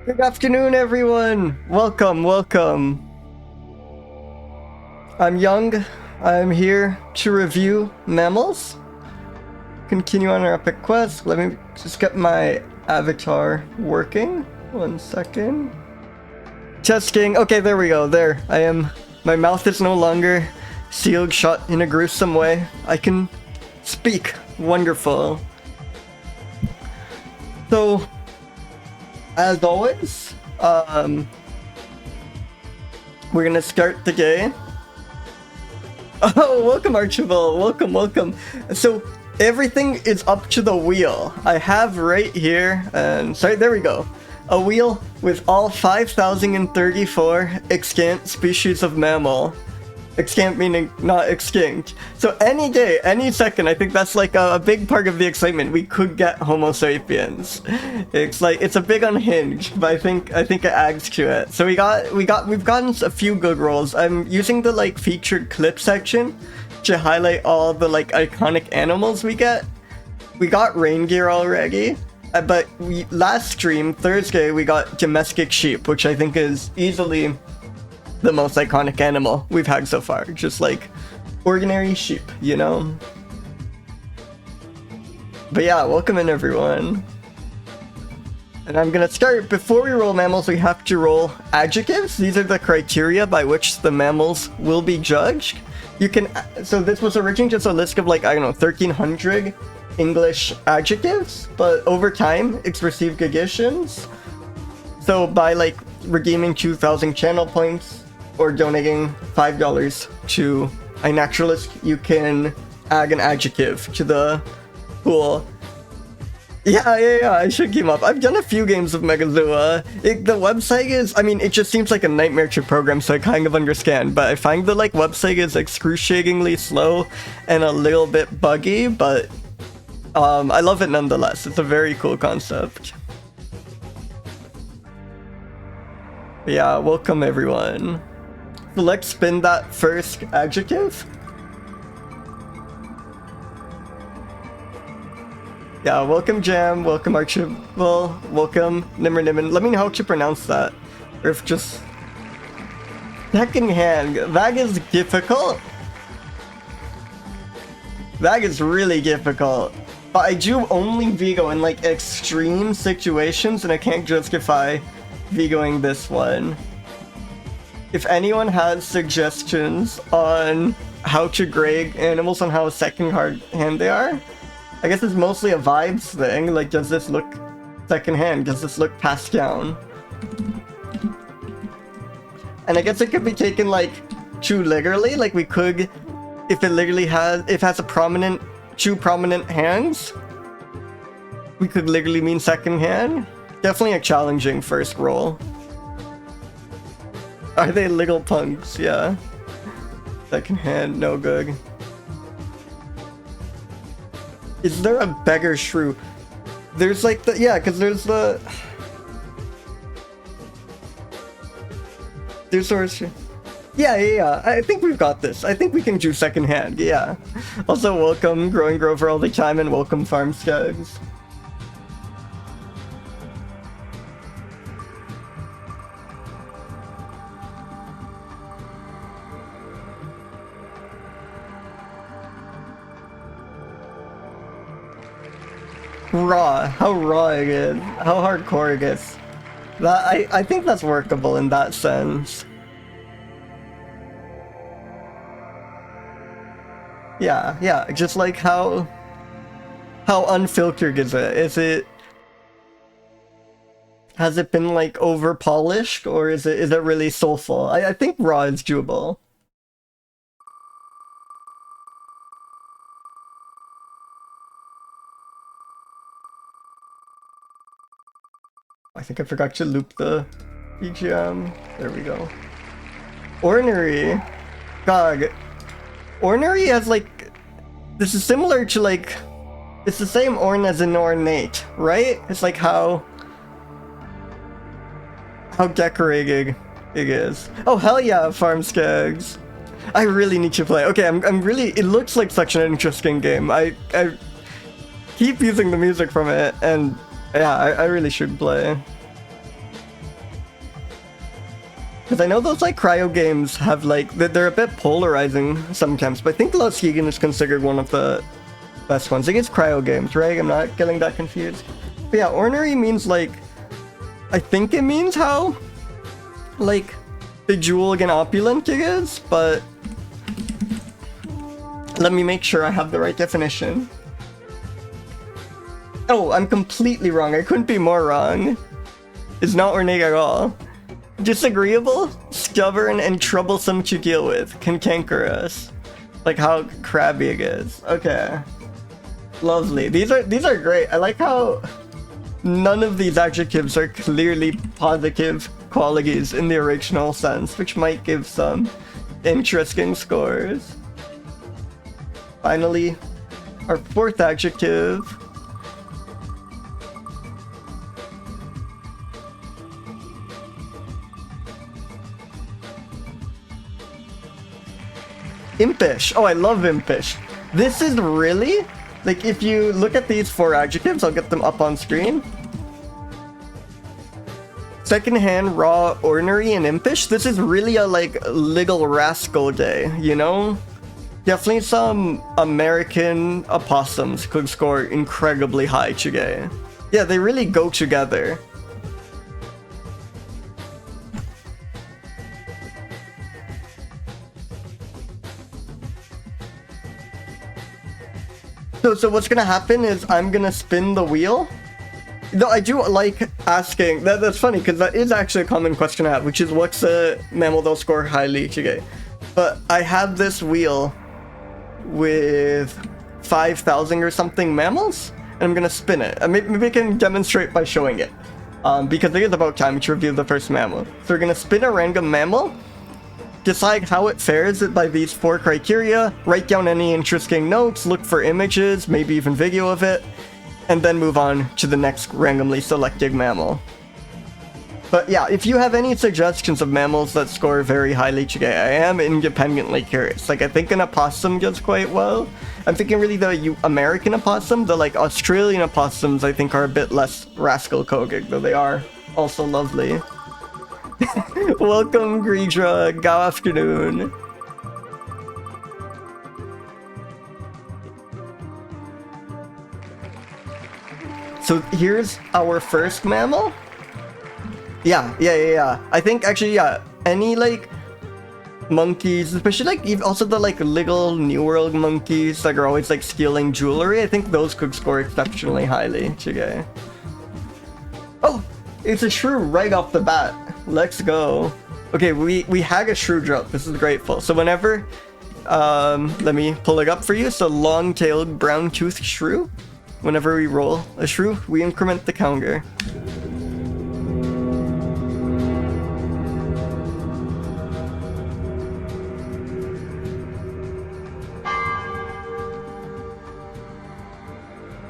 Good afternoon, everyone! Welcome. I'm Young. I'm here to review Mammals. Continue on our epic quest. Let me just get my avatar working. 1 second. Testing. Okay, there we go. There. I am. My mouth is no longer sealed shut in a gruesome way. I can speak. Wonderful. So, as always, we're gonna start the game. Oh, welcome Archibald, welcome. So, everything is up to the wheel. I have right here, and sorry, there we go. A wheel with all 5,034 extant species of mammal. Extant meaning not extinct. So any day, any second, I think that's like a big part of the excitement. We could get Homo sapiens. It's like it's a big unhinged, but I think it adds to it. So we've gotten a few good rolls. I'm using the like featured clip section to highlight all the like iconic animals we get. We got reindeer already, but last stream Thursday we got domestic sheep, which I think is easily the most iconic animal we've had so far. Just like ordinary sheep, you know? But yeah, welcome in everyone. And I'm gonna start, before we roll mammals, we have to roll adjectives. These are the criteria by which the mammals will be judged. You can, so this was originally just a list of like, I don't know, 1,300 English adjectives, but over time, it's received additions. So by like redeeming 2,000 channel points, or donating $5 to a naturalist, you can add an adjective to the pool. Yeah, I should keep up. I've done a few games of Megazoo. The website is, I mean, it just seems like a nightmare to program, so I kind of understand, but I find the like website is excruciatingly slow and a little bit buggy, but I love it nonetheless. It's a very cool concept. Yeah, welcome everyone. So let's spin that first adjective. Yeah, welcome Jam, welcome Archibald, welcome Nimmer. Let me know how to pronounce that. Or if just... Second hand, that is difficult. That is really difficult. But I do only Vigo in like extreme situations and I can't justify Vigoing this one. If anyone has suggestions on how to grade animals on how second hand they are, I guess it's mostly a vibes thing. Like, does this look second hand? Does this look passed down? And I guess it could be taken like too literally. Like we could, if it has a two prominent hands, we could literally mean second hand. Definitely a challenging first roll. Are they little punks? Yeah. Second hand, no good. Is there a beggar shrew? There's like the, yeah, because there's the... There's horse. Yeah. I think we've got this. I think we can do second hand, yeah. Also, welcome Growing Grover all the time and welcome Farm Skags. Raw, how raw it is, how hardcore it is. That I think that's workable in that sense. Yeah, just like how unfiltered is it? Has it been like over polished or is it really soulful? I think raw is doable. I think I forgot to loop the BGM. There we go. Ornery. God. Ornery has like... This is similar to like... It's the same orn as in ornate, right? It's like how decorated it is. Oh hell yeah, Farm Skags. I really need to play. Okay, I'm really... It looks like such an interesting game. I keep using the music from it and... Yeah, I really should play. Because I know those like cryo games have like they're a bit polarizing sometimes, but I think Leucogaster is considered one of the best ones. I think it's cryo games, right? I'm not getting that confused. But yeah, ornery means like, I think it means how like bejeweled and opulent it is, but let me make sure I have the right definition. Oh, I'm completely wrong. I couldn't be more wrong. It's not ornate at all. Disagreeable, stubborn, and troublesome to deal with. Cantankerous. Like how crabby it is. Okay. Lovely. These are great. I like how none of these adjectives are clearly positive qualities in the original sense, which might give some interesting scores. Finally, our fourth adjective. Impish. Oh, I love impish. This is really, like, if you look at these four adjectives, I'll get them up on screen. Secondhand, raw, ornery, and impish. This is really a, like, legal rascal day, you know? Definitely some American opossums could score incredibly high today. Yeah, they really go together. So what's gonna happen is I'm gonna spin the wheel. Though I do like asking, that's funny because that is actually a common question I have, which is what's a mammal that'll score highly today. But I have this wheel with 5,000 or something mammals, and I'm gonna spin it. Maybe I can demonstrate by showing it, because it is about time to review the first mammal. So we're gonna spin a random mammal, decide how it fares by these four criteria, write down any interesting notes, look for images, maybe even video of it, and then move on to the next randomly selected mammal. But yeah, if you have any suggestions of mammals that score very highly today, I am independently curious. Like, I think an opossum does quite well. I'm thinking really the American opossum, the like Australian opossums I think are a bit less rascal-coded, though they are also lovely. Welcome, Greedra. Good afternoon. So here's our first mammal. Yeah. I think actually, yeah, any like monkeys, especially like also the like little New World monkeys that are always like stealing jewelry, I think those could score exceptionally highly today. Oh, it's a shrew right off the bat. Let's go. Okay, we had a shrew drop. This is grateful. So whenever, let me pull it up for you. So long-tailed brown-toothed shrew. Whenever we roll a shrew, we increment the counter.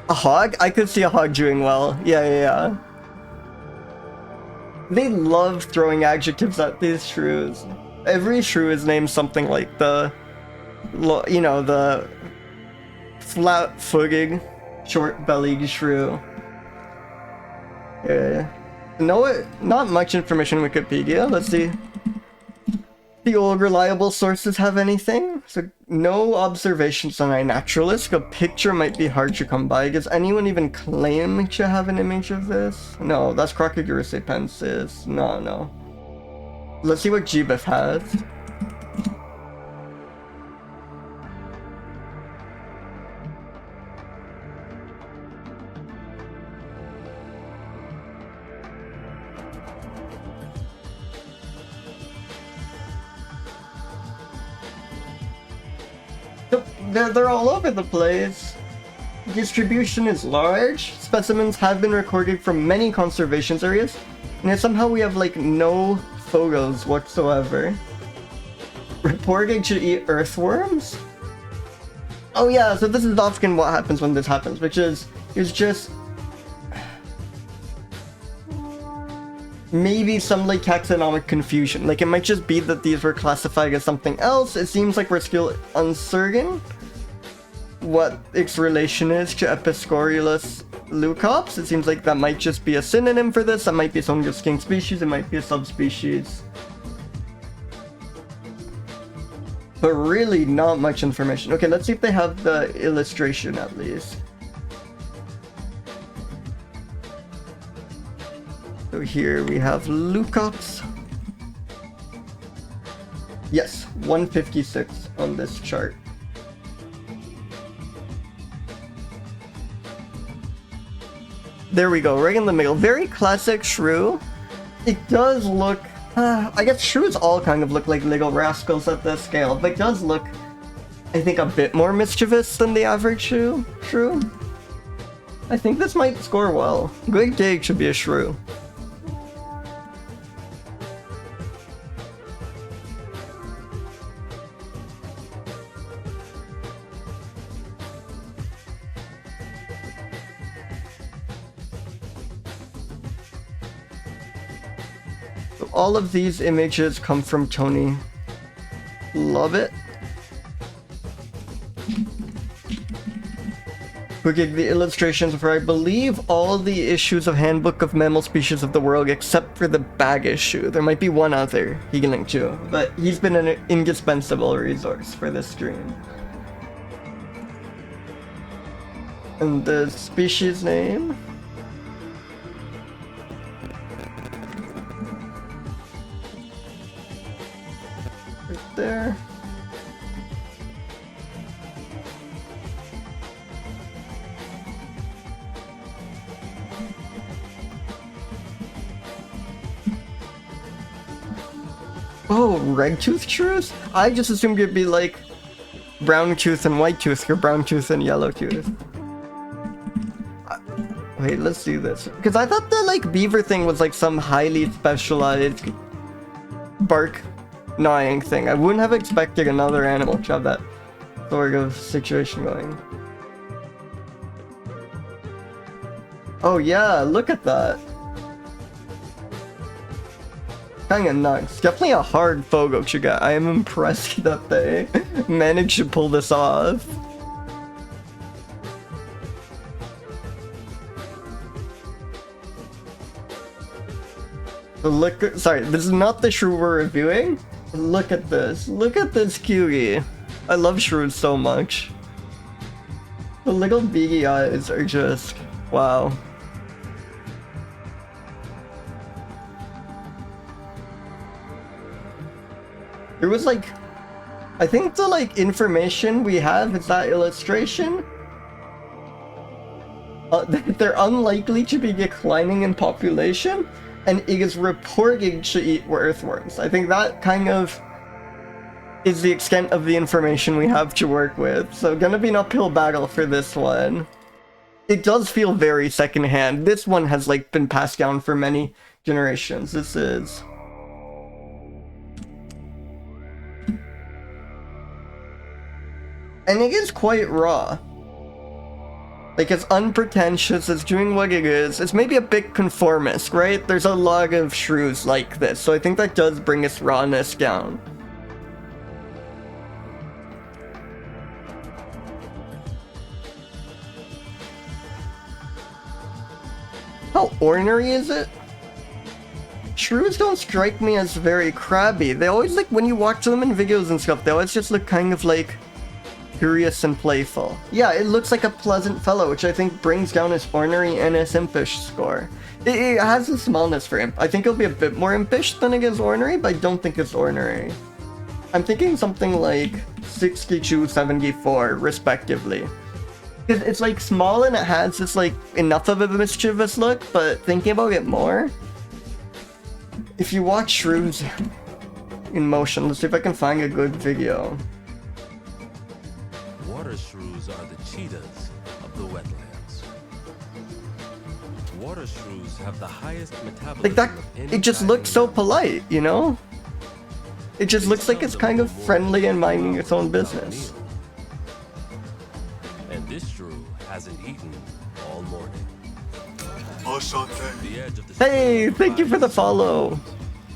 A hog? I could see a hog doing well. Yeah. They love throwing adjectives at these shrews. Every shrew is named something like the flat-footed, short-bellied shrew. Yeah. Not much information in Wikipedia. Let's see. The old reliable sources have anything? So no observations on iNaturalist. A picture might be hard to come by. Does anyone even claim to have an image of this? No, that's Crocidura. No. Let's see what GBIF has. They're all over the place. Distribution is large. Specimens have been recorded from many conservation areas, and yet somehow we have like no photos whatsoever. Reported to eat earthworms? Oh yeah, so this is often what happens when this happens, which is there's just maybe some like taxonomic confusion. Like it might just be that these were classified as something else. It seems like we're still uncertain what its relation is to Episoriculus leucops. It seems like that might just be a synonym for this. That might be some distinct species. It might be a subspecies. but really not much information. Okay, let's see if they have the illustration at least. So here we have leucops. Yes, 156 on this chart. There we go, right in the middle. Very classic shrew. It does look... I guess shrews all kind of look like little rascals at this scale, but it does look, I think, a bit more mischievous than the average shrew. I think this might score well. Good dig should be a shrew. All of these images come from Tony. Love it. We get the illustrations for, I believe, all the issues of Handbook of Mammal Species of the World except for the bag issue. There might be one other he can link to, but he's been an indispensable resource for this stream. And the species name? There. Oh, red tooth shrews? I just assumed it'd be like brown tooth and white tooth, or brown tooth and yellow tooth. Wait, let's do this. Because I thought the like beaver thing was like some highly specialized bark gnawing thing. I wouldn't have expected another animal to have that sort of situation going. Oh yeah, look at that. Kinda nuts. Definitely a hard photo to get. I am impressed that they managed to pull this off. Look, sorry, this is not the shrew we're reviewing. Look at this. Look at this cutie. I love shrews so much. The little beady eyes are just... wow. There was like... I think the like information we have is that illustration. They're unlikely to be declining in population, and it is reported to eat earthworms. I think that kind of is the extent of the information we have to work with. So gonna be an uphill battle for this one. It does feel very secondhand. This one has like been passed down for many generations. This is... and it is quite raw. Like, it's unpretentious, it's doing what it is. It's maybe a bit conformist, right? There's a lot of shrews like this, so I think that does bring its rawness down. How ornery is it? Shrews don't strike me as very crabby. They always, like, when you watch them in videos and stuff, they always just look kind of, like, curious and playful. Yeah, it looks like a pleasant fellow, which I think brings down his ornery and his impish score. It has a smallness for imp. I think it'll be a bit more impish than it is ornery, but I don't think it's ornery. I'm thinking something like 62, 74, respectively. It's like small and it has this like enough of a mischievous look, but thinking about it more, if you watch shrews in motion, let's see if I can find a good video. Water shrews are the cheetahs of the wetlands. Water shrews have the highest metabolism. Like that, it just looks so polite, you know? It just looks like it's kind of friendly and minding its own business. And this shrew hasn't eaten all morning. Hey, thank you for the follow.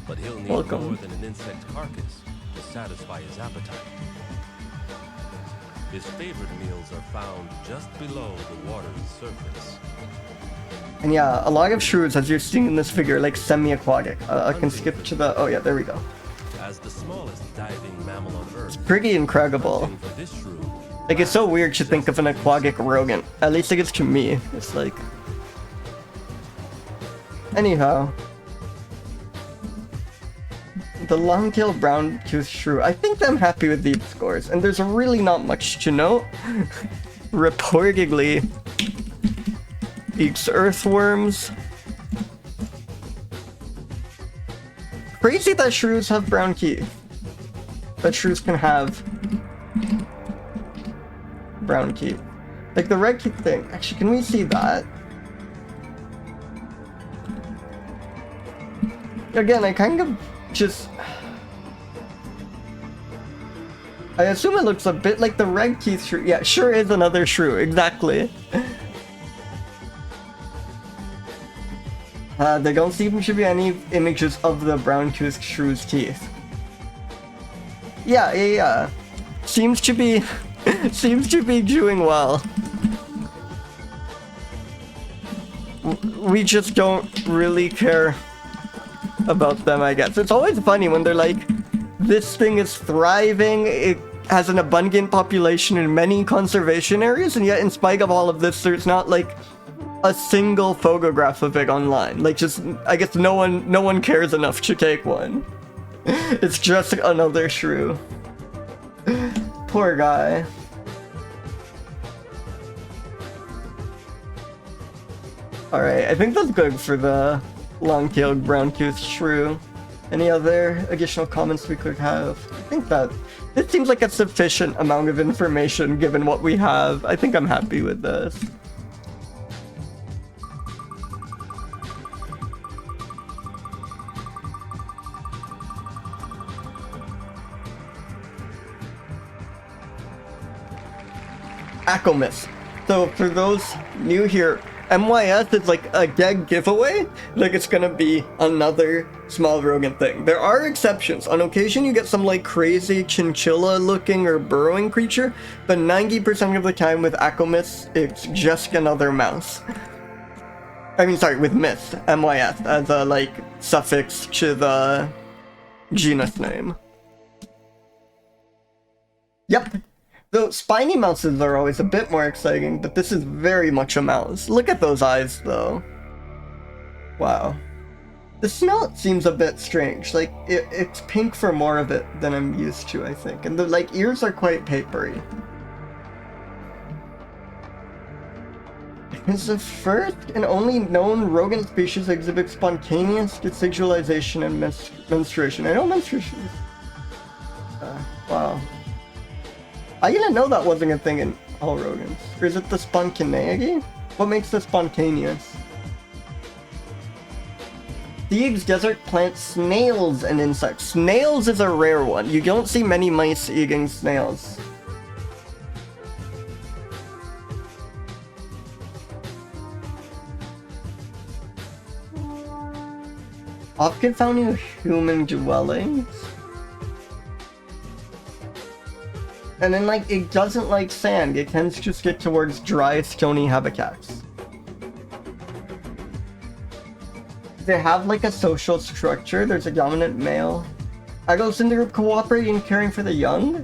But he'll need Welcome. more than an insect carcass to satisfy his appetite. His favorite meals are found just below the water's surface. And yeah, a lot of shrews, as you're seeing in this figure, like semi-aquatic. I can skip to the... oh yeah, there we go. As the smallest diving mammal on Earth, Pretty incredible. hunting for this shrew, Like, it's so weird to think of an aquatic rodent. At least it gets to me. It's like... Anyhow. The long-tailed brown-toothed shrew. I think I'm happy with these scores. And there's really not much to note. Reportedly eats earthworms. Crazy that shrews have brown teeth. That shrews can have brown teeth. Like the red teeth thing. Actually, can we see that? Again, I kind of just... I assume it looks a bit like the red teeth shrew. Yeah, sure is another shrew, exactly. There don't seem to be any images of the brown-toothed shrew's teeth. Yeah. Seems to be doing well. We just don't really care about them, I guess. It's always funny when they're like, this thing is thriving, it has an abundant population in many conservation areas, and yet in spite of all of this, there's not like a single photograph of it online. Like, just, I guess no one cares enough to take one. It's just another shrew. Poor guy. Alright, I think that's good for the long-tailed brown-toothed shrew. Any other additional comments we could have? I think that it seems like a sufficient amount of information given what we have. I think I'm happy with this. Acomys. So for those new here, MYS is like a dead giveaway. Like it's gonna be another small rodent thing. There are exceptions. On occasion you get some like crazy chinchilla looking or burrowing creature, but 90% of the time with Acomys, it's just another mouse. I mean, sorry, with myth, MYS, as a like suffix to the genus name. Yep. Though spiny mouses are always a bit more exciting, but this is very much a mouse. Look at those eyes, though. Wow. The snout seems a bit strange. Like, it's pink for more of it than I'm used to, I think. And the, like, ears are quite papery. It's the first and only known rodent species that exhibits spontaneous decidualization and menstruation. I know menstruation is... wow. I didn't know that wasn't a thing in all rodents. Or is it the spontaneity? What makes the spontaneous? Thieves, desert plants, snails, and insects. Snails is a rare one. You don't see many mice eating snails. Often found in human dwellings. And then, like, it doesn't like sand. It tends to get towards dry, stony habitats. They have, like, a social structure. There's a dominant male. Adults in the group cooperating and caring for the young,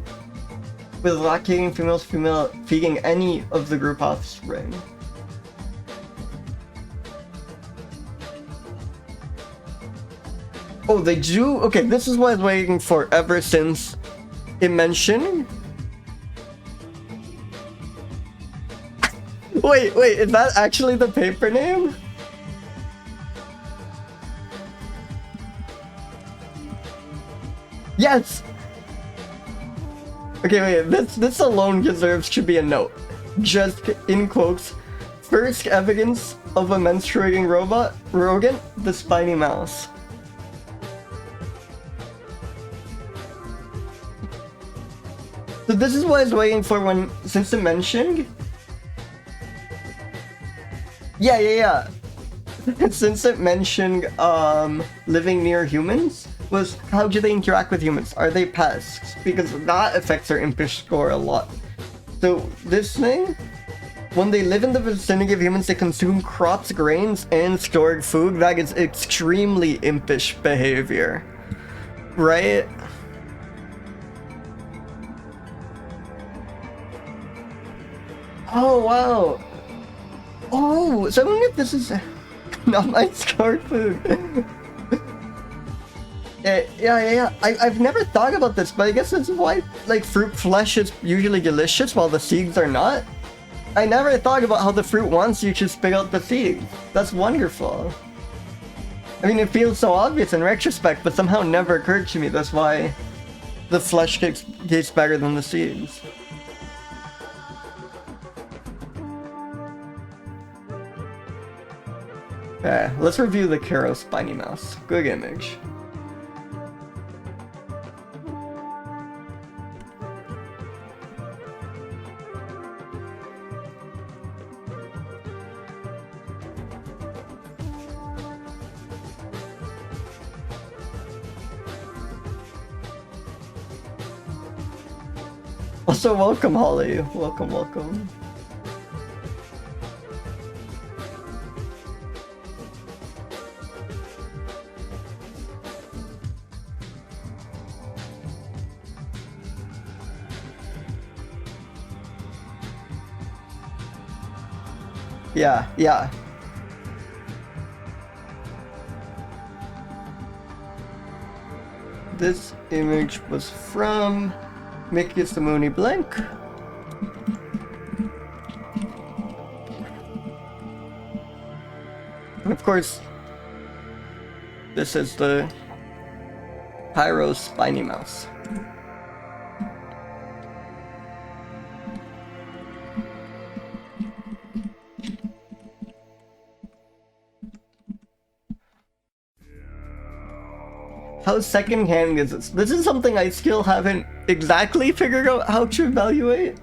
with lactating females feeding any of the group offspring. Oh, they do? Okay, this is what I was waiting for ever since it mentioned... Wait, is that actually the paper name? Yes! Okay, wait, this alone deserves to be a note. Just in quotes, first evidence of a menstruating rodent, the spiny mouse. So this is what I was waiting for since it mentioned. Yeah. Since it mentioned living near humans, was how do they interact with humans? Are they pests? Because that affects their impish score a lot. So this thing, when they live in the vicinity of humans, they consume crops, grains, and stored food. That is extremely impish behavior, right? Oh, wow. Oh, so I wonder if this is not my scarred food. Yeah. I've never thought about this, but I guess this is why, like, fruit flesh is usually delicious while the seeds are not. I never thought about how the fruit wants you to spit out the seeds. That's wonderful. I mean, it feels so obvious in retrospect, but somehow never occurred to me that's why the flesh tastes better than the seeds. Okay, let's review the Caro spiny mouse. Good image. Also, welcome, Holly. Welcome. Yeah. This image was from Mickey Simone Blank. And of course, this is the Pyro spiny mouse. How secondhand is this? This is something I still haven't exactly figured out how to evaluate.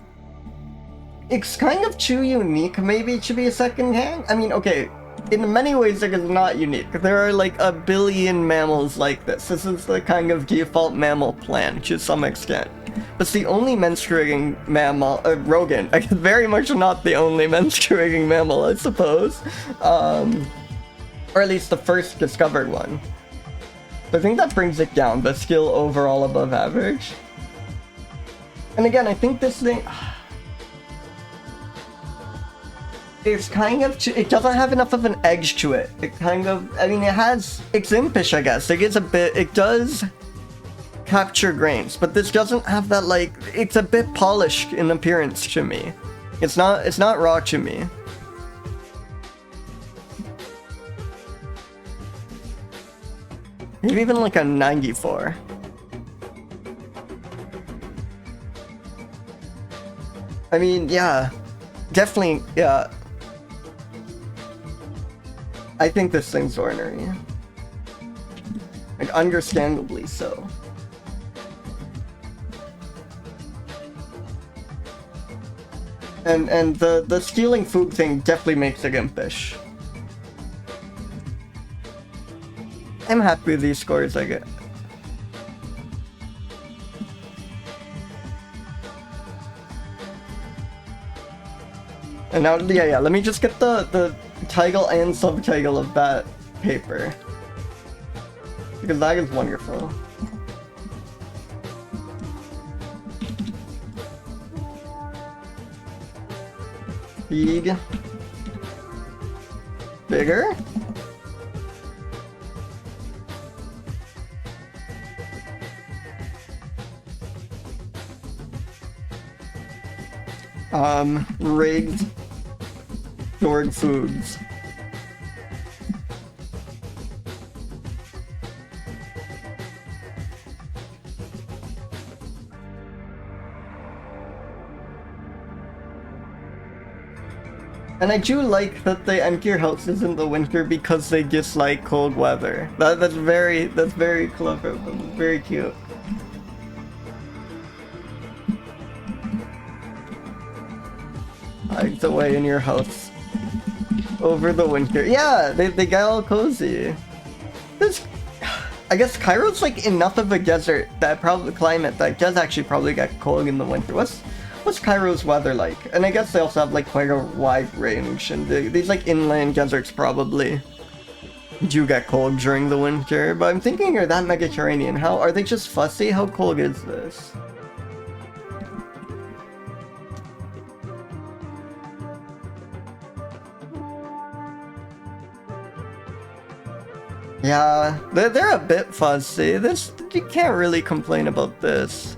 It's kind of too unique maybe to be a secondhand. I mean, okay, in many ways it is not unique. There are like a billion mammals like this. This is the kind of default mammal plan to some extent. But it's the only menstruating mammal, rodent. Very much not the only menstruating mammal, I suppose. Or at least the first discovered one. I think that brings it down, but still overall above average. And again, I think this thing... It's kind of... It doesn't have enough of an edge to it. It kind of... I mean, it has... It's impish, I guess. It is a bit... It does capture grains, but this doesn't have that, like... It's a bit polished in appearance to me. It's not raw to me. Maybe even like a 94. I mean, yeah. Definitely, yeah. I think this thing's ornery. Like, understandably so. And the stealing food thing definitely makes it impish. I'm happy with these scores I get. And now, yeah, let me just get the title and subtitle of that paper. Because that is wonderful. Feed. Bigger? Rigged stored foods. And I do like that they empty your houses in the winter because they dislike cold weather. That's very clever, very cute. Hiked away in your house over the winter. Yeah, they got all cozy. This, I guess Cairo's like enough of a desert that climate that does actually probably get cold in the winter. What's Cairo's weather like? And I guess they also have like quite a wide range, and these like inland deserts probably do get cold during the winter. But I'm thinking, are that Mediterranean? How are they just fussy? How cold is this? Yeah, they're a bit fuzzy. This, you can't really complain about this.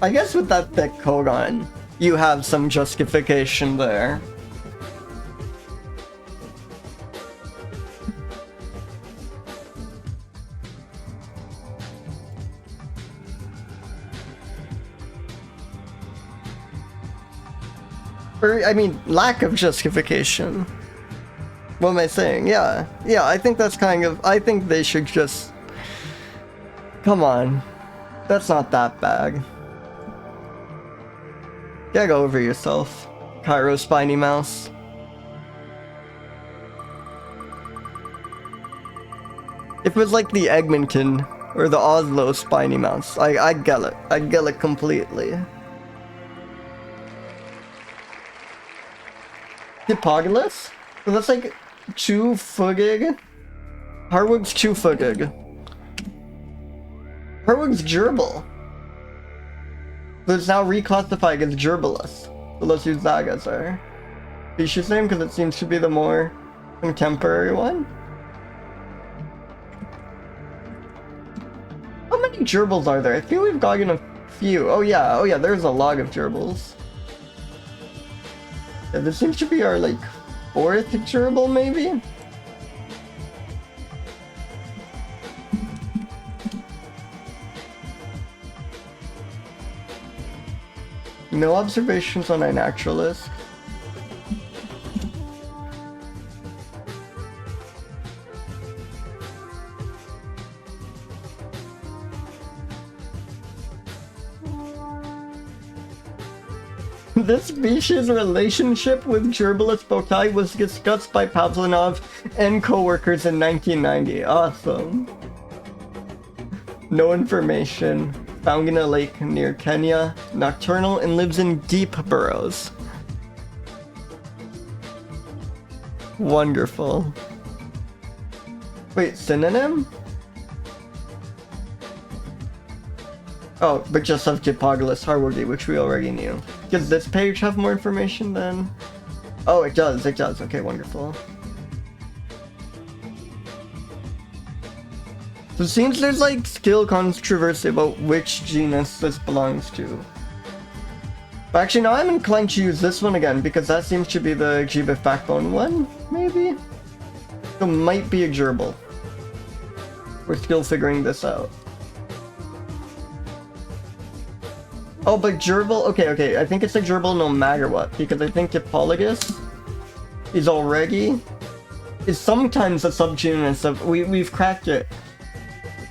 I guess with that thick coat on, you have some justification there. Or, I mean, lack of justification. What am I saying? Yeah, I think that's kind of, I think they should just, come on, that's not that bad. Get over yourself, Cairo Spiny Mouse. If it was like the Egmonton or the Oslo Spiny Mouse, I get it. I get it completely. Hippogulus? So that's like two-foogig? Harwood's two-foogig. Harwood's gerbil. So it's now reclassified as Gerbillus. So let's use that as our species name because it seems to be the more contemporary one. How many gerbils are there? I feel we've gotten a few. Oh yeah, there's a log of gerbils. Yeah, this seems to be our like fourth gerbil maybe? No observations on a naturalist. This species' relationship with Gerbillus botai was discussed by Pavlinov and co-workers in 1990. Awesome. No information. Found in a lake near Kenya, nocturnal and lives in deep burrows. Wonderful. Wait, synonym? Oh, but just of Hippogulus harwoodi, which we already knew. Does this page have more information then? Oh, it does, Okay, wonderful. So it seems there's like still controversy about which genus this belongs to. But actually, now I'm inclined to use this one again because that seems to be the Gibbet backbone one, maybe? So it might be a gerbil. We're still figuring this out. Oh, but gerbil, okay, I think it's a gerbil no matter what, because I think Hippologus is sometimes a subgenus of, we've cracked it.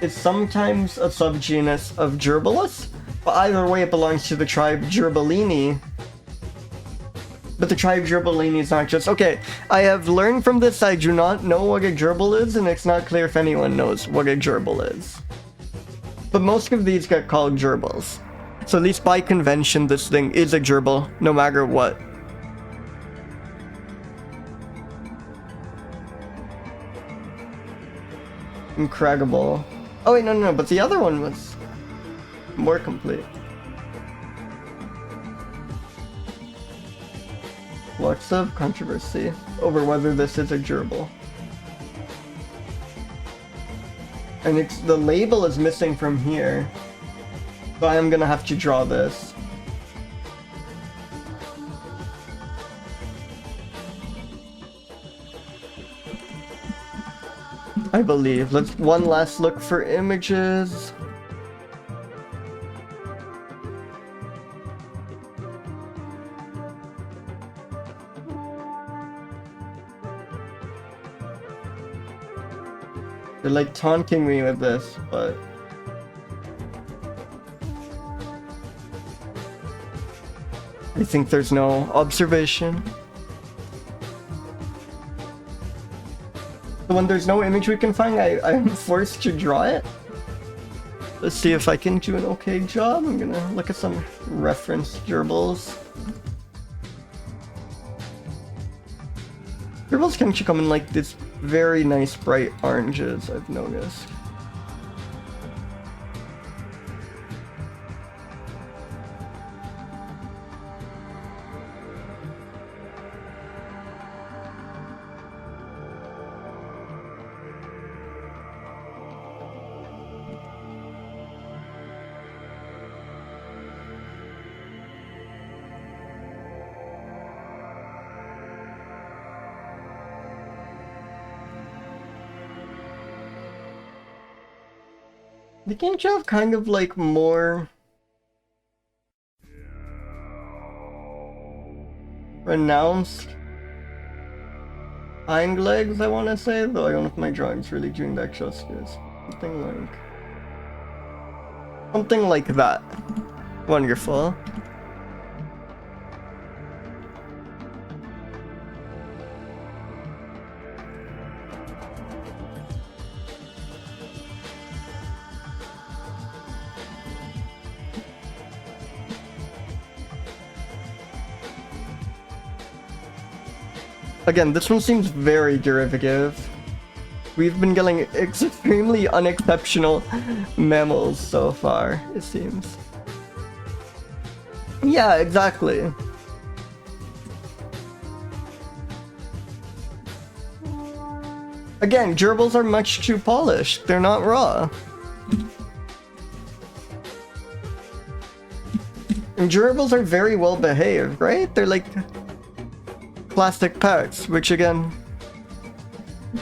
It's sometimes a subgenus of Gerbillus, but either way it belongs to the tribe Gerbillini. But the tribe Gerbillini is not just... Okay, I have learned from this I do not know what a gerbil is, and it's not clear if anyone knows what a gerbil is. But most of these get called gerbils. So at least by convention this thing is a gerbil, no matter what. Incredible. Oh wait, no, but the other one was more complete. Lots of controversy over whether this is a gerbil. And it's, the label is missing from here. So I am gonna have to draw this. I believe. Let's one last look for images. They're like taunting me with this, but I think there's no observation. When there's no image we can find, I'm forced to draw it. Let's see if I can do an okay job. I'm gonna look at some reference gerbils. Gerbils can come in like this very nice bright oranges, I've noticed. Can't you have kind of like more pronounced hind legs, I want to say, though I don't know if my drawing's really doing that justice. Something like that. Wonderful. Again, this one seems very derivative. We've been getting extremely unexceptional mammals so far, it seems. Yeah, exactly. Again, gerbils are much too polished. They're not raw. And gerbils are very well behaved, right? They're like plastic pets, which again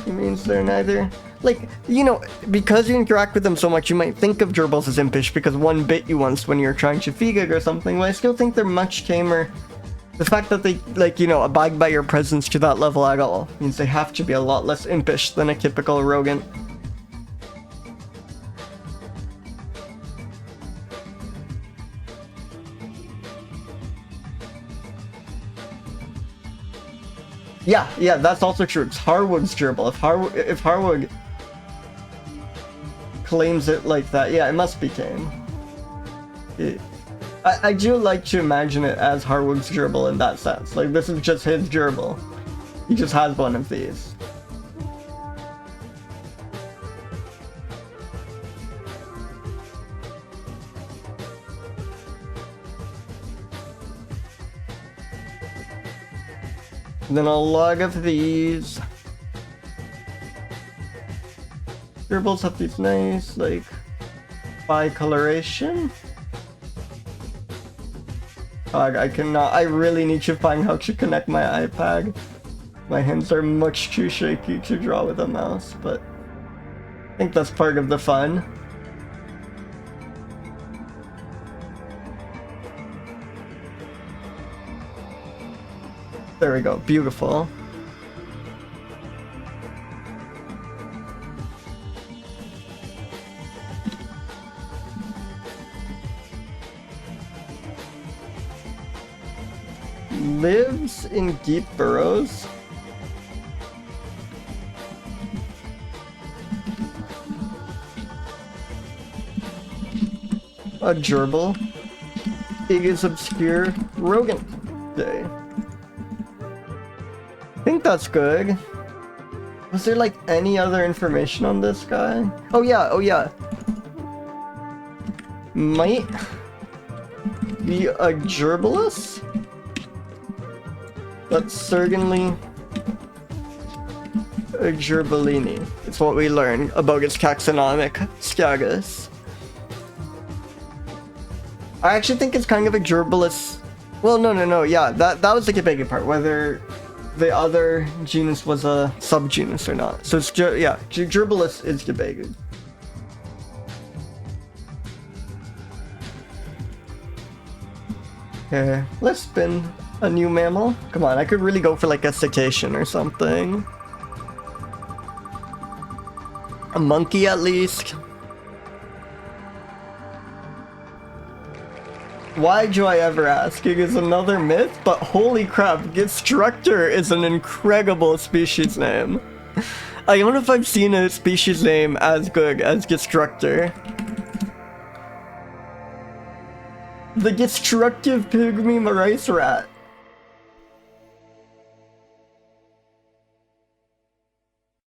means they're neither, like, you know, because you interact with them so much, you might think of gerbils as impish because one bit you once when you're trying to feed or something, but I still think they're much tamer. The fact that they, like, you know, abide by your presence to that level at all means they have to be a lot less impish than a typical rodent. Yeah, that's also true. It's Harwood's gerbil. If Harwood claims it like that, yeah, it must be tame. I do like to imagine it as Harwood's gerbil in that sense. Like, this is just his gerbil. He just has one of these. Then a log of these. Gerbils have these nice, like, bicoloration. I cannot. I really need to find how to connect my iPad. My hands are much too shaky to draw with a mouse, but I think that's part of the fun. There we go. Beautiful. Lives in deep burrows. A gerbil. It is obscure rodent day. I think that's good. Was there like any other information on this guy? Oh yeah. Might be a Gerbillus? That's certainly a Gerbillini. It's what we learn about its taxonomic status. I actually think it's kind of a Gerbillus. Well, no. Yeah, that was the debating part, whether the other genus was a subgenus or not. So it's Gerbillus is debated. Okay, let's spin a new mammal. Come on, I could really go for like a cetacean or something. A monkey at least. Why do I ever ask? It is another myth, but holy crap, destructor is an incredible species name. I don't know if I've seen a species name as good as destructor. The destructive pygmy rice rat.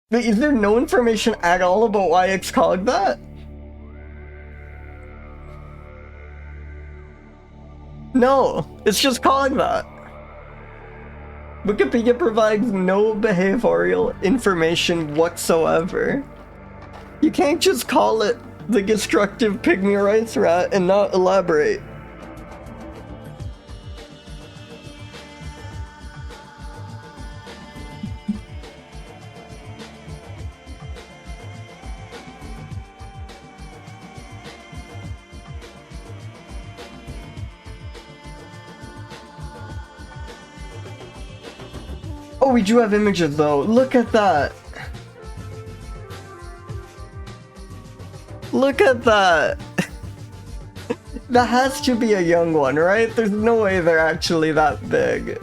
But is there no information at all about why it's called that? No, it's just calling that. Wikipedia provides no behavioral information whatsoever. You can't just call it the destructive pygmy rice rat and not elaborate. Oh, we do have images though. Look at that. Look at that. That has to be a young one, right? There's no way they're actually that big.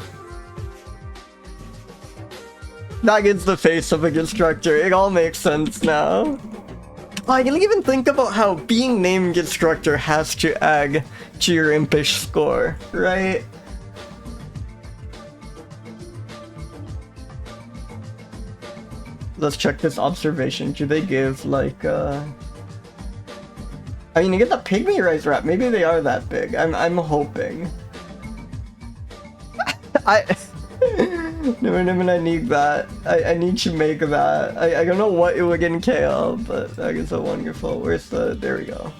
That is the face of a destructor. It all makes sense now. I can even think about how being named destructor has to add to your impish score, right? Let's check this observation. Do they give like I mean, you get the pygmy rice wrap. Maybe they are that big. I'm hoping. I need that. I need to make that. I don't know what it would entail, but that is so wonderful. Where's the... There we go.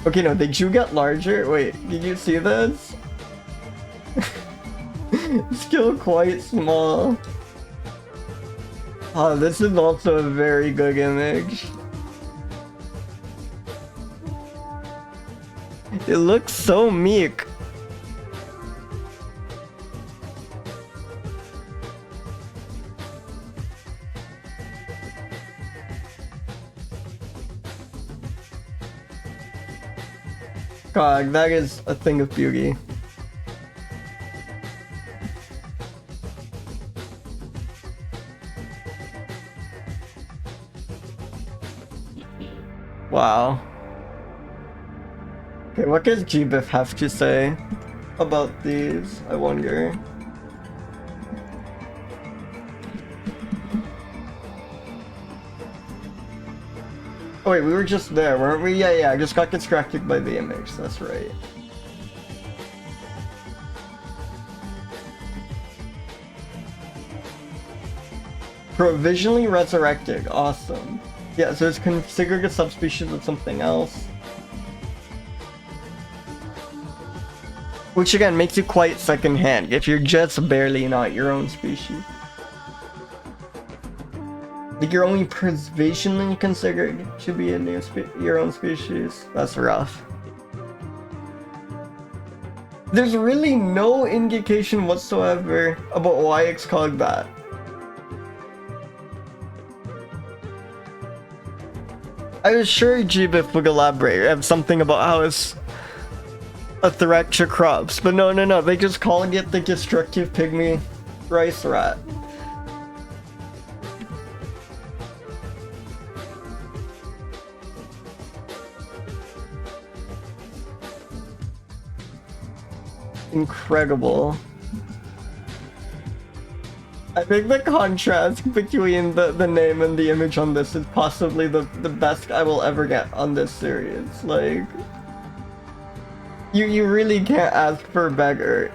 Okay, no, did you get larger? Wait, did you see this? Still quite small. Oh, this is also a very good image. It looks so meek. God, that is a thing of beauty. Wow. Okay, what does GBIF have to say about these? I wonder. Oh wait, we were just there, weren't we? Yeah, I just got distracted by the image, that's right. Provisionally resurrected, awesome. Yeah, so it's considered a subspecies of something else. Which again makes you quite secondhand if you're just barely not your own species. Like you're only provisionally considered to be your own species. That's rough. There's really no indication whatsoever about why it's called that. I was sure GBIF would elaborate, have something about how it's a threat to crops, but no, they just calling it the destructive pygmy rice rat. Incredible. I think the contrast between the name and the image on this is possibly the best I will ever get on this series. Like, you really can't ask for better.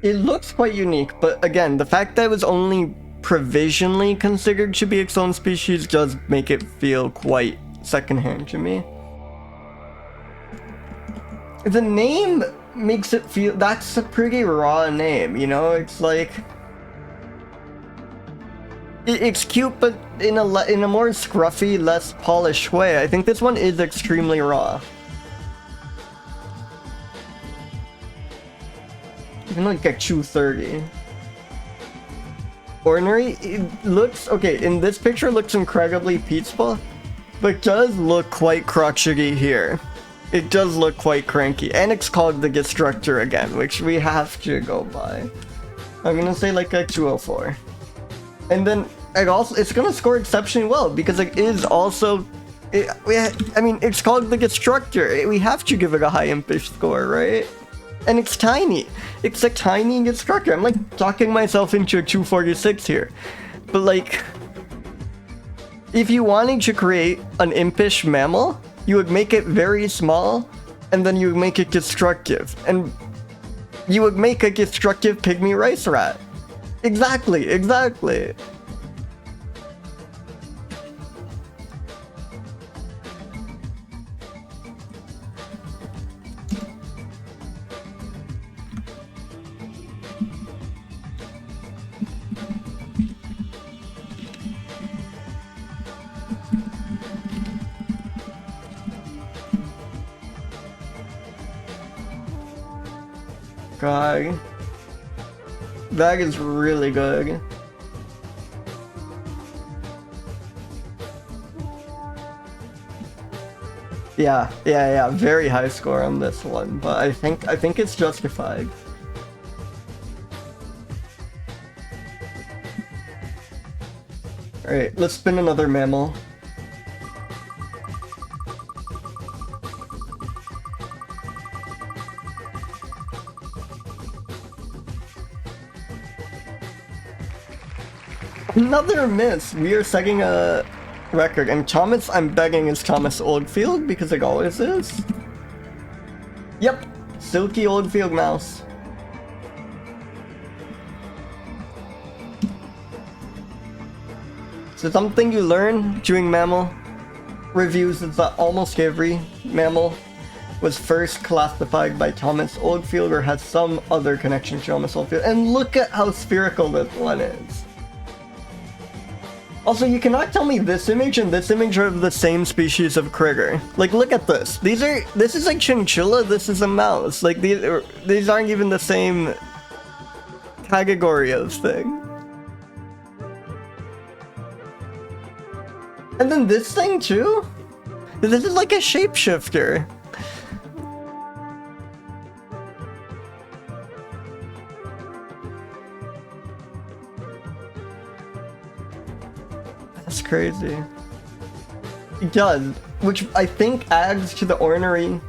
It looks quite unique, but again, the fact that it was only provisionally considered to be its own species does make it feel quite secondhand to me. The name makes it feel... that's a pretty raw name, you know? It's like... it's cute, but in a more scruffy, less polished way. I think this one is extremely raw. Even like a 230. Ordinary, it looks okay. In this picture, it looks incredibly peaceful, but does look quite crotchety here. It does look quite cranky, and it's called the Destructor again, which we have to go by. I'm gonna say like a 204, and then it's gonna score exceptionally well because it is also. I mean, it's called the Destructor. We have to give it a high impish score, right? And it's tiny. It's a tiny destructor. I'm like talking myself into a 246 here. But like, if you wanted to create an impish mammal, you would make it very small, and then you would make it destructive. And you would make a destructive pygmy rice rat. Exactly. God. That is really good. Yeah, very high score on this one, but I think it's justified. Alright, let's spin another mammal. Another miss! We are setting a record, and Thomas, I'm begging, is Thomas Oldfield, because it always is. Yep, silky Oldfield mouse. So something you learn during mammal reviews is that almost every mammal was first classified by Thomas Oldfield or has some other connection to Thomas Oldfield. And look at how spherical this one is. Also, you cannot tell me this image and this image are of the same species of critter. Like, look at this. This is like Chinchilla, this is a mouse. Like, these aren't even the same category of thing. And then this thing too? This is like a shapeshifter. That's crazy. It does, which I think adds to the ornery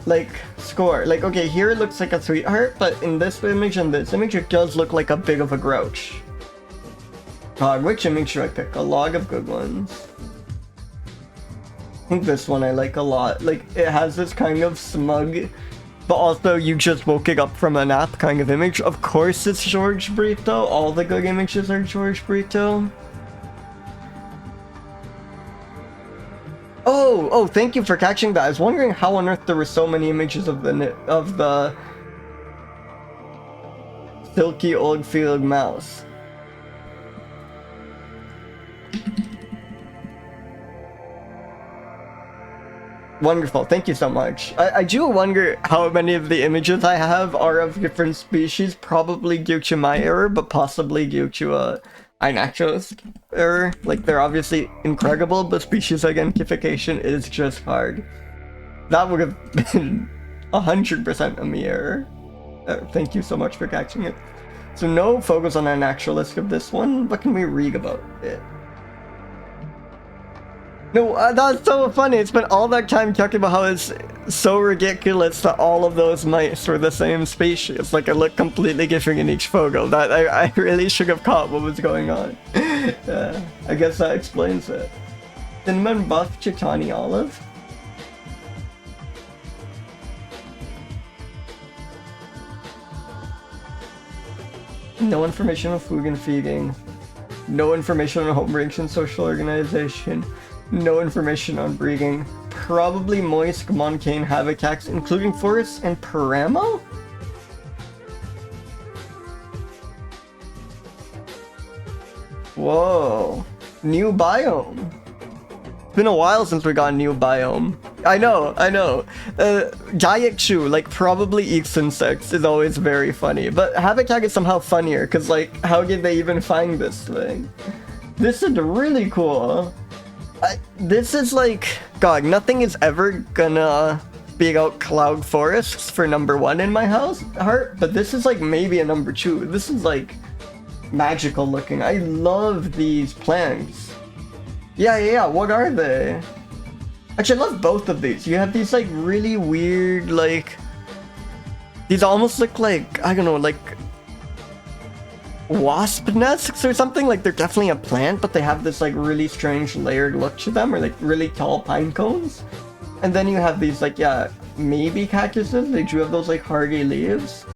like score. Like, okay, here it looks like a sweetheart, but in this image and this image it does look like a bit of a grouch. God, which image should I pick? A log of good ones. I think this one I like a lot. Like, it has this kind of smug, but also you just woke up from a nap kind of image. Of course it's George Brito. All the good images are George Brito. Oh, thank you for catching that. I was wondering how on earth there were so many images of the silky Oldfield mouse. Wonderful, thank you so much. I do wonder how many of the images I have are of different species, probably due to my error, but possibly due to a naturalist error. Like, they're obviously incredible, but species identification is just hard. That would have been 100% a me error. Thank you so much for catching it. So no focus on a naturalist of this one, what can we read about it? No, that's so funny. It's been all that time talking about how it's so ridiculous that all of those mice were the same species. Like, it looked completely different in each photo. That I really should have caught what was going on. I guess that explains it. Cinnamon buff Chitani olive. No information on food and feeding. No information on home breaks and social organization. No information on breeding. Probably moist montane habitats, including forests and Paramo? Whoa. New biome. It's been a while since we got a new biome. I know. Diet chew, like, probably eats insects is always very funny. But habitat is somehow funnier, because, like, how did they even find this thing? This is really cool. This is like, God, nothing is ever gonna beat out cloud forests for #1 in my heart, but this is like maybe a #2. This is like magical looking. I love these plants. Yeah, what are they? Actually, I love both of these. You have these like really weird, like, these almost look like, I don't know, like wasp nests or something. Like, they're definitely a plant, but they have this like really strange layered look to them, or like really tall pine cones. And then you have these like, yeah, maybe cactuses. They do have those like hardy leaves.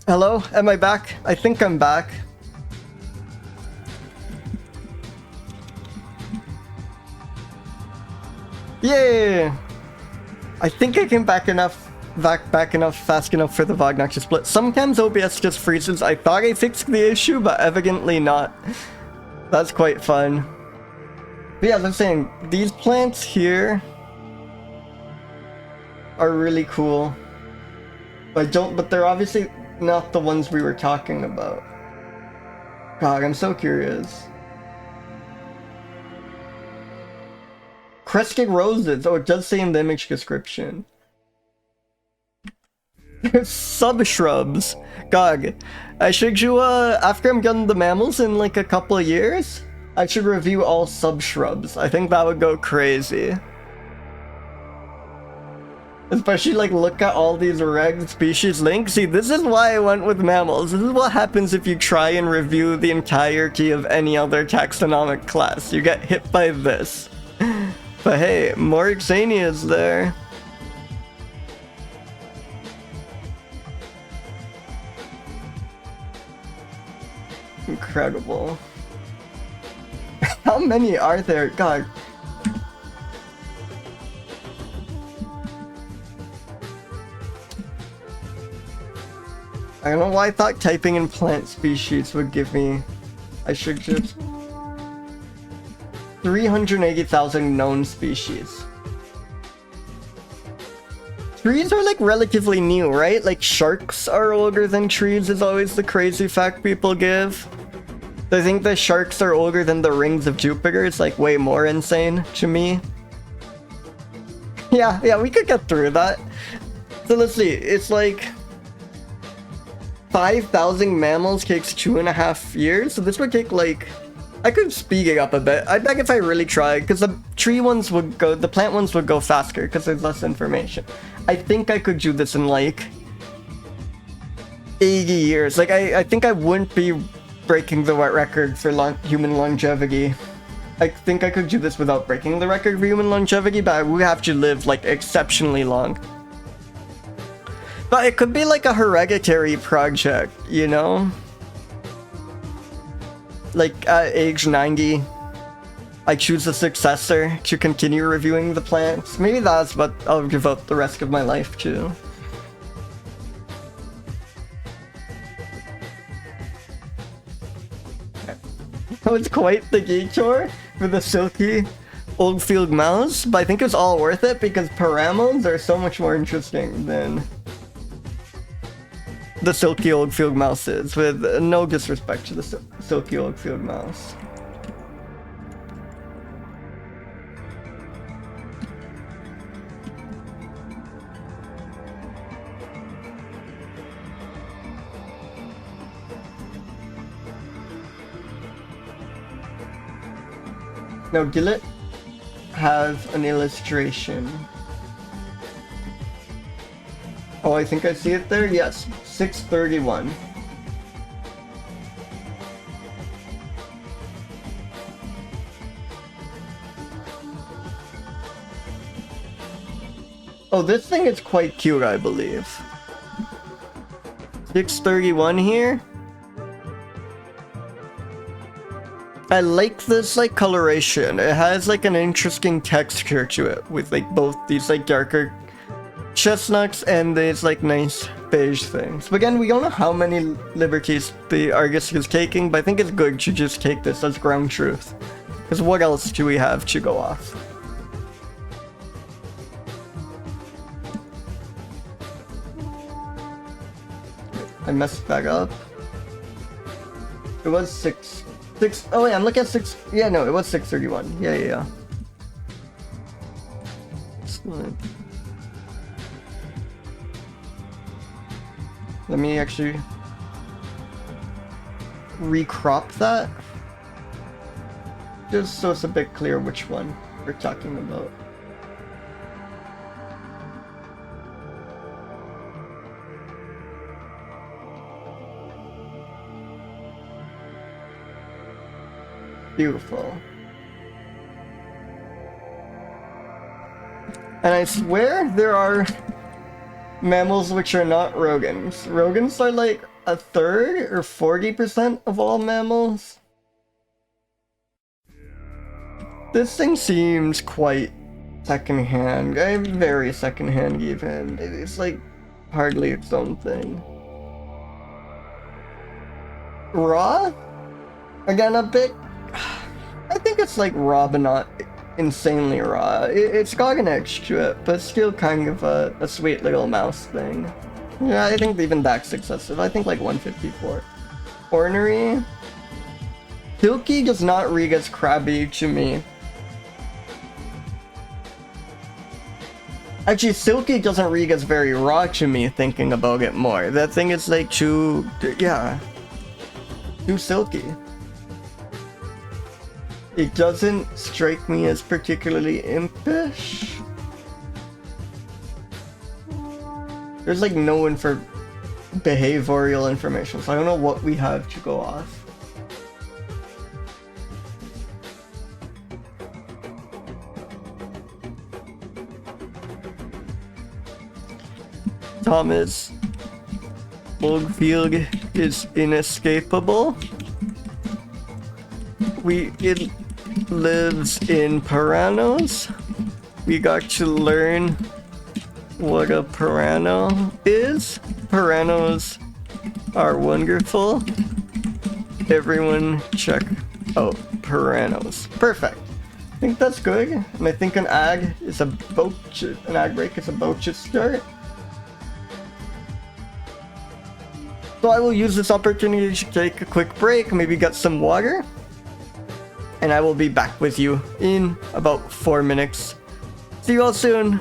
Hello? Am I back? I think I'm back. Yay! I think I came back enough, fast enough for the Wagner to split. Sometimes OBS just freezes. I thought I fixed the issue, but evidently not. That's quite fun. But yeah, as I'm saying, these plants here are really cool. But they're obviously not the ones we were talking about. God, I'm so curious. Crested roses. Oh, it does say in the image description. Sub-shrubs. God, I should do, after I'm done the mammals in like a couple of years, I should review all sub-shrubs. I think that would go crazy. Especially like look at all these reg species links. See, this is why I went with mammals. This is what happens if you try and review the entirety of any other taxonomic class. You get hit by this. But hey, more Xanias there. Incredible. How many are there? God. I don't know why I thought typing in plant species would give me... I should just... 380,000 known species. Trees are like relatively new, right? Like sharks are older than trees is always the crazy fact people give. I think the sharks are older than the rings of Jupiter. It's like way more insane to me. Yeah, we could get through that. So let's see, it's like 5,000 mammals takes 2.5 years. So this would take like, I could speed it up a bit. I bet if I really tried, because the plant ones would go faster because there's less information. I think I could do this in like 80 years. Like I think I wouldn't be breaking the record for human longevity. I think I could do this without breaking the record for human longevity, but I would have to live like exceptionally long. But it could be like a hereditary project, you know? Like at age 90, I choose a successor to continue reviewing the plants. Maybe that's what I'll devote the rest of my life to. Oh, it's quite the detour for the silky old-field mouse, but I think it's all worth it because paramons are so much more interesting than the silky old-field mouse is, with no disrespect to the silky old-field mouse. Now, did it have an illustration? Oh, I think I see it there. Yes, 631. Oh, this thing is quite cute, I believe. 631 here. I like this like coloration. It has like an interesting texture to it with like both these like darker chestnuts and these like nice beige things. But again, we don't know how many liberties the artist is taking, but I think it's good to just take this as ground truth. Because what else do we have to go off? I messed that up. It was 6. Oh yeah, I'm looking at 6. Yeah, no, it was 631. Yeah. Excellent. Let me actually recrop that, just so it's a bit clear which one we're talking about. Beautiful. And I swear there are mammals which are not rodents. Rodents are like a third or 40% of all mammals. This thing seems quite secondhand, very secondhand even. It's like hardly its own thing. Raw? Again, a bit... I think it's like raw but not insanely raw. It's got an edge to it, but still kind of a sweet little mouse thing. Yeah, I think even that's excessive. I think like 154. Ornery? Silky does not read as crabby to me. Actually, Silky doesn't read as very raw to me thinking about it more. That thing is like too... yeah. Too silky. It doesn't strike me as particularly impish. There's like no one for behavioral information, so I don't know what we have to go off. Thomas Oldfield is inescapable. It lives in Paranos. We got to learn what a Parano is. Paranos are wonderful. Everyone check out Paranos. Perfect. I think that's good. And I think an ag break is about to start. So I will use this opportunity to take a quick break, maybe get some water, and I will be back with you in about 4 minutes. See you all soon!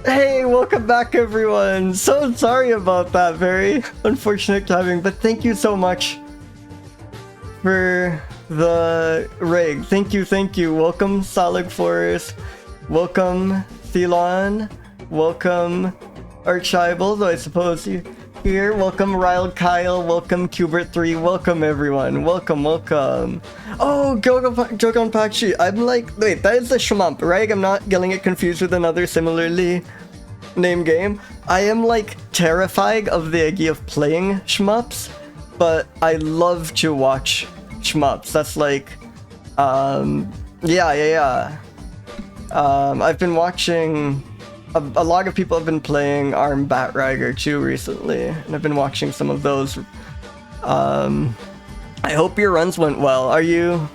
Hey, welcome back everyone! So sorry about that, very unfortunate timing, but thank you so much for the rig. Thank you. Welcome Salig Forest, welcome Thelon, welcome Archibald, though I suppose you here, welcome Ryle Kyle, welcome Cubert3, welcome everyone, welcome. Oh, Jogon Pakshi, I'm like, wait, that is the Shmump, right? I'm not getting it confused with another similarly named game. I am like terrified of the idea of playing shmups, but I love to watch shmups. That's like, yeah. I've been watching, a lot of people have been playing Arm Bat Riger too recently, and I've been watching some of those. I hope your runs went well. Are you?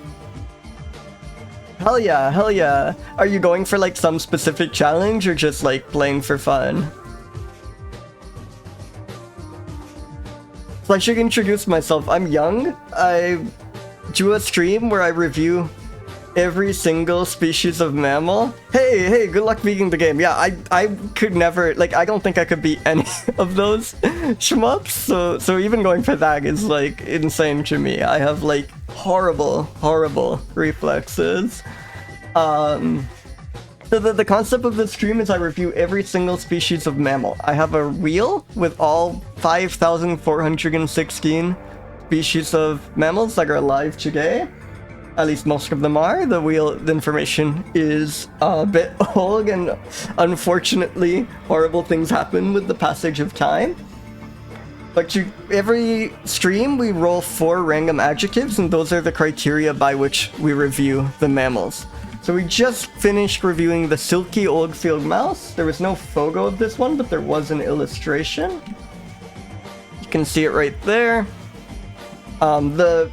Hell yeah. Are you going for like some specific challenge or just like playing for fun? So I should introduce myself. I'm Young. I do a stream where I review every single species of mammal. Hey, good luck beating the game. Yeah, I could never, like, I don't think I could beat any of those shmups, so even going for that is like insane to me. I have like horrible reflexes. So the concept of this stream is I review every single species of mammal. I have a wheel with all 5,416 species of mammals that are alive today. At least most of them are. The information is a bit old, and unfortunately horrible things happen with the passage of time. But every stream we roll 4 random adjectives, and those are the criteria by which we review the mammals. So we just finished reviewing the silky old field mouse. There was no photo of this one, but there was an illustration. You can see it right there. The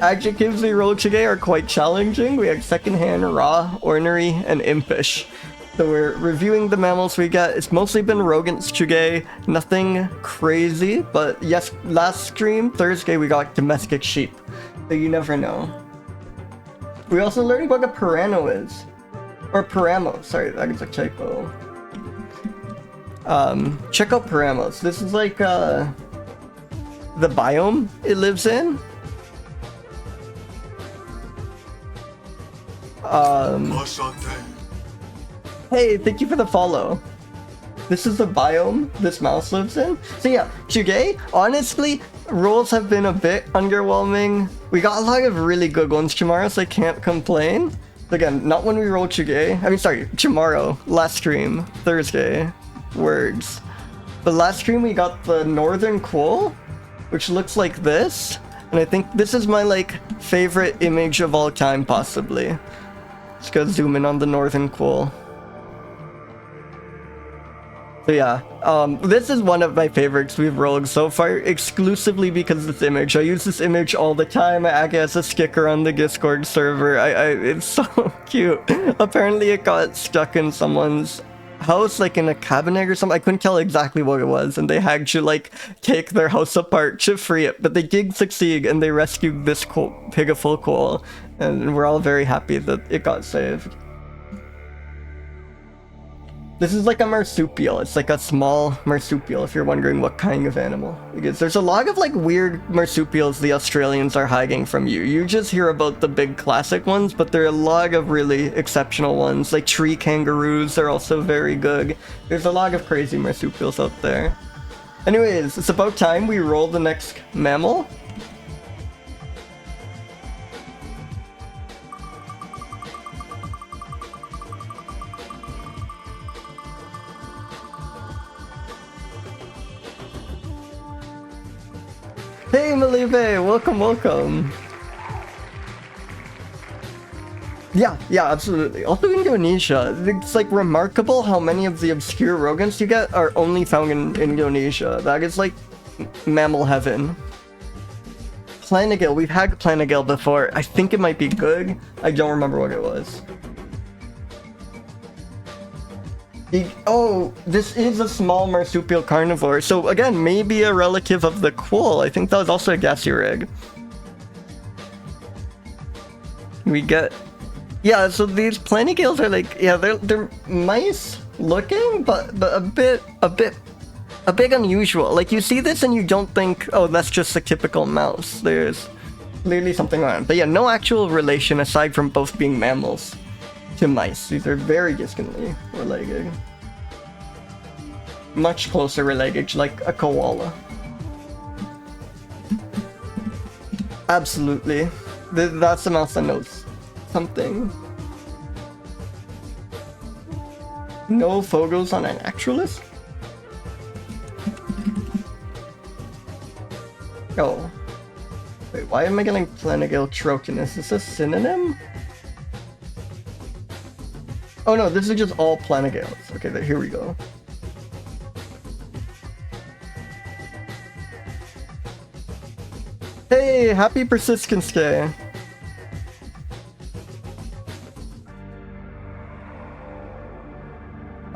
adjectives we rolled today are quite challenging. We have secondhand, raw, ornery, and impish. So we're reviewing the mammals we got. It's mostly been rodents today, nothing crazy, but yes, last stream, Thursday, we got domestic sheep. So you never know. We also learned what a Pirano is. Or Paramo, sorry, that is a typo. Check out Paramos. This is like the biome it lives in. Hey, thank you for the follow. This is the biome this mouse lives in. So yeah, today, honestly, rolls have been a bit underwhelming. We got a lot of really good ones tomorrow, so I can't complain. Again, not when we roll today. I mean, sorry, tomorrow. Last stream, Thursday. Words. But last stream we got the northern quoll, which looks like this. And I think this is my, like, favorite image of all time, possibly. Just gotta zoom in on the northern quoll. So yeah, this is one of my favorites we've rolled so far, exclusively because of this image. I use this image all the time. I act as a sticker on the Discord server. It's so cute. Apparently it got stuck in someone's house, like in a cabinet or something. I couldn't tell exactly what it was, and they had to like take their house apart to free it. But they did succeed, and they rescued this pitiful quoll, and we're all very happy that it got saved. This is like a marsupial. It's like a small marsupial, if you're wondering what kind of animal it is. There's a lot of like weird marsupials the Australians are hiding from you. You just hear about the big classic ones, but there are a lot of really exceptional ones. Like tree kangaroos are also very good. There's a lot of crazy marsupials out there. Anyways, it's about time we roll the next mammal. Hey Malive, welcome. Yeah, absolutely. Also Indonesia. It's like remarkable how many of the obscure rodents you get are only found in Indonesia. That is like mammal heaven. Planigale, we've had Planigale before. I think it might be good. I don't remember what it was. Oh, this is a small marsupial carnivore. So again, maybe a relative of the quoll. I think that was also a gassy rig. We get... Yeah, so these Planigales are like, yeah, they're mice looking, but a bit unusual. Like, you see this and you don't think, oh, that's just a typical mouse. There's clearly something on it. But yeah, no actual relation aside from both being mammals to mice. These are very distantly related. Much closer related, like a koala. Absolutely. That's the mouse that knows something. No photos on an actualist? Oh. Wait, why am I getting Planigale trocinus? Is this a synonym? Oh no, this is just all Planigales. Okay, here we go. Hey, happy persistence day.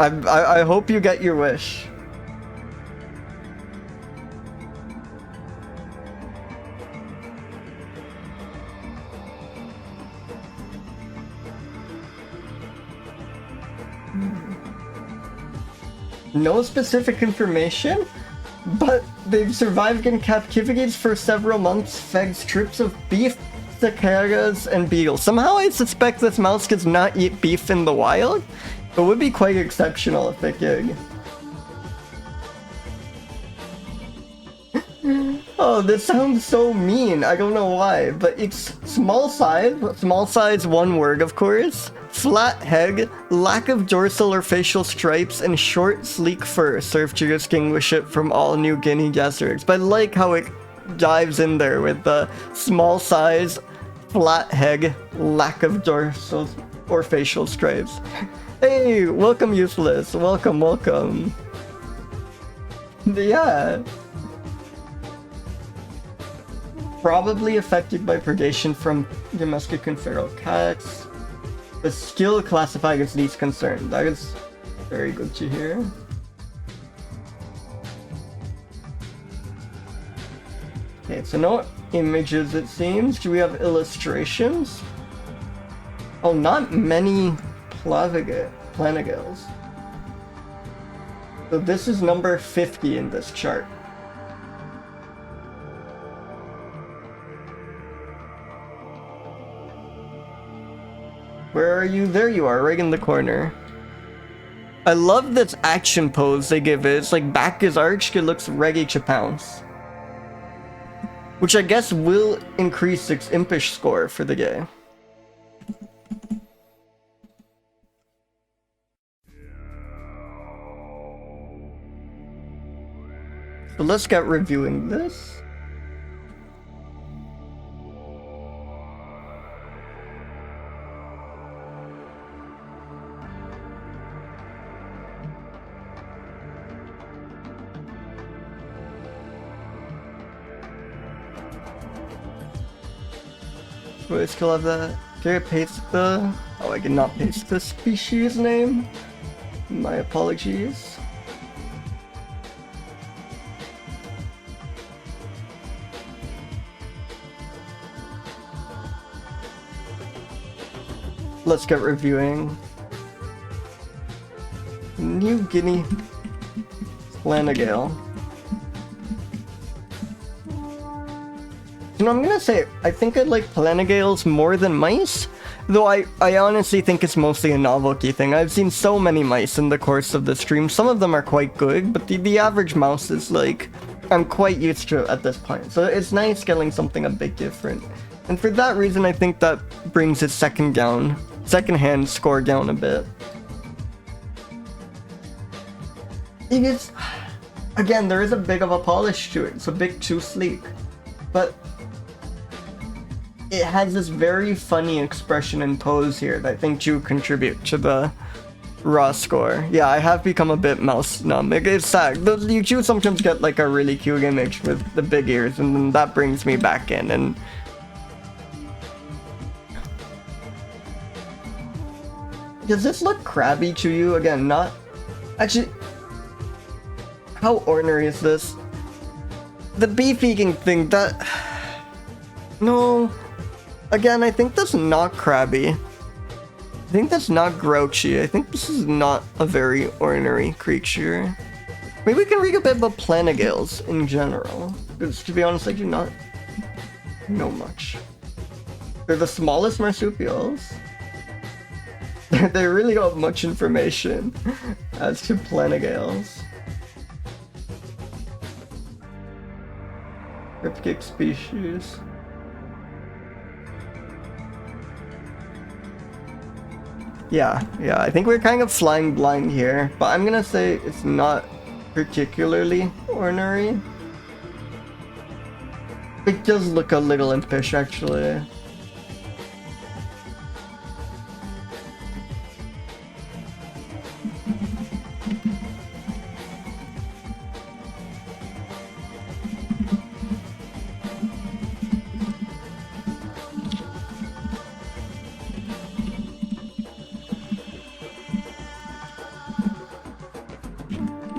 I hope you get your wish. No specific information, but they've survived in captivities for several months, fed strips of beef, cicadas, and beetles. Somehow I suspect this mouse does not eat beef in the wild. It would be quite exceptional if it did. Oh, this sounds so mean. I don't know why, but it's small size, one word of course, flat head, lack of dorsal or facial stripes, and short, sleek fur serve to distinguish it from all New Guinea deserts. But I like how it dives in there with the small size, flat head, lack of dorsal or facial stripes. Hey, welcome Useless, welcome. Yeah. Probably affected by predation from domestic and feral cats, but still classified as least concerned. That is very good to hear. Okay, so no images it seems. Do we have illustrations? Oh, not many Planigales. So this is number 50 in this chart. Where are you? There you are, right in the corner. I love this action pose they give it. It's like back is arched, it looks ready to pounce. Which I guess will increase its impish score for the game. So let's get reviewing this. Wait, still have that. Can I paste the... Oh, I did not paste the species name. My apologies. Let's get reviewing. New Guinea Planigale. You know, I'm gonna say, I think I like Planigales more than mice, though I honestly think it's mostly a novelty thing. I've seen so many mice in the course of the stream. Some of them are quite good, but the average mouse is like, I'm quite used to it at this point. So it's nice getting something a bit different. And for that reason, I think that brings its second-hand score down a bit. It is, again, there is a bit of a polish to it. It's a bit too sleek, but it has this very funny expression and pose here that I think do contribute to the raw score. Yeah, I have become a bit mouse numb. It's sad. You do sometimes get like a really cute image with the big ears, and then that brings me back in. And does this look crabby to you? Again, not... Actually, how ornery is this? The beef eating thing, that... No... Again, I think that's not crabby. I think that's not grouchy. I think this is not a very ordinary creature. Maybe we can read a bit about Planigales in general. Because to be honest, I do not know much. They're the smallest marsupials. They really don't have much information as to Planigales. Cryptic species. Yeah, I think we're kind of flying blind here, but I'm gonna say it's not particularly ornery. It does look a little impish, actually.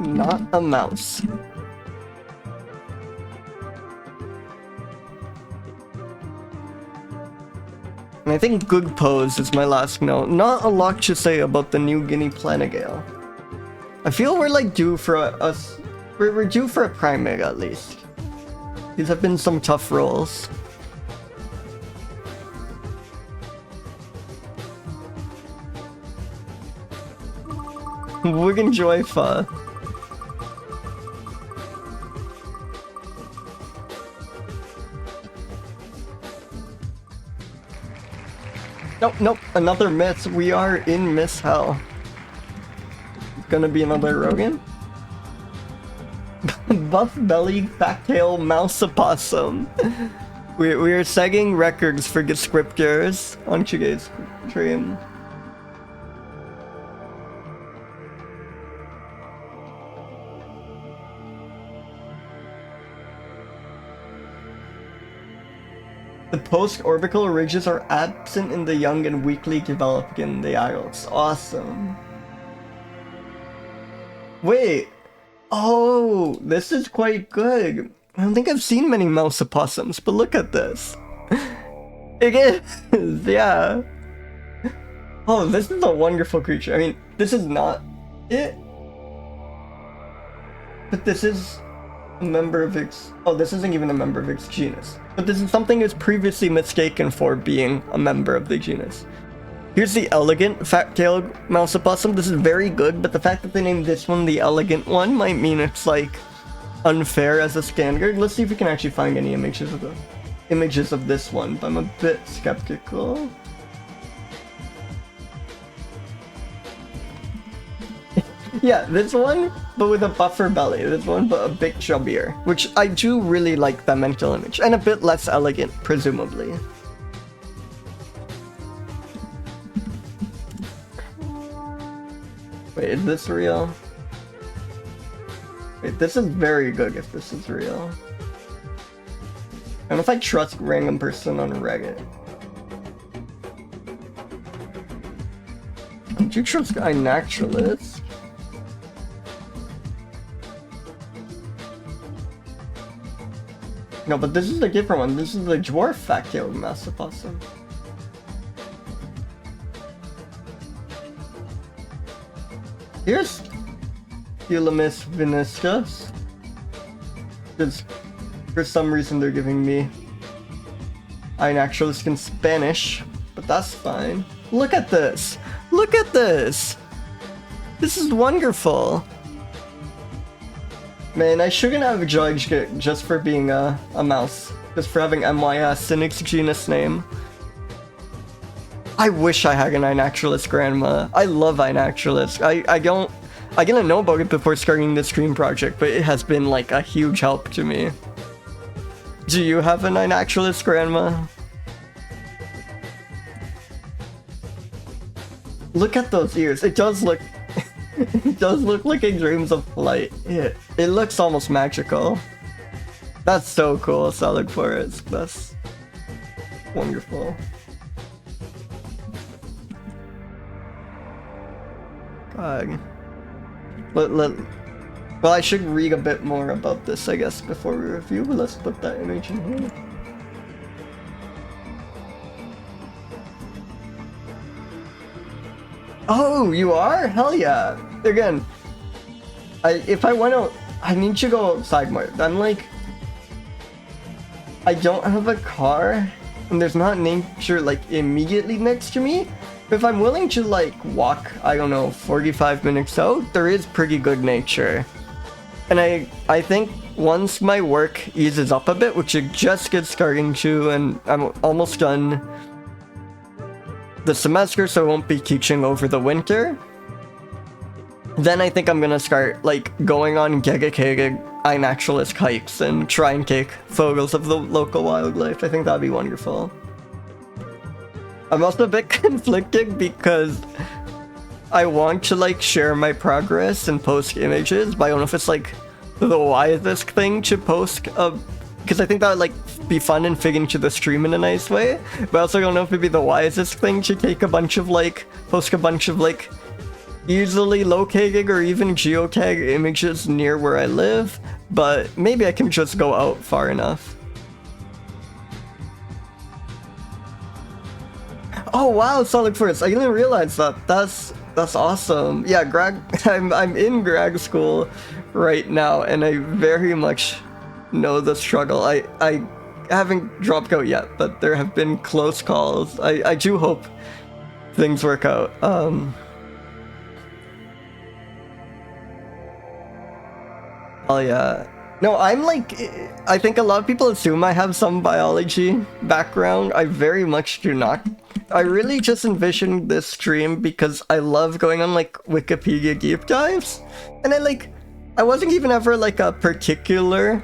Not a mouse. And I think good pose is my last note. Not a lot to say about the New Guinea Planigale. I feel we're like due for we're due for a primate at least. These have been some tough rolls. Wigan Joyfa. Nope, another miss. We are in Miss Hell. Gonna be another Rogan. Buff belly, fat tail, mouse opossum. We are setting records for descriptors on today's stream. The post-orbital ridges are absent in the young and weakly developed in the adults. Awesome. Wait. Oh, this is quite good. I don't think I've seen many mouse opossums, but look at this. It is, yeah. Oh, this is a wonderful creature. I mean, this is not it. But this is a member of its... Oh, this isn't even a member of its genus. But this is something that's previously mistaken for being a member of the genus. Here's the elegant fat-tailed mouse opossum. This is very good, but the fact that they named this one the elegant one might mean it's like unfair as a standard. Let's see if we can actually find any images of this one, but I'm a bit skeptical. Yeah, this one, but with a buffer belly. This one, but a bit chubbier, which I do really like that mental image, and a bit less elegant, presumably. Wait, is this real? Wait, this is very good if this is real. I don't know if I trust random person on Reddit. Do you trust guy naturalist? No, but this is a different one. This is the dwarf fat-tailed mouse opossum. Here's Ulamis viniscus. Because for some reason they're giving me naturalist in Spanish, but that's fine. Look at this! Look at this! This is wonderful! Man, I shouldn't have judged it just for being a mouse. Just for having MYS in its genus name. I wish I had an iNaturalist grandma. I love iNaturalist. I didn't know about it before starting this stream project, but it has been like a huge help to me. Do you have an iNaturalist grandma? Look at those ears. It does look... it does look like it dreams of flight. It looks almost magical. That's so cool, Solid Forest. That's wonderful. God. Well, I should read a bit more about this, I guess, before we review, but let's put that image in here. Oh, you are? Hell yeah. Again, if I went out, I need to go outside more. I'm like, I don't have a car, and there's not nature like immediately next to me. But if I'm willing to like walk, I don't know, 45 minutes out, there is pretty good nature. And I think once my work eases up a bit, which it just gets starting to, and I'm almost done the semester, so I won't be teaching over the winter, then I think I'm gonna start like going on dedicated iNaturalist hikes and try and take photos of the local wildlife. I think that'd be wonderful. I'm also a bit conflicted because I want to like share my progress and post images, but I don't know if it's like the wisest thing to post because I think that would like be fun and fit into the stream in a nice way, but I also don't know if it'd be the wisest thing to take a bunch of like, post a bunch of like easily located or even geotag images near where I live, but maybe I can just go out far enough. Oh wow, Solid Forest, I didn't realize that. That's awesome. Yeah, I'm in grad school right now, and I very much know the struggle. I haven't dropped out yet, but there have been close calls. I do hope things work out. Oh yeah. No, I'm like, I think a lot of people assume I have some biology background. I very much do not. I really just envisioned this stream because I love going on like Wikipedia deep dives. And I wasn't even ever like a particular,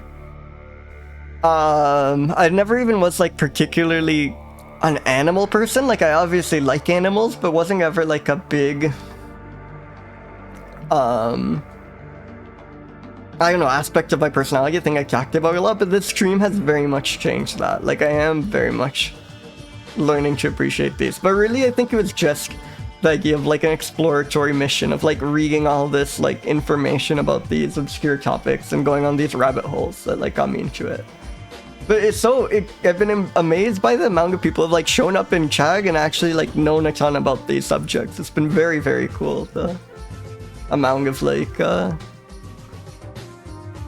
I never even was like particularly an animal person. Like I obviously like animals, but wasn't ever like a big, I don't know, aspect of my personality, I think I talked about a lot, but this stream has very much changed that. Like, I am very much learning to appreciate these. But really, I think it was just the idea of, like, an exploratory mission of, like, reading all this, like, information about these obscure topics and going on these rabbit holes that, like, got me into it. But I've been amazed by the amount of people who have, like, shown up in chat and actually, like, known a ton about these subjects. It's been very, very cool, the amount of, like,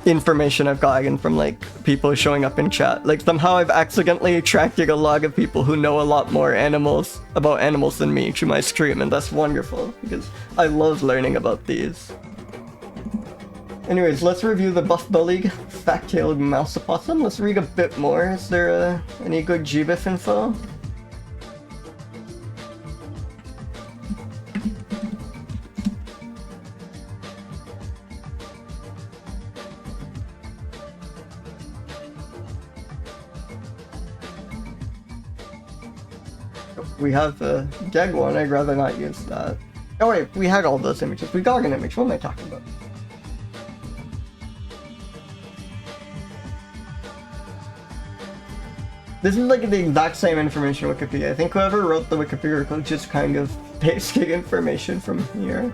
information I've gotten from like people showing up in chat. Like somehow I've accidentally attracted a lot of people who know a lot more about animals than me to my stream, and that's wonderful because I love learning about these. Anyways, let's review the buff-bellied fat-tailed mouse opossum. Let's read a bit more. Is there any good GBIF info? We have a dead one, I'd rather not use that. Oh wait, we had all those images. We got an image, what am I talking about? This is like the exact same information in Wikipedia. I think whoever wrote the Wikipedia article just kind of pasted information from here.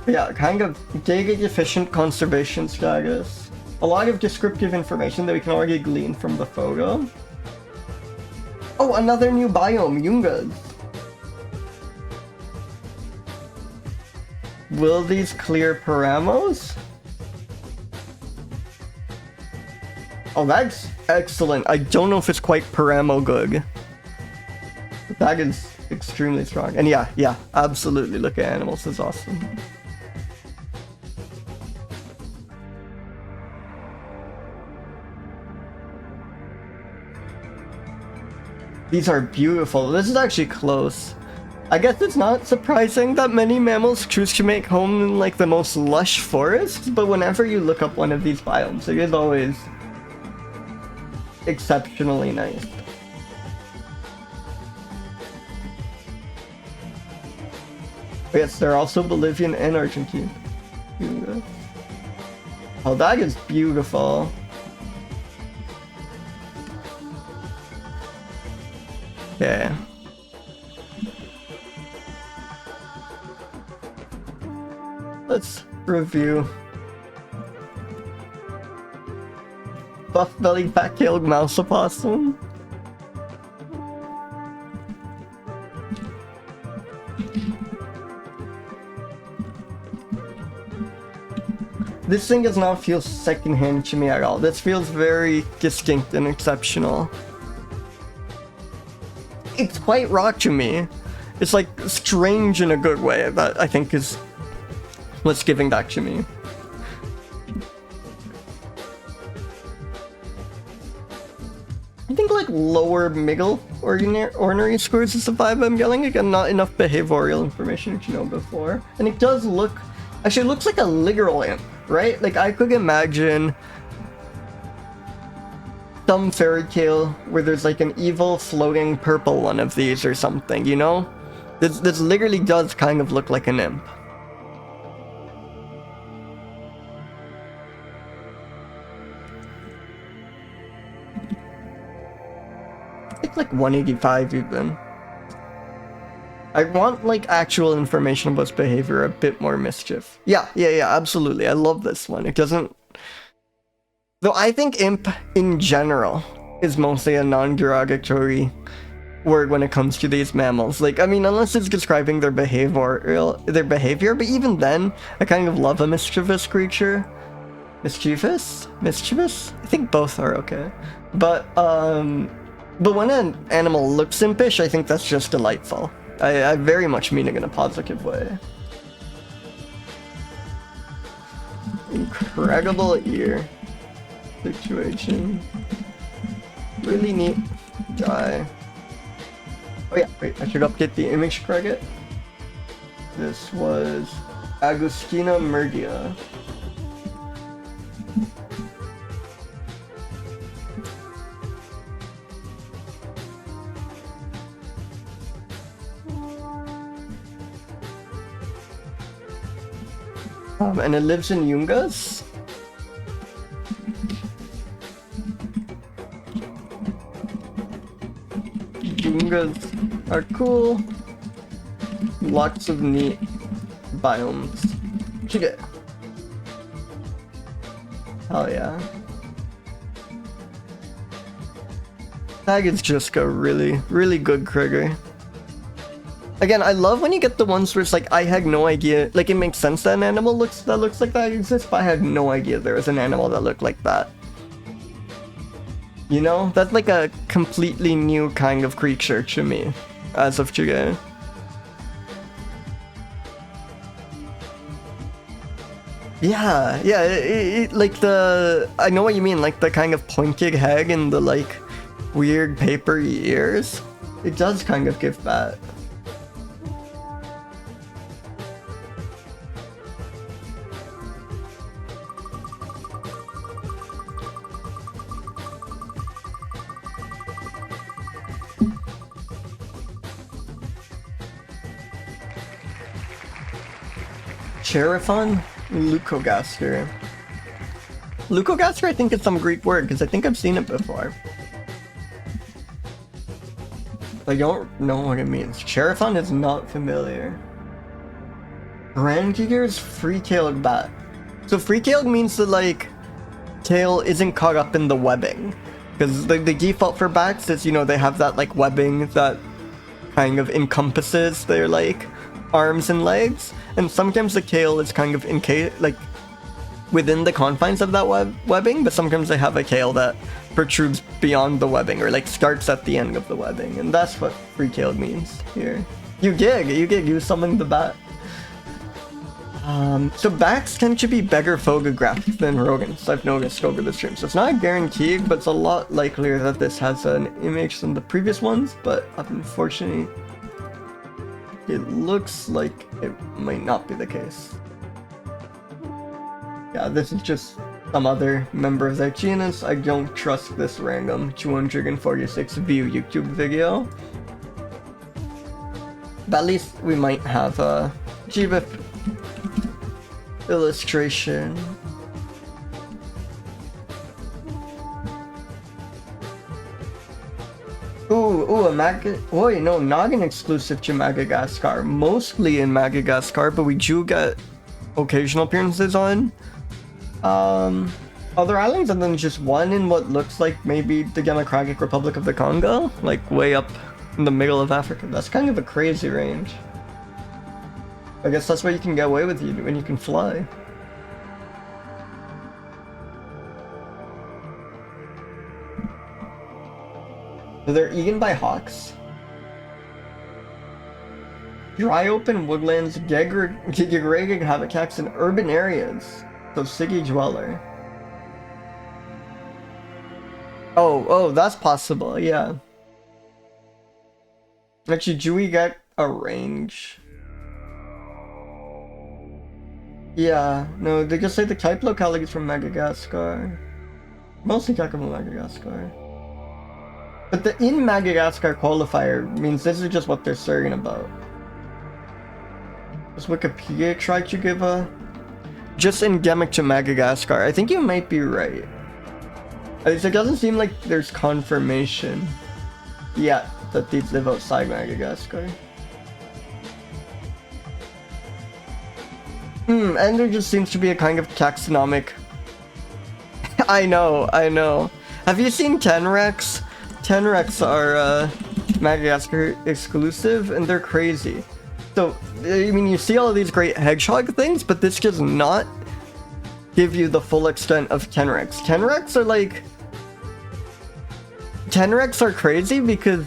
But yeah, kind of data efficient conservation status. A lot of descriptive information that we can already glean from the photo. Oh, another new biome, Yungas. Will these clear paramos? Oh, that's excellent. I don't know if it's quite paramo good. But that is extremely strong. And yeah, absolutely. Look at animals, is awesome. These are beautiful. This is actually close. I guess it's not surprising that many mammals choose to make home in like the most lush forests, but whenever you look up one of these biomes, it is always exceptionally nice. But yes, they're also Bolivian and Argentine. Oh, that is beautiful. Okay. Let's review buff-bellied fat-tailed mouse opossum. This thing does not feel secondhand to me at all. This feels very distinct and exceptional. It's quite raw to me. It's like strange in a good way that I think is what's giving that to me. I think like lower middle ordinary scores is the vibe I'm getting. Again, not enough behavioral information to know before. And it does look, actually it looks like a literal imp, right? Like I could imagine some fairy tale where there's like an evil floating purple one of these or something, you know? This literally does kind of look like an imp. It's like 185 even. I want like actual information about its behavior, a bit more mischief. Yeah, absolutely. I love this one. It doesn't... Though I think imp in general is mostly a non-derogatory word when it comes to these mammals. Like, I mean, unless it's describing their behavior, but even then, I kind of love a mischievous creature. Mischievous? I think both are okay. But when an animal looks impish, I think that's just delightful. I very much mean it in a positive way. Incredible ear situation. Really neat guy. Oh yeah, wait, I should update the image credit. This was Agustina Murdia. And it lives in Yungas. Yungas are cool. Lots of neat biomes. What you get? Hell yeah. Tag is just a really, really good trigger. Again, I love when you get the ones where it's like, I had no idea, like it makes sense that an animal looks like that exists, but I had no idea there was an animal that looked like that. You know? That's like a completely new kind of creature to me, as of today. Yeah, like the, I know what you mean, like the kind of pointed head and the like weird papery ears. It does kind of give that. Chaerephon? Leucogaster. Leucogaster, I think it's some Greek word, because I think I've seen it before. I don't know what it means. Chaerephon is not familiar. Grandier's free-tailed bat. So free-tailed means that, like, tail isn't caught up in the webbing. Because the default for bats is, you know, they have that, like, webbing that kind of encompasses their, like, arms and legs. And sometimes the tail is kind of like within the confines of that webbing, but sometimes they have a tail that protrudes beyond the webbing or like starts at the end of the webbing, and that's what free-tailed means here. You summoned the bat. So bats tend to be better photographed than rodents, I've noticed over the stream. So it's not guaranteed, but it's a lot likelier that this has an image than the previous ones, but unfortunately it looks like it might not be the case. Yeah, this is just some other member of that genus. I don't trust this random 246 view YouTube video. But at least we might have a GBIF illustration. Noggin exclusive to Madagascar. Mostly in Madagascar, but we do get occasional appearances on other islands, and then just one in what looks like maybe the Democratic Republic of the Congo, like way up in the middle of Africa. That's kind of a crazy range. I guess that's what you can get away with when you can fly. So they're eaten by hawks. Dry open woodlands, giggling habitats in urban areas. So city dweller. Oh, that's possible, yeah. Actually, do we get a range? Yeah, no, they just say the type locality is from Madagascar. Mostly talking about Madagascar. But the in Madagascar qualifier means this is just what they're saying about. Does Wikipedia try to give a... Just endemic to Madagascar. I think you might be right. At least it doesn't seem like there's confirmation yet that these live outside Madagascar. And there just seems to be a kind of taxonomic... I know. Have you seen Tenrecs? Tenrecs are Madagascar exclusive, and they're crazy. So, I mean, you see all of these great hedgehog things, but this does not give you the full extent of Tenrecs. Tenrecs are like... Tenrecs are crazy because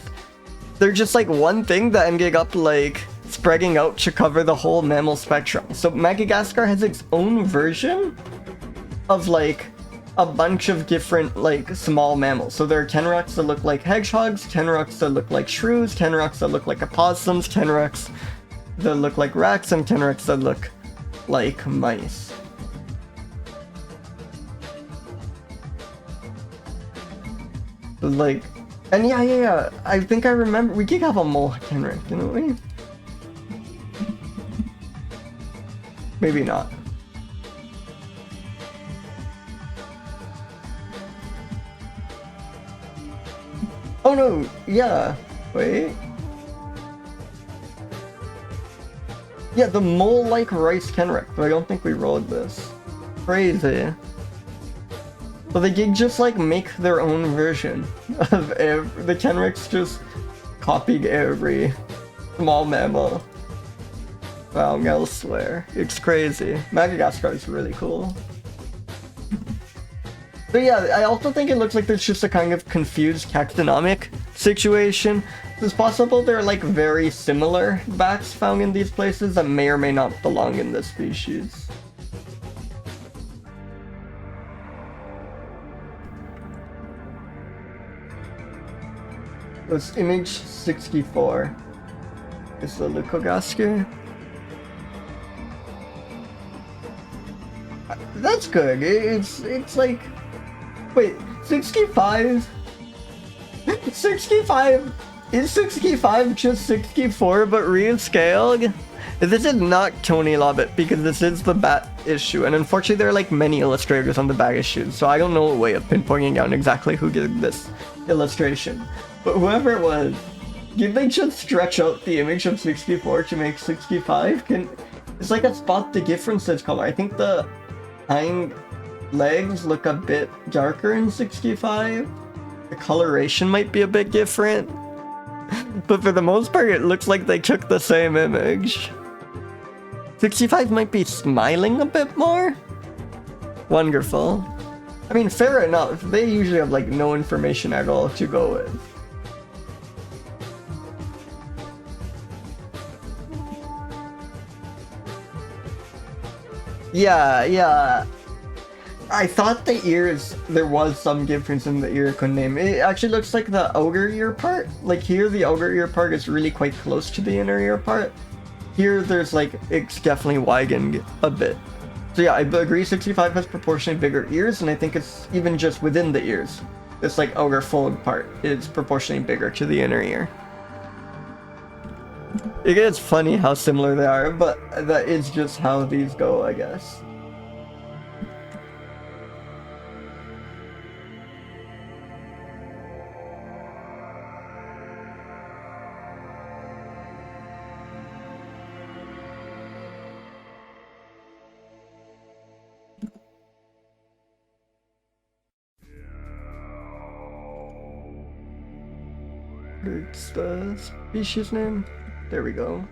they're just like one thing that ended up like spreading out to cover the whole mammal spectrum. So Madagascar has its own version of like a bunch of different like small mammals. So there are Tenrecs that look like hedgehogs, Tenrecs that look like shrews, Tenrecs that look like opossums, Tenrecs that look like rats, and Tenrecs that look like mice. Like, and yeah, I think I remember, we did have a mole Tenrec, didn't we? Maybe not. Oh no, yeah, wait. Yeah, the mole-like rice Tenrec, but I don't think we rolled this. Crazy. But they did just like make their own version of the Tenrecs just copied every small mammal found elsewhere. It's crazy. Madagascar is really cool. But yeah, I also think it looks like there's just a kind of confused taxonomic situation. It's possible there are like very similar bats found in these places that may or may not belong in this species. It's image 64. It's the leucogaster. That's good. It's like, wait, 65? 65? Is 65 just 64 but rescaled? This is not Tony Lobbit because this is the bat issue, and unfortunately there are like many illustrators on the bat issues, so I don't know a way of pinpointing down exactly who did this illustration. But whoever it was, did they just stretch out the image of 64 to make 65? It's like a spot the differences color. I think the hind legs look a bit darker in 65. The coloration might be a bit different. But for the most part, it looks like they took the same image. 65 might be smiling a bit more. Wonderful. I mean, fair enough. They usually have like no information at all to go with. Yeah. I thought the ears, there was some difference in the ear name. It actually looks like the outer ear part. Like here, the outer ear part is really quite close to the inner ear part. Here, there's like, it's definitely widened a bit. So yeah, I agree 65 has proportionally bigger ears, and I think it's even just within the ears. This like outer fold part is proportionally bigger to the inner ear. It is funny how similar they are, but that is just how these go, I guess. It's the species name. There we go.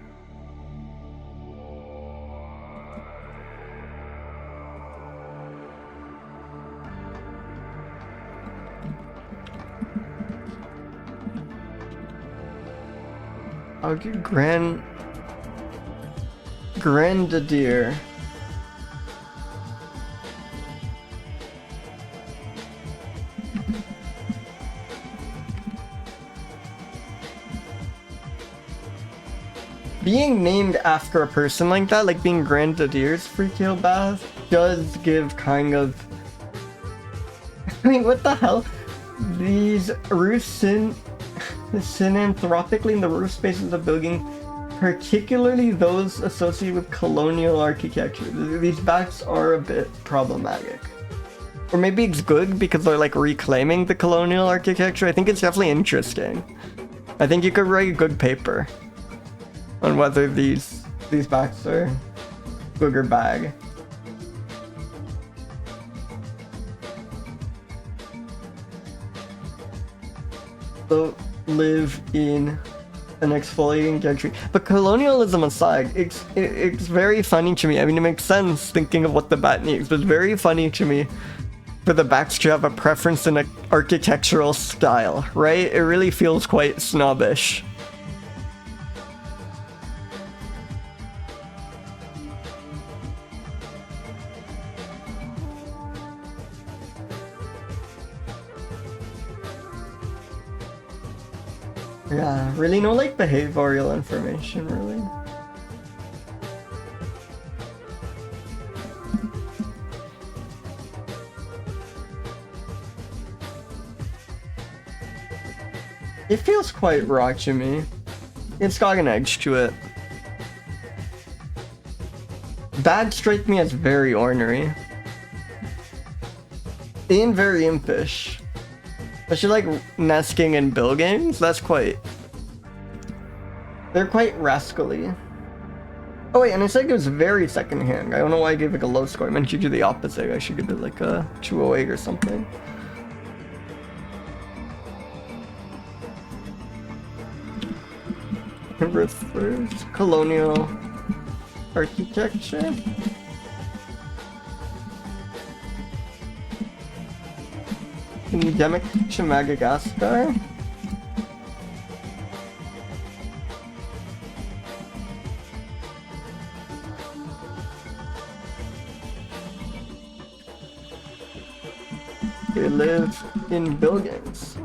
Grenadier. Being named after a person like that, like being Grenadier's free-tail bass, does give kind of... I mean, what the hell? These roofs sin anthropically in the roof spaces of building, particularly those associated with colonial architecture. These bats are a bit problematic. Or maybe it's good because they're like reclaiming the colonial architecture. I think it's definitely interesting. I think you could write a good paper on whether these bats are good or bad. So live in an exfoliating gentry. But colonialism aside, it's very funny to me. I mean, it makes sense thinking of what the bat needs, but it's very funny to me for the bats to have a preference in an architectural style, right? It really feels quite snobbish. Yeah, really no like behavioral information, really. It feels quite raw to me. It's got an edge to it. Bad strike me as very ornery. And very impish. Especially like nesting and buildings, that's quite... They're quite rascally. Oh wait, and I said it was very secondhand. I don't know why I gave like a low score. I meant you do the opposite. I should give it like a 208 or something. Refers colonial architecture. Endemic to Madagascar. They live in buildings.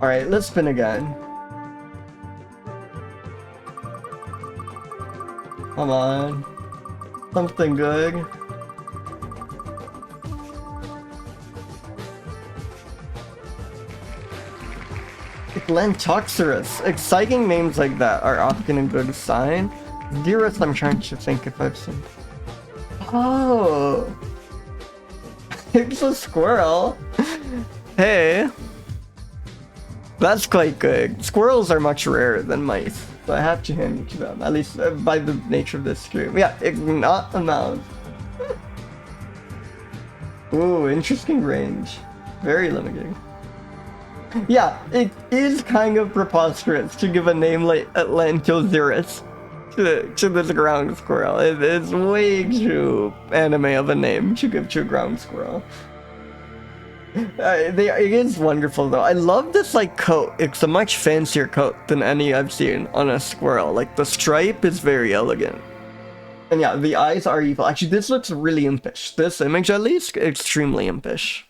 Alright, let's spin again. Come on. Something good. Atlantoxerus. Exciting names like that are often a good sign. Dearest, I'm trying to think if I've seen... Oh! It's a squirrel! Hey! That's quite good. Squirrels are much rarer than mice. So I have to hand it to them, at least by the nature of this stream. Yeah, it's not a mouse. Ooh, interesting range. Very limiting. Yeah, it is kind of preposterous to give a name like Atlantoxerus to this ground squirrel. It is way too anime of a name to give to a ground squirrel. It is wonderful though. I love this like coat. It's a much fancier coat than any I've seen on a squirrel. Like the stripe is very elegant. And yeah, the eyes are evil. Actually, this looks really impish. This image at least, extremely impish.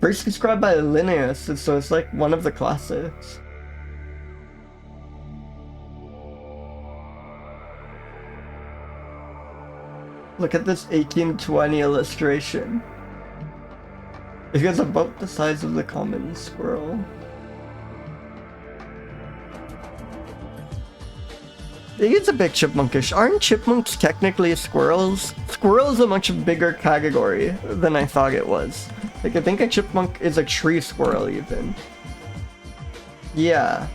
First described by Linnaeus, so it's like one of the classics. Look at this 1820 illustration. It gets about the size of the common squirrel. It gets a bit chipmunkish. Aren't chipmunks technically squirrels? Squirrel is a much bigger category than I thought it was. Like, I think a chipmunk is a tree squirrel even. Yeah.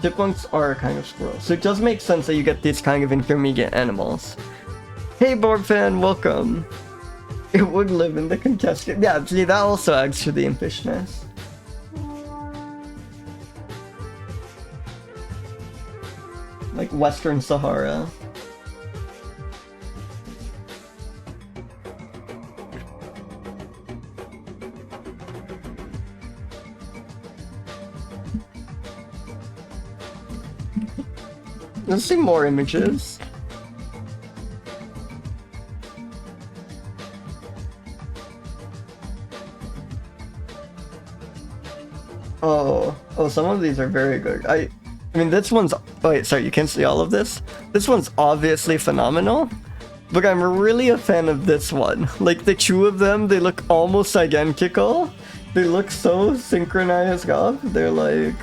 Chipmunks are a kind of squirrel, so it does make sense that you get these kind of intermediate animals. Hey board fan, welcome. It would live in the contested. Yeah, see, that also adds to the impishness. Like Western Sahara. Let's see more images. Oh, some of these are very good. I mean, this one's... Wait, sorry, you can't see all of this? This one's obviously phenomenal, but I'm really a fan of this one. Like, the two of them, they look almost identical. They look so synchronized up. They're like...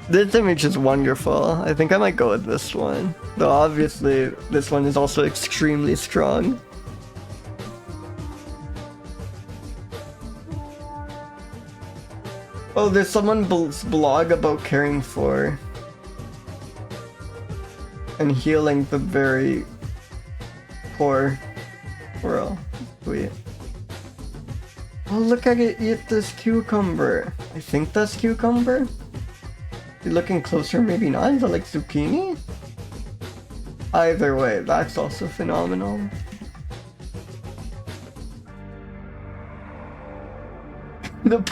This image is wonderful. I think I might go with this one. Though obviously, this one is also extremely strong. Oh, there's someone's blog about caring for and healing the very poor world. Sweet. Oh, look, I can eat this cucumber. I think that's cucumber. You're looking closer, maybe not. Is that like zucchini? Either way, that's also phenomenal. The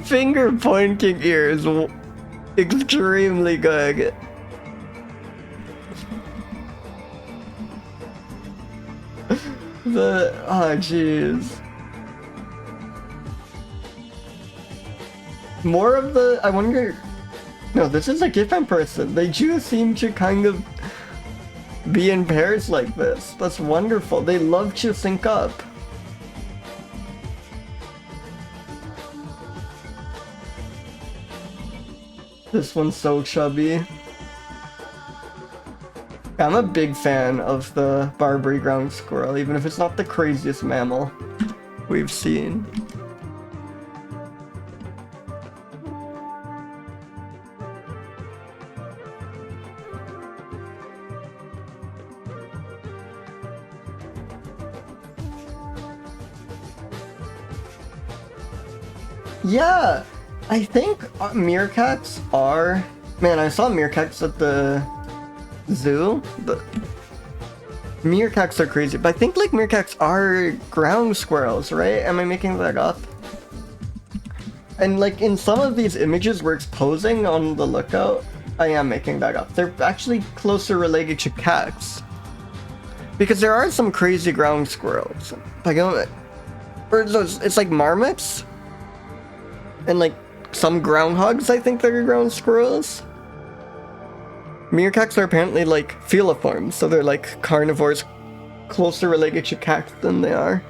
finger pointing ear is extremely good. Oh jeez. More of the, I wonder, no, this is a different person. They do seem to kind of be in pairs like this. That's wonderful. They love to sync up. This one's so chubby. I'm a big fan of the Barbary ground squirrel, even if it's not the craziest mammal we've seen. Yeah, I think meerkats are... Man, I saw meerkats at the zoo. The meerkats are crazy, but I think like meerkats are ground squirrels, right? Am I making that up? And like in some of these images where it's posing on the lookout, I am making that up. They're actually closer related to cats. Because there are some crazy ground squirrels. Like, or it's like marmots. And like some groundhogs, I think they're ground squirrels. Meerkats are apparently like feliforms, so they're like carnivores closer related to cats than they are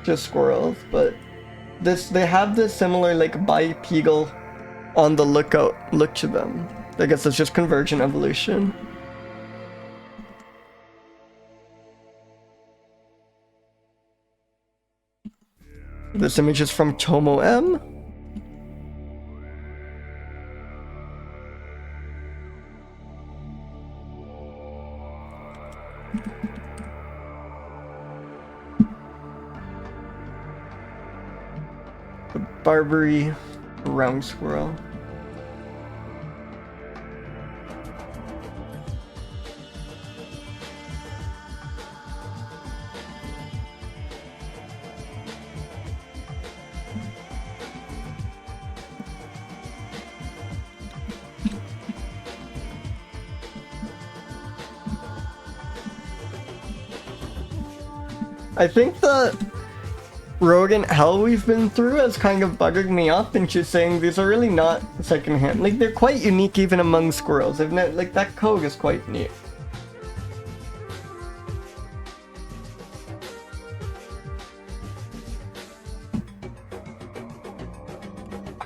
just squirrels. But they have this similar like bipedal on the lookout look to them. I guess it's just convergent evolution. This image is from Tomo M. The Barbary round squirrel. I think the rodent hell we've been through has kind of buggered me up into saying these are really not secondhand. Like, they're quite unique even among squirrels. Like, that coat is quite neat.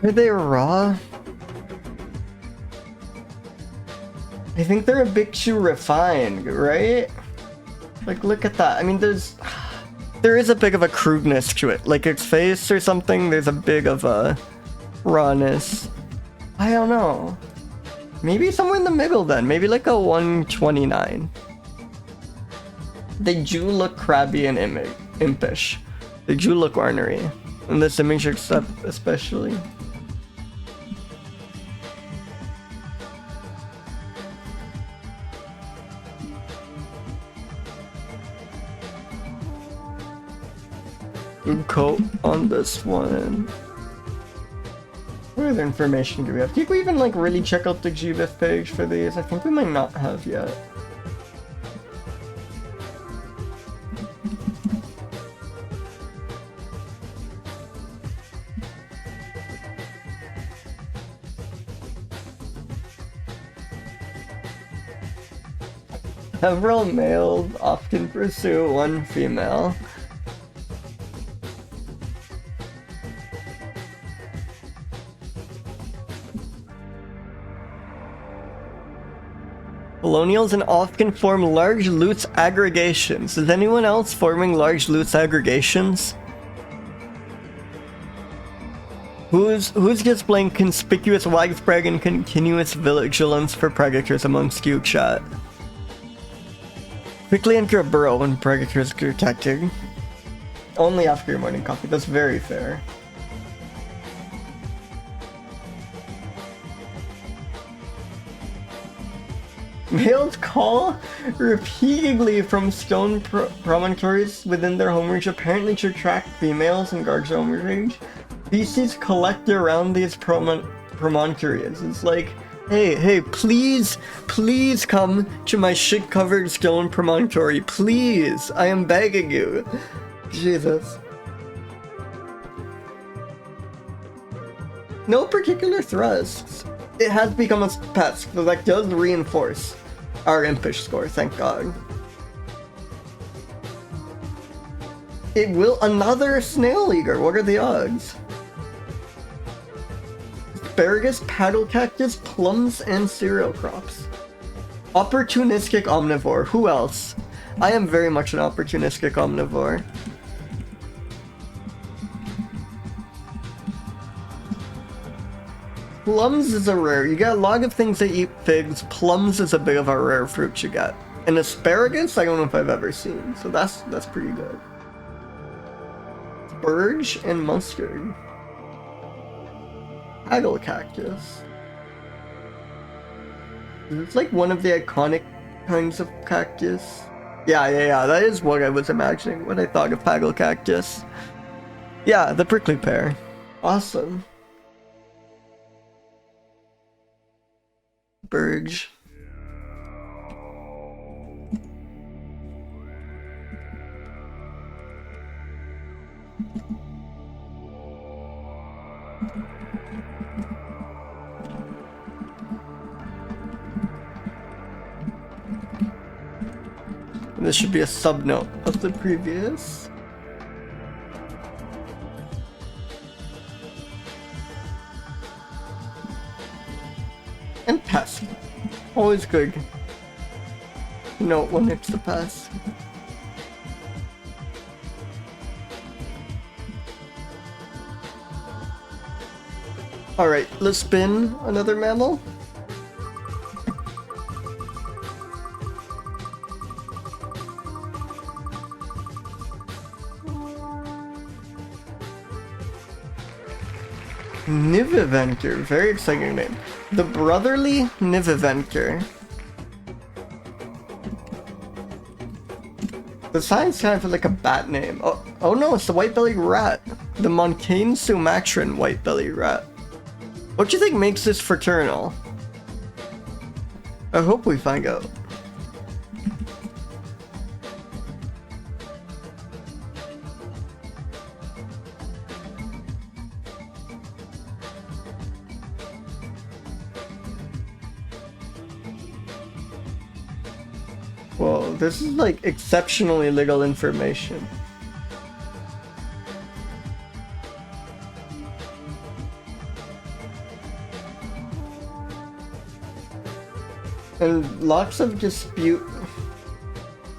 Are they raw? I think they're a bit too refined, right? Like, look at that. I mean, there is a bit of a crudeness to it. Like its face or something, there's a bit of a rawness. I don't know. Maybe somewhere in the middle then. Maybe like a 129. They do look crabby and impish. They do look ornery. In this image especially. Good coat on this one. What other information do we have? Did we even like really check out the GBIF page for these? I think we might not have yet. Several males often pursue one female. Colonials and often form large loose aggregations. Is anyone else forming large loose aggregations? Who's displaying conspicuous, widespread, and continuous vigilance for predators amongst you, chat? Quickly enter a burrow when predators are detected. Only after your morning coffee. That's very fair. Males call repeatedly from stone promontories within their home range, apparently to attract females and guard their home range. Species collect around these promontories. It's like, hey, please come to my shit-covered stone promontory. Please, I am begging you. Jesus. No particular thrusts. It has become a pest, so that does reinforce our impish score, thank God. It will another snail eater. What are the odds? Asparagus, paddle cactus, plums, and cereal crops. Opportunistic omnivore. Who else? I am very much an opportunistic omnivore. Plums is a rare. You get a lot of things that eat figs. Plums is a bit of a rare fruit you get. And asparagus, I don't know if I've ever seen. So that's pretty good. Spurge and mustard. Paddle cactus. It's like one of the iconic kinds of cactus. Yeah. That is what I was imagining when I thought of paddle cactus. Yeah, the prickly pear. Awesome. Burge. And this should be a subnote of the previous. And pest. Always good. Note when it's the pest. Alright, let's spin another mammal. Niviventer, very exciting name. The brotherly Niviventer. The sign's kind of like a bat name. Oh no, it's the white-bellied rat. The Montane Sumatran white-bellied rat. What do you think makes this fraternal? I hope we find out. Whoa, this is like exceptionally little information. And lots of dispute.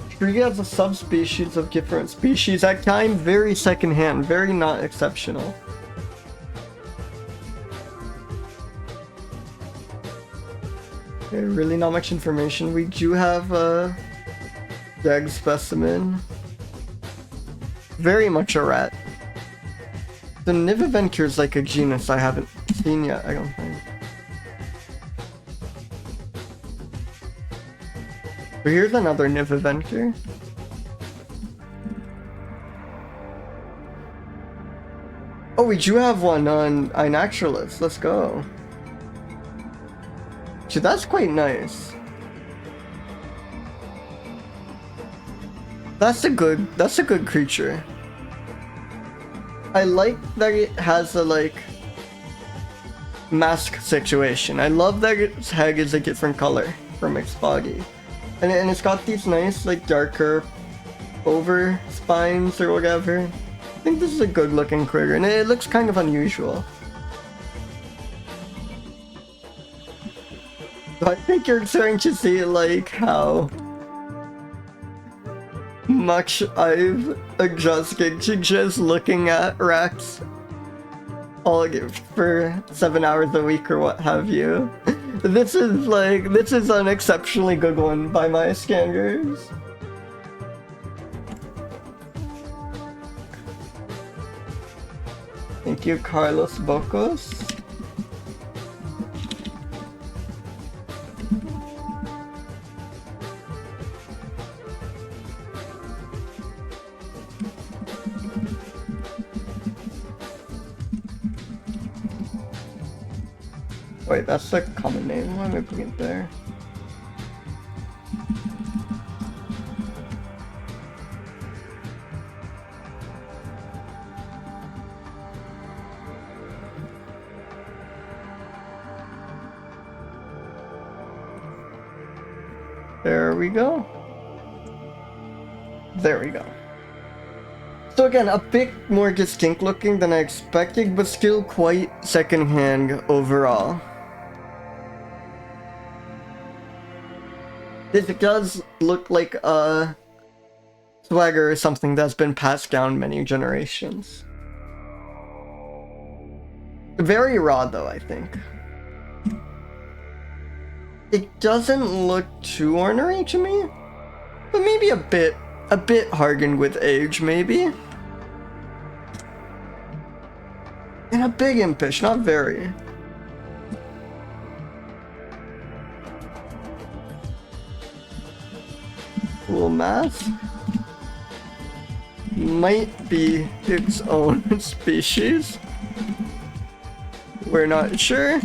Tree as a subspecies of different species, at time very secondhand, very not exceptional. Okay, really not much information. We do have a jag specimen. Very much a rat. The Niviventer is like a genus I haven't seen yet, I don't think. But here's another Niviventer. Oh, we do have one on Inaturalist. Let's go. So that's quite nice. That's a good creature. I like that it has a like mask situation. I love that its head is a different color from its body. And it's got these nice like darker over spines or whatever. I think this is a good looking critter and it looks kind of unusual. So I think you're starting to see like how much I've adjusted to just looking at rats all for 7 hours a week or what have you. This is an exceptionally good one by my standards. Thank you, Carlos Bocos. Wait, that's the common name. Why am I putting it there? There we go. There we go. So again, a bit more distinct looking than I expected, but still quite secondhand overall. It does look like a swagger or something that's been passed down many generations. Very raw though, I think. It doesn't look too ornery to me, but maybe a bit hardened with age, maybe. And a bit impish, not very. Cool mask. Might be its own species. We're not sure.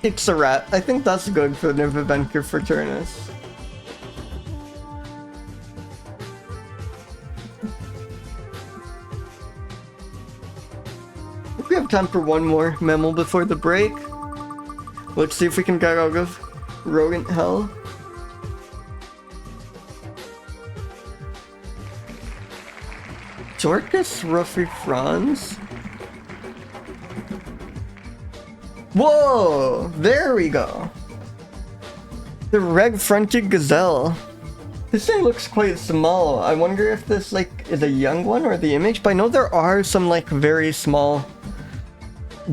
It's a rat. I think that's good for Niviventer fraternus. We have time for one more mammal before the break. Let's see if we can get out of rodent hell. Eudorcas rufifrons. Whoa! There we go. The red-fronted gazelle. This thing looks quite small. I wonder if this like is a young one or the image. But I know there are some like very small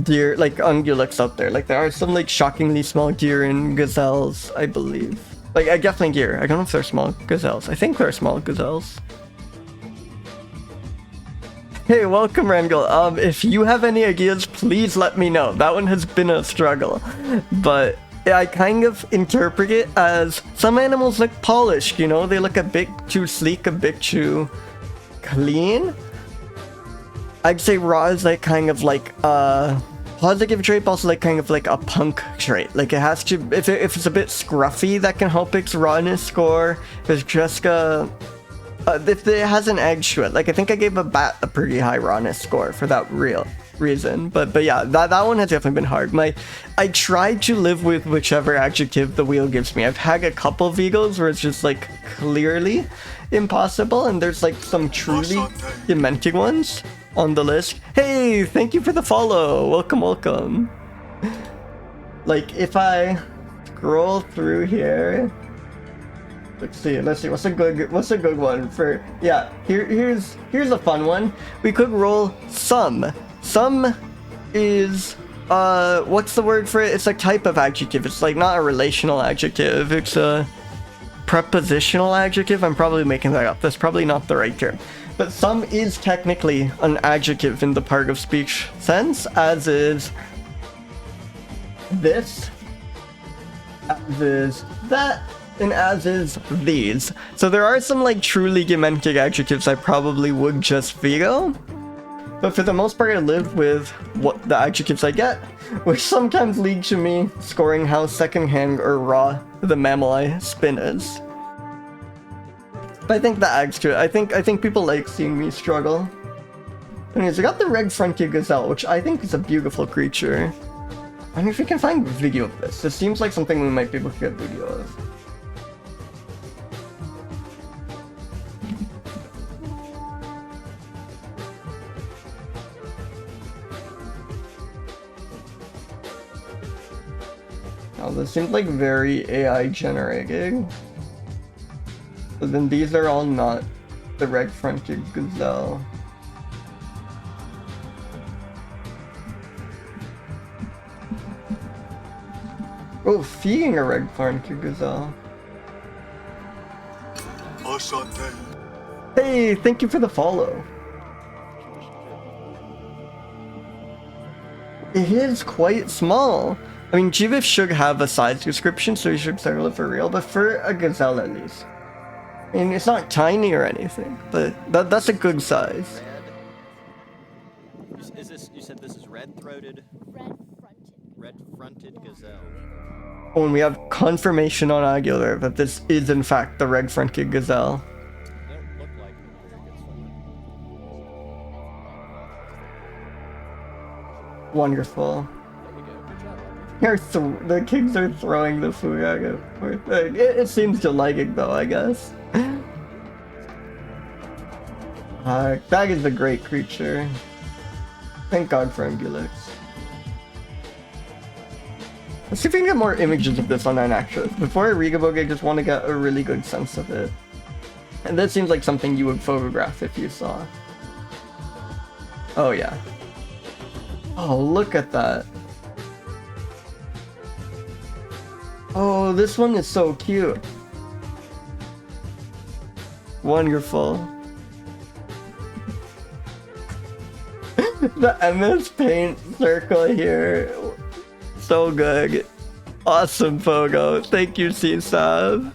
deer, like ungulates out there. Like there are some like shockingly small deer and gazelles, I believe. Like I definitely deer. I don't know if they're small gazelles. I think they're small gazelles. Hey, welcome Rangel. If you have any ideas, please let me know. That one has been a struggle. But I kind of interpret it as some animals look polished, you know? They look a bit too sleek, a bit too clean. I'd say raw is like kind of like a positive trait, but also like kind of like a punk trait. Like it has to, if it's a bit scruffy, that can help its rawness score. If it's just if it has an edge to it, like I think I gave a bat a pretty high rawness score for that reason. But yeah, that one has definitely been hard. I tried to live with whichever adjective the wheel gives me. I've had a couple vegos where it's just like clearly impossible, and there's like some truly demented ones on the list. Hey, thank you for the follow. Welcome. Like if I scroll through here. Let's see. What's a good one for? Yeah, here's a fun one. We could roll some. Some is what's the word for it? It's a type of adjective. It's like not a relational adjective. It's a prepositional adjective. I'm probably making that up. That's probably not the right term. But some is technically an adjective in the part of speech sense, as is this, as is that. and as is these. So there are some like truly gementic adjectives I probably would just veto, but for the most part I live with what the adjectives I get, which sometimes lead to me scoring how secondhand or raw the mammal I spin is. But I think that adds to it. I think people like seeing me struggle. Anyways, I got the red-fronted gazelle, which I think is a beautiful creature. I wonder if we can find video of this. This seems like something we might be able to get video of. Oh, this seems like very AI generated. But then these are all not the red-fronted gazelle. Oh, feeding a red-fronted gazelle. Hey, thank you for the follow. It is quite small. I mean, GBIF should have a size description, so you should settle it for real, but for a gazelle at least. I mean, it's not tiny or anything, but that's a good size. Is this, you said this is red-throated? Red-fronted. Red-fronted gazelle. Oh, and we have confirmation on Angular that this is in fact the red-fronted gazelle. They don't look like very good swimmers. Wonderful. There you go. Good job. The kids are throwing the food at it. Poor thing. It seems to like it though, I guess. That is a great creature. Thank God for Ambulix. Let's see if we can get more images of this on Anaxos. Before I read about it, I just want to get a really good sense of it. And that seems like something you would photograph if you saw. Oh yeah. Oh, look at that. Oh, this one is so cute. Wonderful. The MS Paint circle here. So good. Awesome photo. Thank you, C-Sab.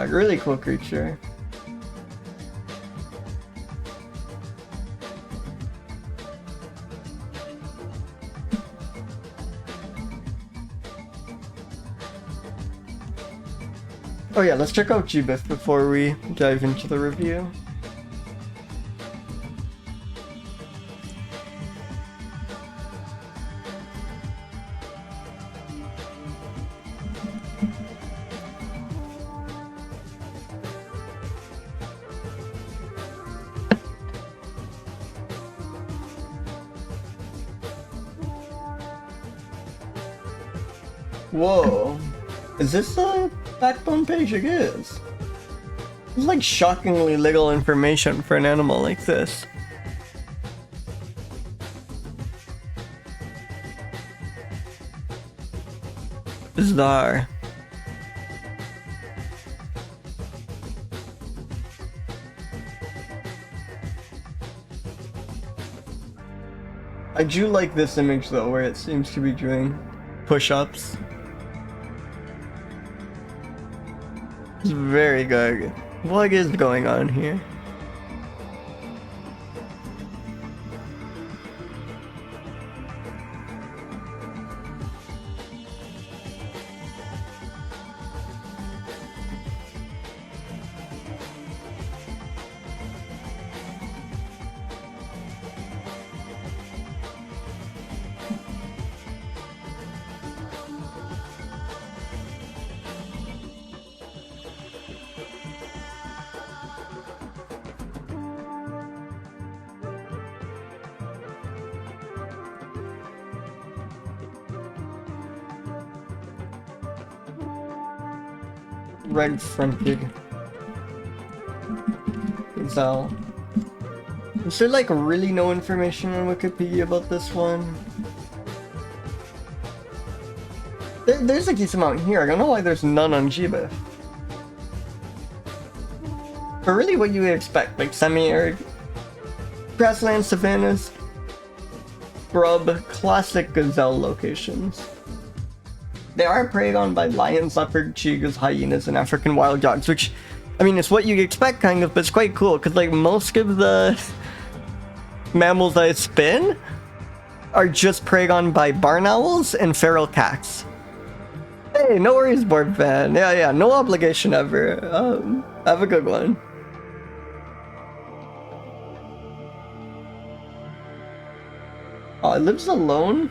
Really cool creature. Oh yeah, let's check out GBIF before we dive into the review. Whoa. Is this a backbone page? It is. There's like shockingly little information for an animal like this. Bizarre. I do like this image though, where it seems to be doing push-ups. It's very good. What is going on here? Red-fronted gazelle. Is there like really no information on Wikipedia about this one? There's a decent amount here. I don't know why there's none on GBIF. But really what you would expect, like semi-arid Grassland, savannas, scrub, classic gazelle locations. They are preyed on by lions, leopard, cheetahs, hyenas, and African wild dogs, which, I mean, it's what you expect, kind of, but it's quite cool, because, like, most of the mammals I spin are just preyed on by barn owls and feral cats. Hey, no worries, board fan. Yeah, no obligation ever. Have a good one. It lives alone,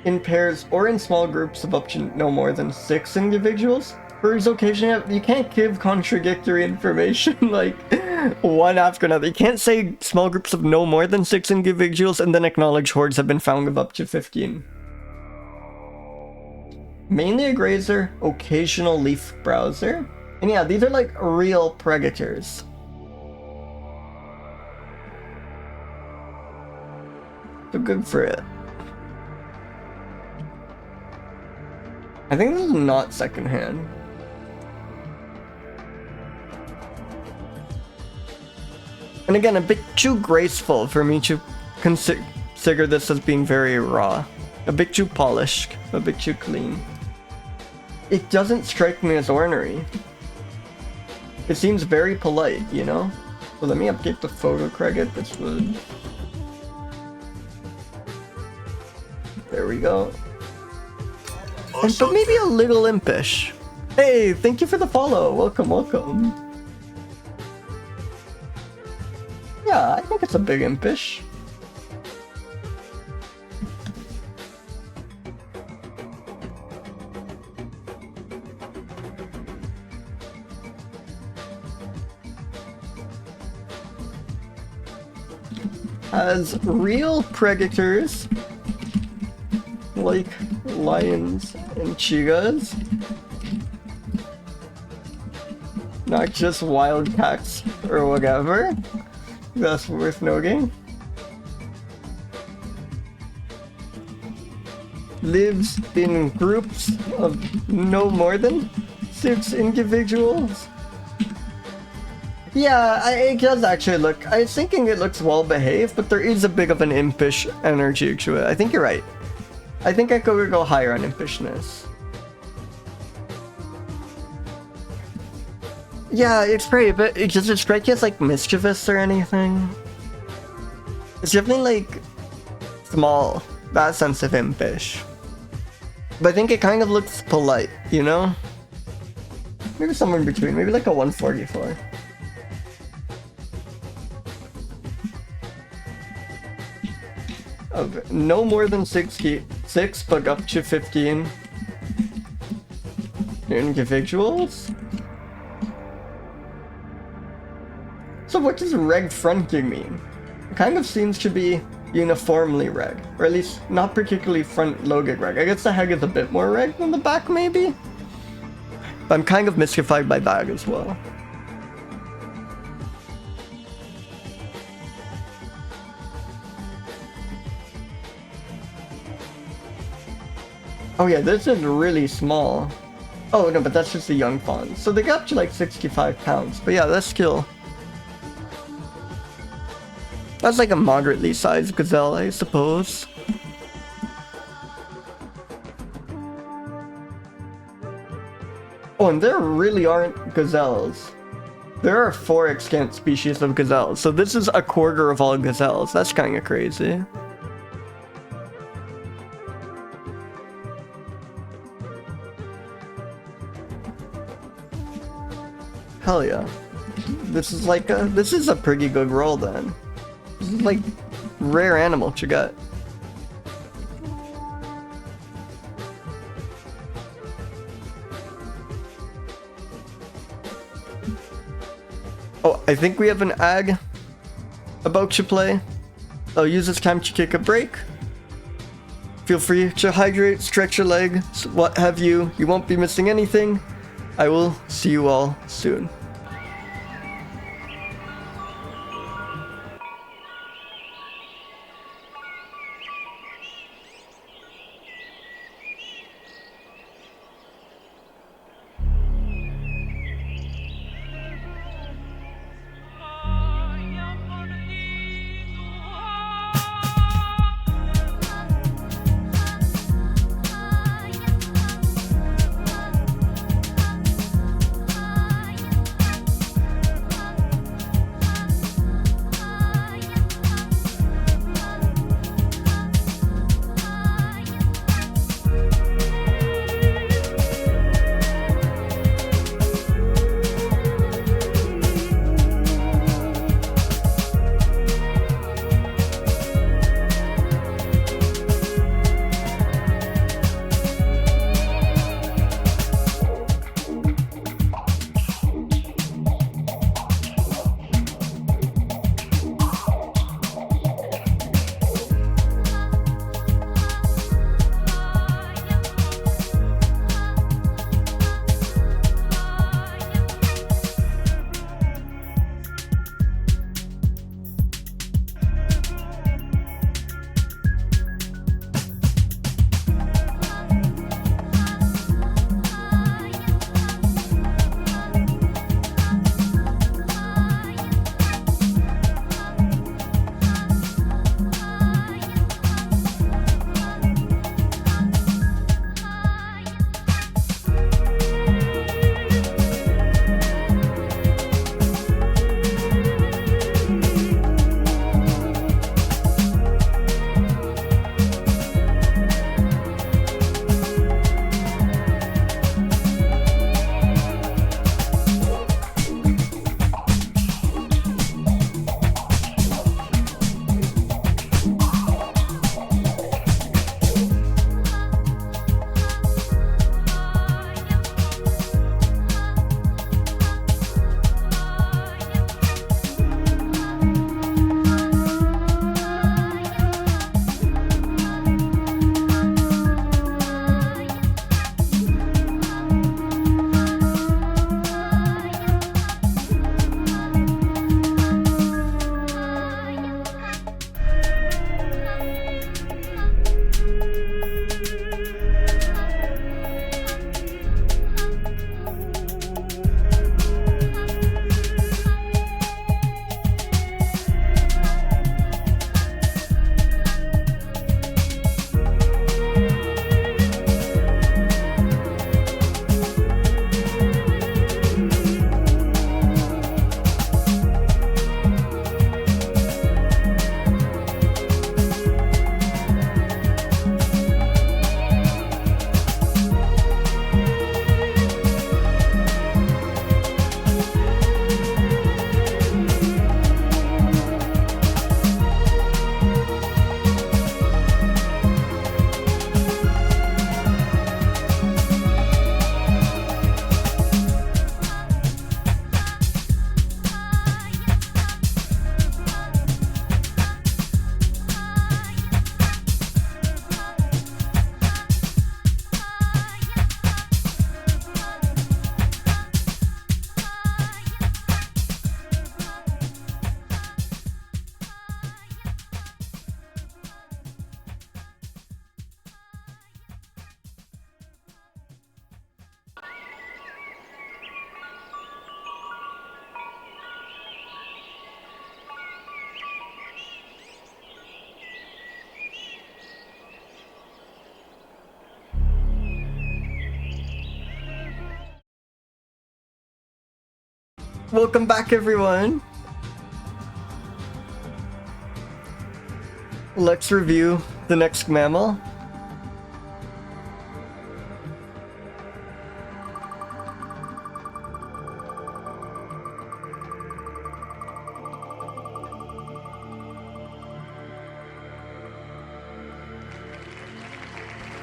in pairs, or in small groups of up to no more than 6 individuals. For his occasion, you can't give contradictory information like one after another. You can't say small groups of no more than 6 individuals and then acknowledge hordes have been found of up to 15. Mainly a grazer, occasional leaf browser. And yeah, these are like real predators. So good for it. I think this is not secondhand. And again, a bit too graceful for me to consider this as being very raw. A bit too polished, a bit too clean. It doesn't strike me as ornery. It seems very polite, you know? So let me update the photo credit. This was... There we go. And but maybe a little impish. Hey, thank you for the follow. Welcome, welcome. Yeah, I think it's a big impish. As real predators, like lions and cheetahs, not just wild cats or whatever. That's worth noting. Lives in groups of no more than 6 individuals. Yeah, it does actually look... I was thinking it looks well behaved, but there is a bit of an impish energy to it. I think you're right. I think I could go higher on impishness. Yeah, it's pretty, but does it strike you as like mischievous or anything? It's definitely like small, that sense of impish. But I think it kind of looks polite, you know? Maybe somewhere in between, maybe like a 144. Of no more than 6, but up to 15 individuals. So what does reg fronting mean? It kind of seems to be uniformly reg, or at least not particularly front-loaded reg. I guess the head is a bit more reg than the back, maybe? But I'm kind of mystified by that as well. Oh yeah, this is really small. Oh no, but that's just the young fawns. So they got up to like 65 pounds. But yeah, that's still... That's like a moderately sized gazelle, I suppose. Oh, and there really aren't gazelles. There are 4 extant species of gazelles, so this is a quarter of all gazelles. That's kind of crazy. Hell yeah. This is like this is a pretty good roll then. This is like rare animal to get. Oh, I think we have an ag about to play. I'll use this time to take a break. Feel free to hydrate, stretch your legs, what have you. You won't be missing anything. I will see you all soon. Welcome back, everyone. Let's review the next mammal.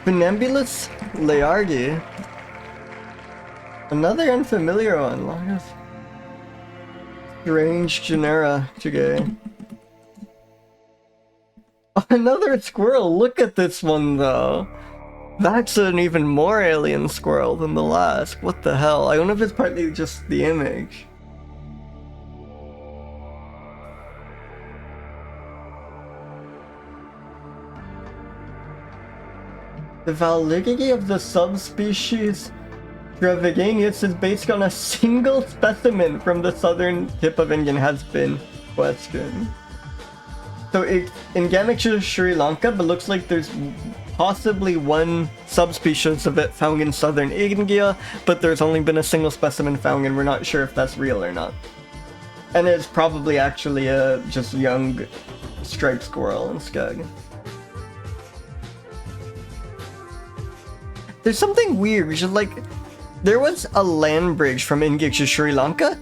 Funambulus layardi. Another unfamiliar one. Long strange genera today. Another squirrel. Look at this one though. That's an even more alien squirrel than the last. What the hell? I don't know if it's partly just the image. The validity of the subspecies Draviganius is based on a single specimen from the southern tip of India has been questioned. So it's endemic to Sri Lanka, but looks like there's possibly one subspecies of it found in southern India, but there's only been a single specimen found and we're not sure if that's real or not. And it's probably actually a just young striped squirrel instead. There's something weird, which is like, there was a land bridge from India to Sri Lanka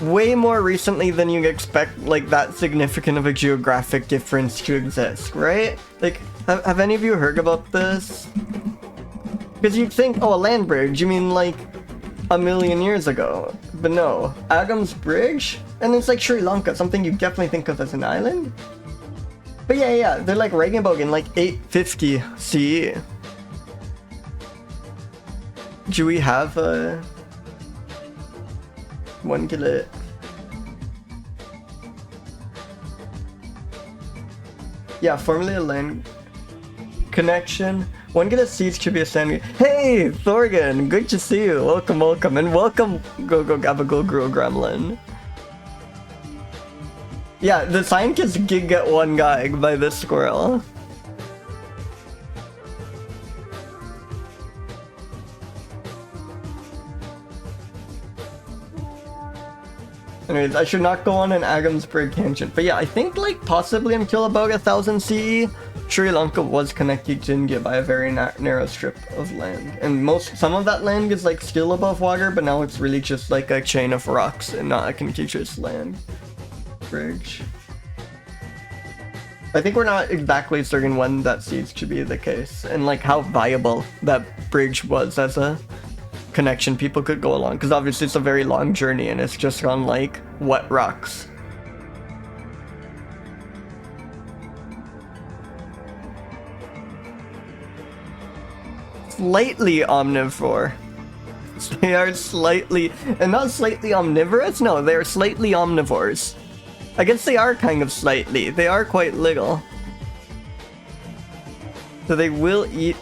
way more recently than you'd expect, like, that significant of a geographic difference to exist, right? Like, have any of you heard about this? Because you'd think, oh, a land bridge, you mean like a million years ago. But no, Agam's Bridge? And it's like Sri Lanka, something you definitely think of as an island. But yeah, they're like writing about in like 850 CE. Do we have one kilo? Yeah, formerly a land connection. One kilo seeds could be a sandwich. Hey, Thorgan, good to see you. Welcome, and welcome, Go Gabago Grow Gremlin. Yeah, the scientists did get one guy by this squirrel. Anyways, I should not go on an Agam's Bridge tangent, but yeah, I think like possibly until about 1000 CE, Sri Lanka was connected to India by a very narrow strip of land, and some of that land is like still above water, but now it's really just like a chain of rocks and not a contiguous land bridge. I think we're not exactly certain when that seems to be the case, and like how viable that bridge was as a connection people could go along, because obviously it's a very long journey and it's just on like wet rocks. Slightly omnivore. They are slightly, and not slightly omnivorous, no, they are slightly omnivores. I guess they are kind of slightly, they are quite little. So they will eat.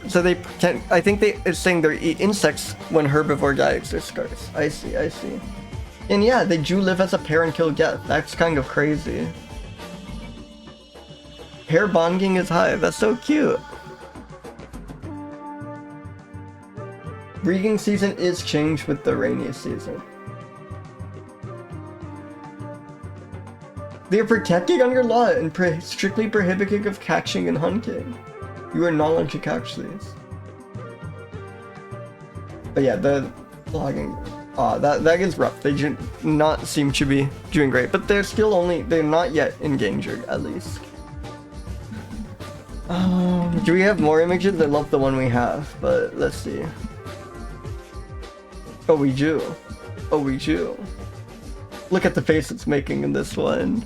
So they pretend, I think it's saying they eat insects when herbivore diets are scarce. I see. And yeah, they do live as a pair until death. That's kind of crazy. Pair bonding is high. That's so cute. Breeding season is changed with the rainy season. They are protected under law and strictly prohibited of catching and hunting. You are not allowed to catch these. But yeah, the logging, that is rough. They do not seem to be doing great, but they're not yet endangered, at least. Do we have more images? I love the one we have, but let's see. Oh, we do. Look at the face it's making in this one.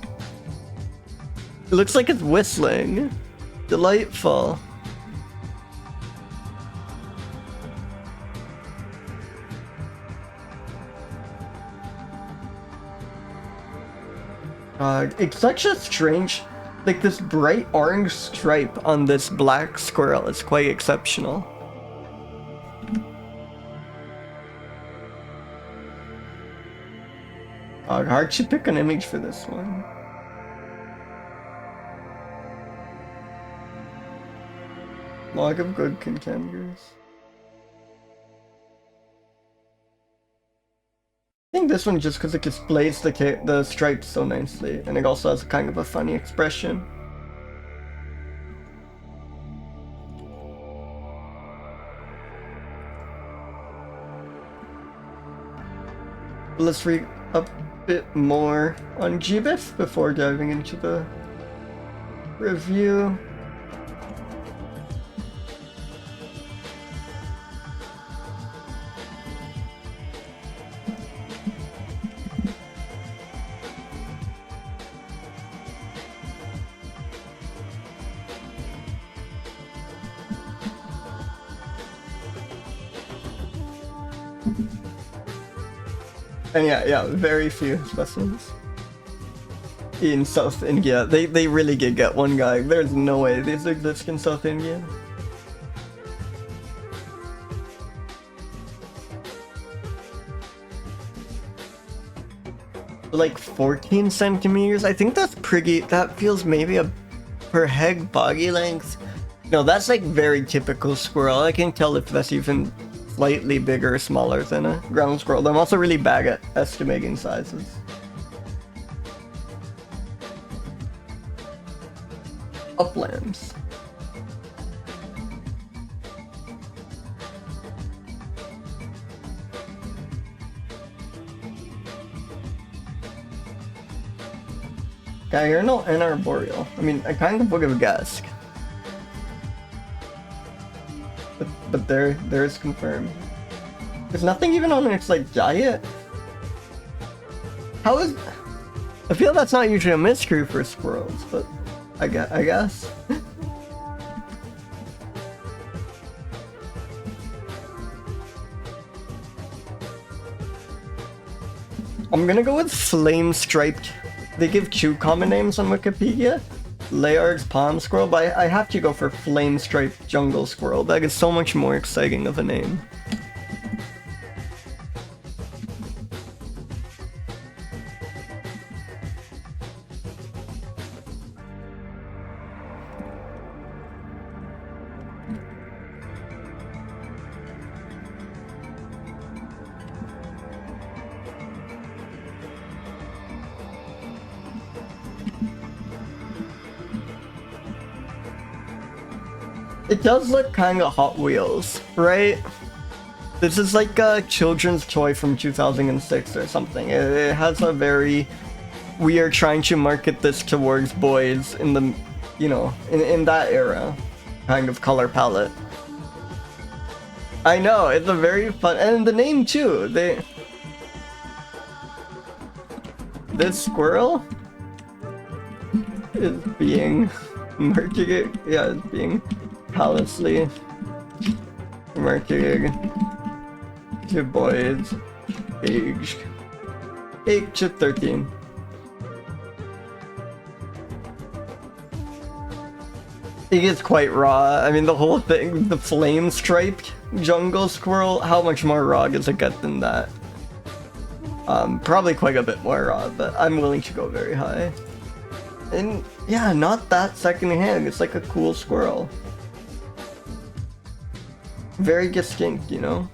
It looks like it's whistling. Delightful. It's such a strange, like this bright orange stripe on this black squirrel is quite exceptional. Hard to pick an image for this one. Log of good contenders. I think liking this one just because it displays the stripes so nicely, and it also has kind of a funny expression. Let's read a bit more on Gbif before diving into the review. And yeah, very few specimens in South India. They really did get one guy. There's no way these exist in South India. Like 14 centimeters. I think that's pretty. That feels maybe a per heg body length. No, that's like very typical squirrel. I can't tell if that's even slightly bigger or smaller than a ground squirrel. I'm also really bad at estimating sizes. Uplands. Diurnal and arboreal. I mean, I kind of would have guessed. But there is confirmed. There's nothing even on its like diet. How is? I feel that's not usually a mystery for squirrels, but I guess. I'm gonna go with flame striped. They give two common names on Wikipedia. Layard's palm squirrel, but I have to go for flame striped jungle squirrel. That is so much more exciting of a name. It does look kind of Hot Wheels, right? This is like a children's toy from 2006 or something. It has a very... We are trying to market this towards boys in the, you know, in that era kind of color palette. I know, it's a very fun... And the name too, This squirrel is being marketed... Yeah, it's being... callously marketed to boys aged 8 to 13. It is quite raw. I mean, the whole thing, the flame striped jungle squirrel, how much more raw does it get than that? Probably quite a bit more raw, but I'm willing to go very high. And yeah, not that secondhand. It's like a cool squirrel. Very distinct, you know?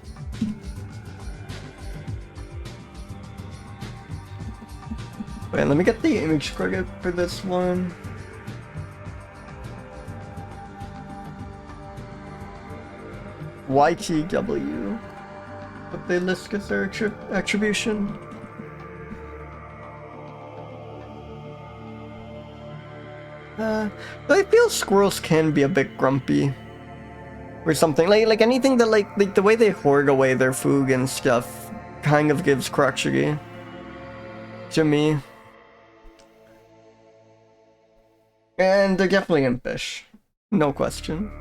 Wait, let me get the image credit for this one. YTW. But they list as their attribution. But I feel squirrels can be a bit grumpy. Or something like anything that like the way they hoard away their food and stuff kind of gives crotchety to me. And they're definitely impish, no question.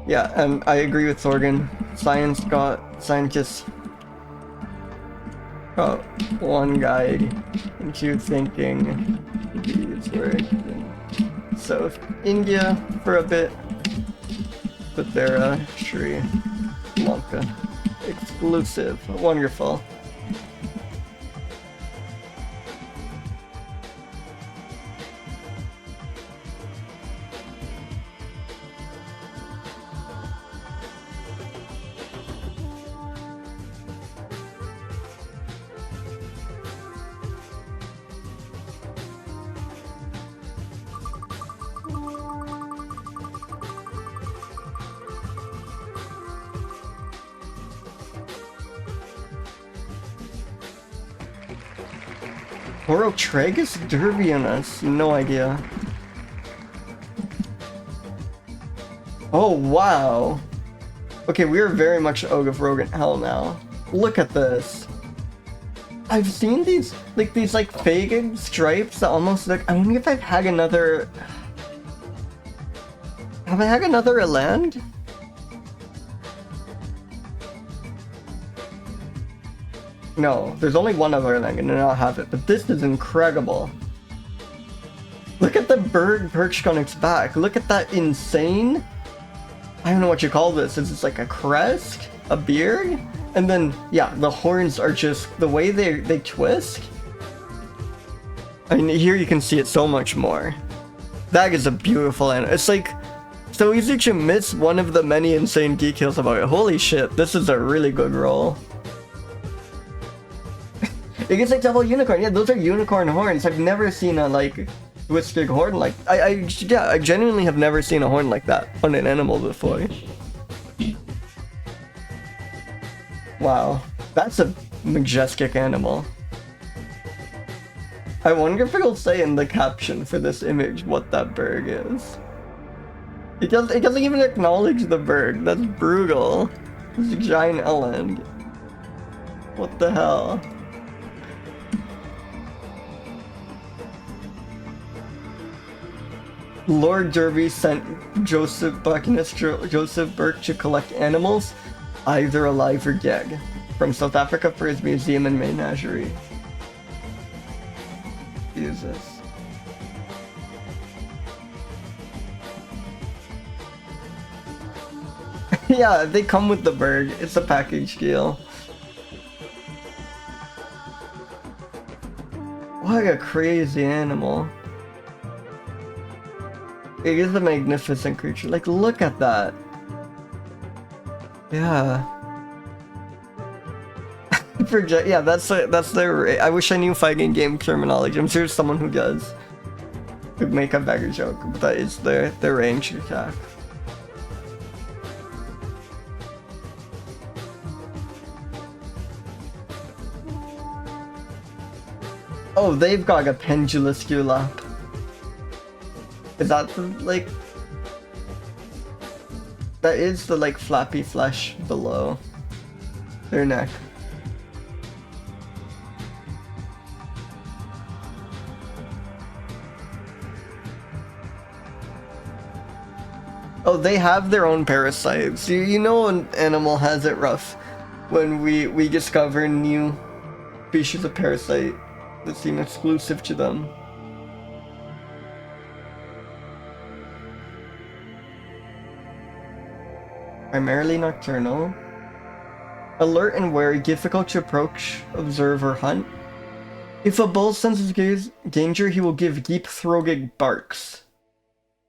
Yeah, and I agree with Thorgan. Scientists got one guy into thinking these were in South India for a bit, but they're Sri Lanka exclusive. Wonderful. Uralensis derbianus. No idea. Oh, wow. Okay, we are very much Ogre hell now. Look at this. I've seen these faded stripes that almost look. I wonder if I've had another. Have I had another Eland? No, there's only one other Eland and I have it, but this is incredible. Look at the bird perched on its back. Look at that insane. I don't know what you call this. Is this like a crest? A beard? And then, yeah, the horns are just, the way they twist. I mean, here you can see it so much more. That is a beautiful animal. It's like, so easy to miss one of the many insane details about it. Holy shit, this is a really good roll. It gets like double unicorn. Yeah, those are unicorn horns. I've never seen a, like, twisted horn like, I genuinely have never seen a horn like that on an animal before. Wow, that's a majestic animal. I wonder if it'll say in the caption for this image what that bird is. It doesn't even acknowledge the bird. That's brutal. It's a giant eland. What the hell? Lord Derby sent Joseph Burke to collect animals, either alive or dead, from South Africa for his museum and menagerie. Jesus. Yeah, they come with the bird. It's a package deal. What a crazy animal. It is a magnificent creature. Like, look at that. Yeah. Yeah, that's their. I wish I knew fighting game terminology. I'm sure there's someone who does. Could make a better joke, but that is their range attack. Oh, they've got a pendulous dewlap. Is that the, like... That is the, like, flappy flesh below their neck. Oh, they have their own parasites. You know an animal has it rough when we discover new species of parasite that seem exclusive to them. Primarily nocturnal. Alert and wary, difficult to approach, observe, or hunt. If a bull senses danger, he will give deep-throated barks.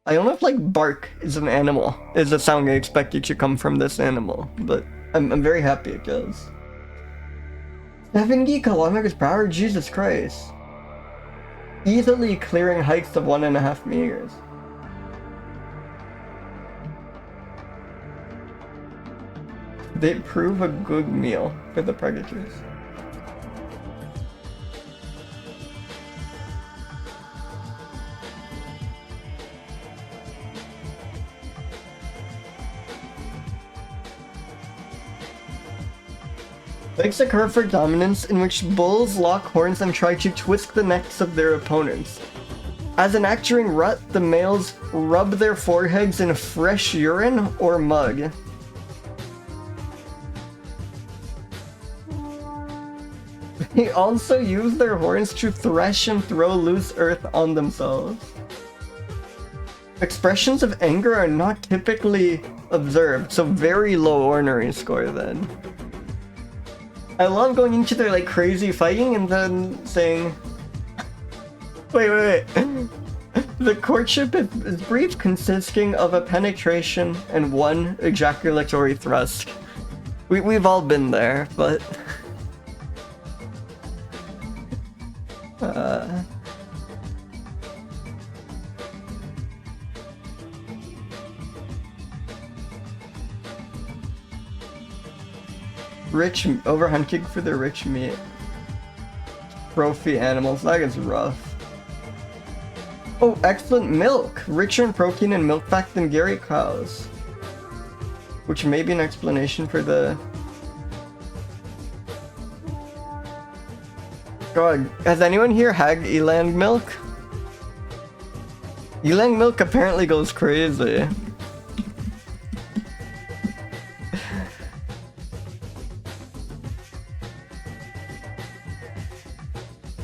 I don't know if, like, bark is an animal, is a sound I expected to come from this animal, but I'm very happy it does. 70 kilometers per hour? Jesus Christ. Easily clearing heights of 1.5 meters. They prove a good meal for the predators. Legs occur for dominance, in which bulls lock horns and try to twist the necks of their opponents. As an act during rut, the males rub their foreheads in fresh urine or mud. They also use their horns to thresh and throw loose earth on themselves. Expressions of anger are not typically observed, so very low ornery score then. I love going into their like crazy fighting and then saying, wait. The courtship is brief, consisting of a penetration and one ejaculatory thrust. We've all been there, but rich overhunting for the rich meat. trophy animals. That is rough. Oh, excellent milk! Richer in protein and milk fat than dairy cows. Which may be an explanation for the... God, has anyone here had eland milk? Eland milk apparently goes crazy.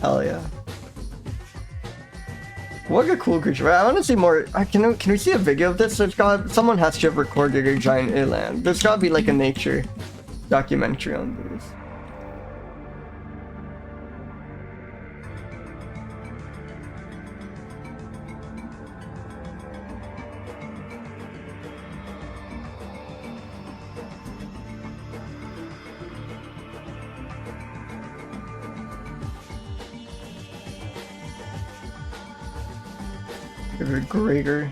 Hell yeah. What a cool creature. I want to see more. Can we see a video of this? Someone has to have recorded a giant eland. There's gotta be like a nature documentary on these. Gregor.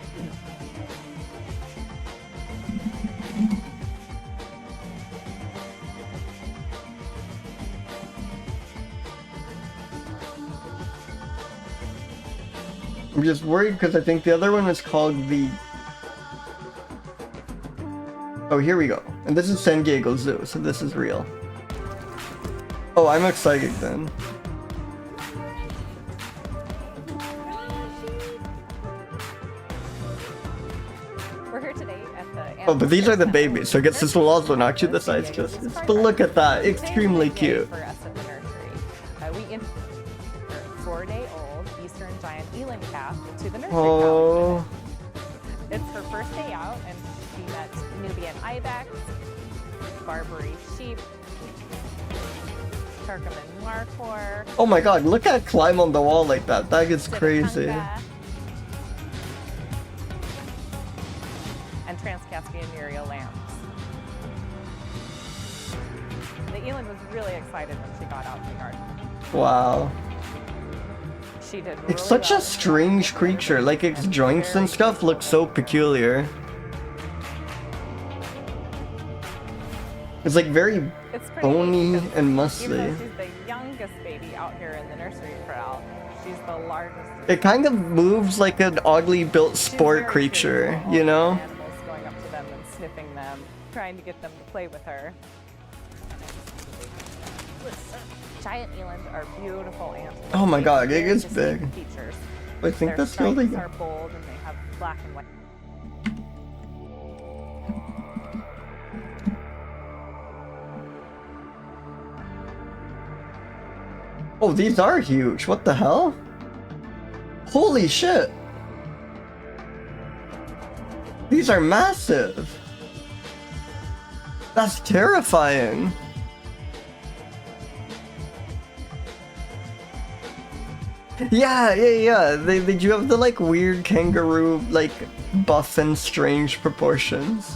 I'm just worried because I think the other one was called the... Oh, here we go. And this is San Diego Zoo, so this is real. Oh, I'm excited then. Oh, but these are the babies, so I guess this will also knock you the size justice. But look at that, extremely cute. For us at the nursery, we introduced a 4-day-old eastern giant eland calf to the nursery. Oh. It's her first day out, and she met Nubian ibex, Barbary sheep, Turkoman markhor. Oh my god, look at climb on the wall like that. That is crazy. And Trans-Caspian muriel lambs. The eland was really excited when she got out in the garden. Wow. She did It's really such well. a strange creature, like its joints and stuff look so peculiar. It's like very It's pretty bony neat because and even muscly. though she's the youngest baby out here in the nursery corral, she's the largest. It kind of moves like an oddly built She's sport very creature, curious about you all know? the animals, going up to them and sniffing them, trying to get them to play with her. Giant eland are beautiful animals. Oh my They god, have it very is distinct big. Features. I think Their that's stripes really are bold and they have black and white. Oh, these are huge. What the hell? Holy shit. These are massive. That's terrifying. Yeah. They do have the like weird kangaroo, like buff and strange proportions.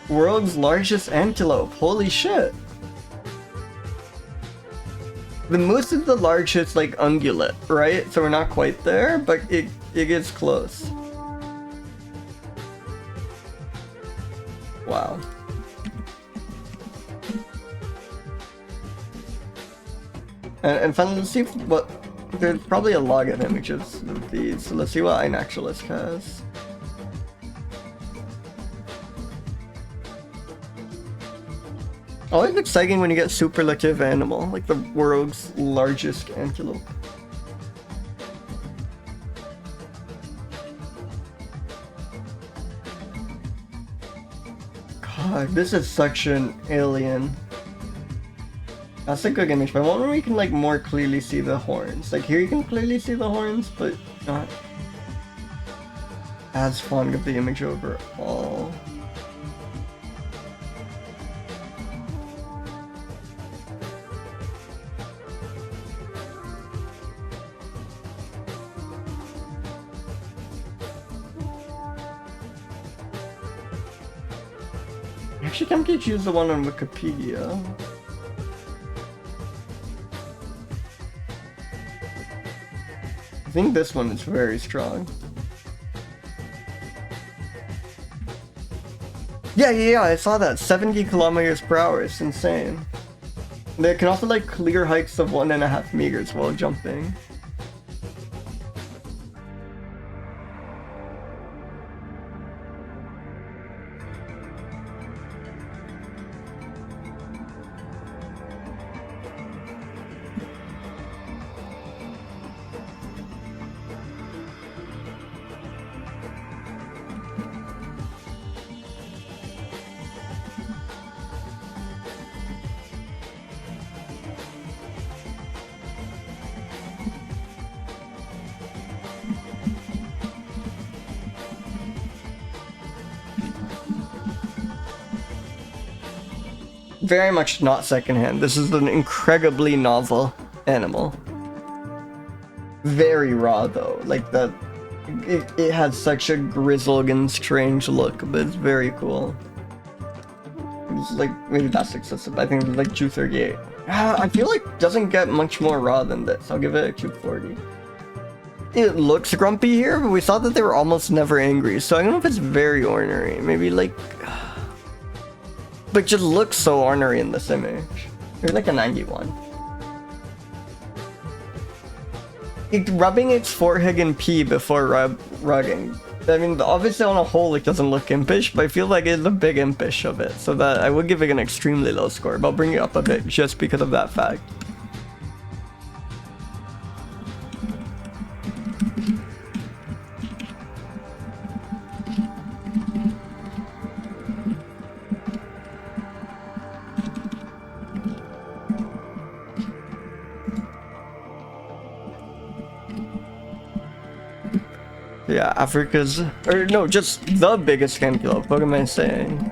World's largest antelope. Holy shit. The moose is the largest like ungulate, right? So we're not quite there, but it gets close. Wow. And finally, let's see what... There's probably a log of images of these, so let's see what iNaturalist has. Always exciting when you get superlative animal, like the world's largest antelope. God, this is such an alien. That's a good image, but I wonder if we can like more clearly see the horns. Like here you can clearly see the horns, but not as fond of the image overall. Actually, I'm gonna choose the one on Wikipedia. I think this one is very strong. Yeah, I saw that. 70 kilometers per hour. It's insane. They can also like clear heights of 1.5 meters while jumping. Very much not secondhand. This is an incredibly novel animal. Very raw though. Like that, it has such a grizzled and strange look, but it's very cool. It's like, maybe that's excessive. I think it's like 238. I feel like it doesn't get much more raw than this. I'll give it a 240. It looks grumpy here, but we thought that they were almost never angry, so I don't know if it's very ornery. Maybe like... But just looks so ornery in this image. Maybe like a 91. Rubbing its forehead and pee before rugging. I mean, obviously on a whole it doesn't look impish, but I feel like it's a big impish of it, so that I would give it an extremely low score, but I'll bring it up a bit just because of that fact. Yeah, Africa's, or no, just the biggest antelope. What am I saying?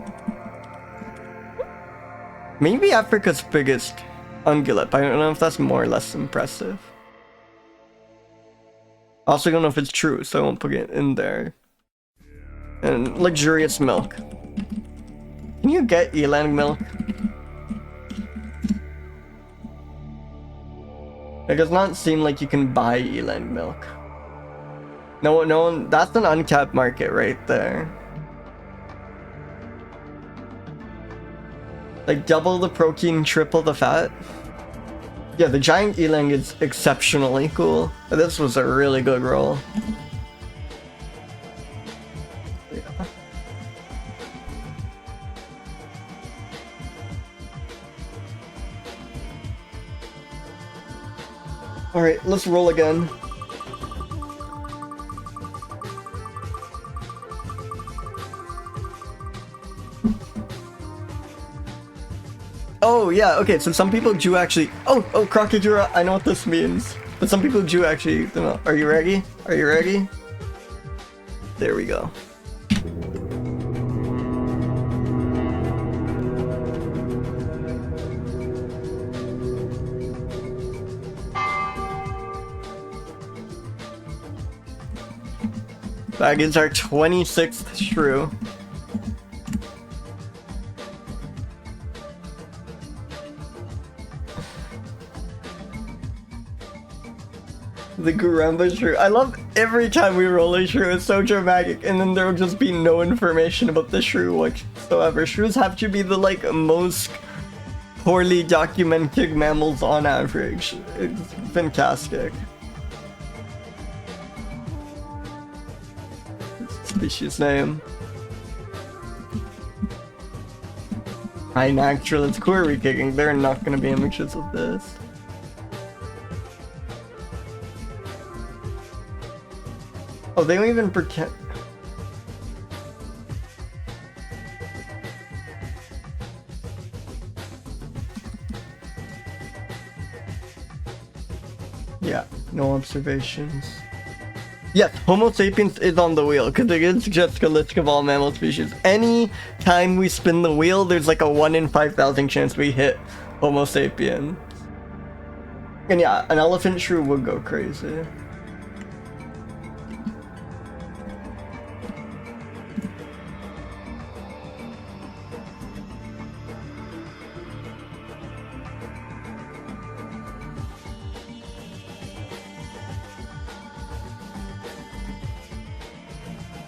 Maybe Africa's biggest ungulate. I don't know if that's more or less impressive. I also don't know if it's true, so I won't put it in there. And luxurious milk. Can you get eland milk? It does not seem like you can buy eland milk. No one, that's an uncapped market right there. Like double the protein, triple the fat. Yeah, the giant eland is exceptionally cool. This was a really good roll. Yeah. Alright, let's roll again. Oh yeah, okay, so some people do actually... Oh, Crocidura, I know what this means. But some people do actually... Are you ready? Are you ready? There we go. That is our 26th shrew. The Garamba shrew. I love every time we roll a shrew, it's so dramatic, and then there will just be no information about the shrew whatsoever. Shrews have to be the like most poorly documented mammals on average. It's fantastic. Species name. Rhinoceros query kicking. There are not going to be images of this. Oh, they don't even pretend. Yeah, no observations. Yes, Homo sapiens is on the wheel, because it is just a list of all mammal species. Any time we spin the wheel, there's like a 1 in 5,000 chance we hit Homo sapien. And yeah, an elephant shrew would go crazy.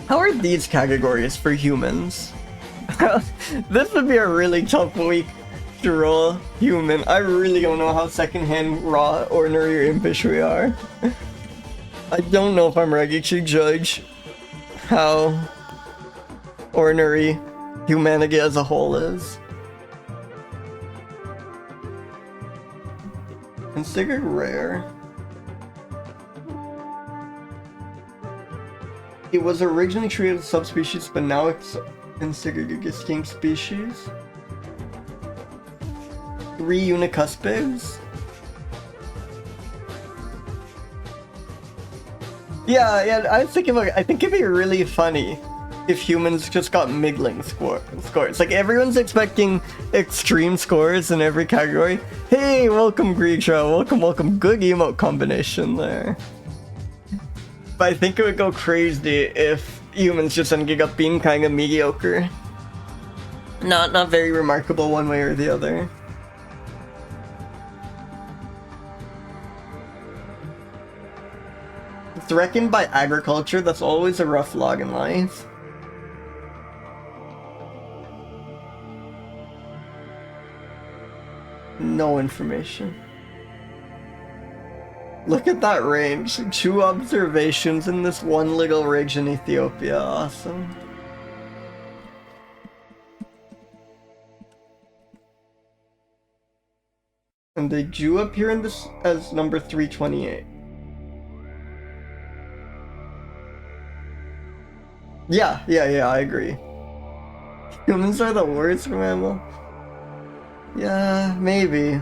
How are these categories for humans? This would be a really tough week to roll human. I really don't know how secondhand, raw, ordinary, or impish we are. I don't know if I'm ready to judge how ordinary humanity as a whole is. Considered rare. It was originally treated as a subspecies, but now it's considered a distinct species. 3 unicuspids. Yeah, I was thinking about it. I think it'd be really funny if humans just got middling scores. Like, everyone's expecting extreme scores in every category. Hey, welcome Greekshaw, welcome. Good emote combination there. But I think it would go crazy if humans just ended up being kind of mediocre. Not very remarkable one way or the other. It's reckoned by agriculture, that's always a rough log in life. No information. Look at that range. 2 observations in this one little ridge in Ethiopia. Awesome. And they do appear in this as number 328. Yeah, I agree. Humans are the worst mammal. Yeah, maybe.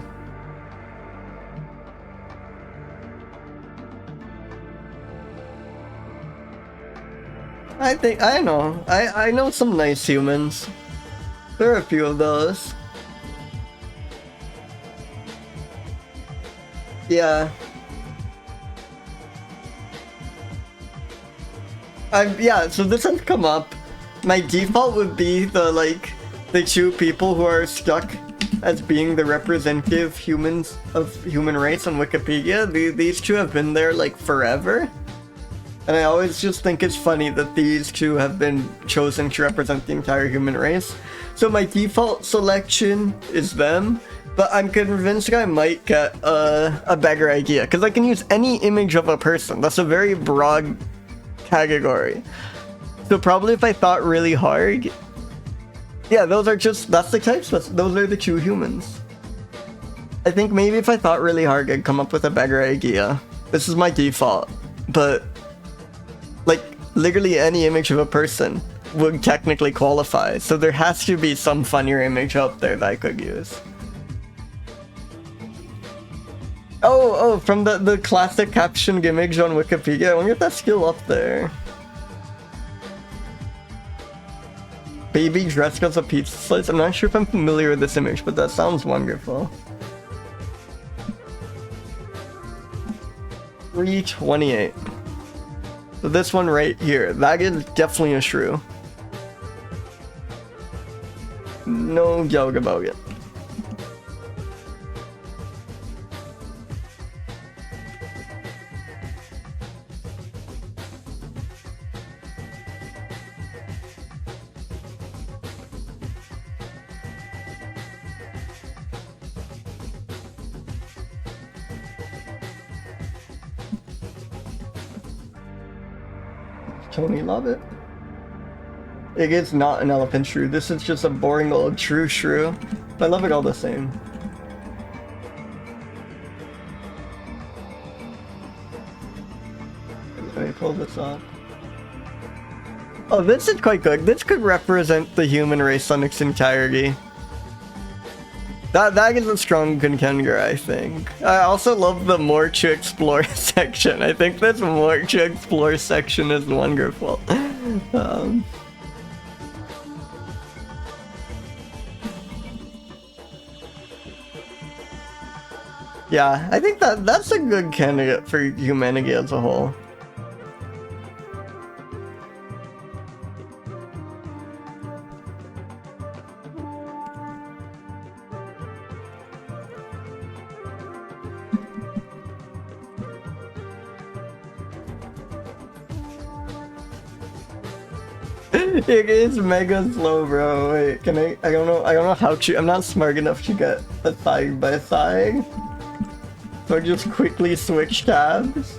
I know some nice humans. There are a few of those. Yeah. Yeah, so this has come up. My default would be the 2 people who are stuck as being the representative humans of human race on Wikipedia. These 2 have been there like forever. And I always just think it's funny that these 2 have been chosen to represent the entire human race. So my default selection is them, but I'm convinced I might get a better idea, because I can use any image of a person. That's a very broad category. So probably if I thought really hard, yeah, that's the types, those are the 2 humans. I think maybe if I thought really hard, I'd come up with a better idea. This is my default, but like literally any image of a person would technically qualify, so there has to be some funnier image out there that I could use. Oh, from the classic caption image on Wikipedia. I wonder if that's still up there. Baby dressed as a pizza slice. I'm not sure if I'm familiar with this image, but that sounds wonderful. 328. So this one right here, that is definitely a shrew. No doubt about it. Tony love it. It is not an elephant shrew. This is just a boring old true shrew. But I love it all the same. Let me pull this up. Oh, this is quite good. This could represent the human race in its entirety. That is a strong contender, I think. I also love the more to explore section. I think this more to explore section is wonderful. Yeah, I think that's a good candidate for humanity as a whole. It is mega slow, bro. Wait, can I don't know how to, I'm not smart enough to get a side by side. So I just quickly switch tabs.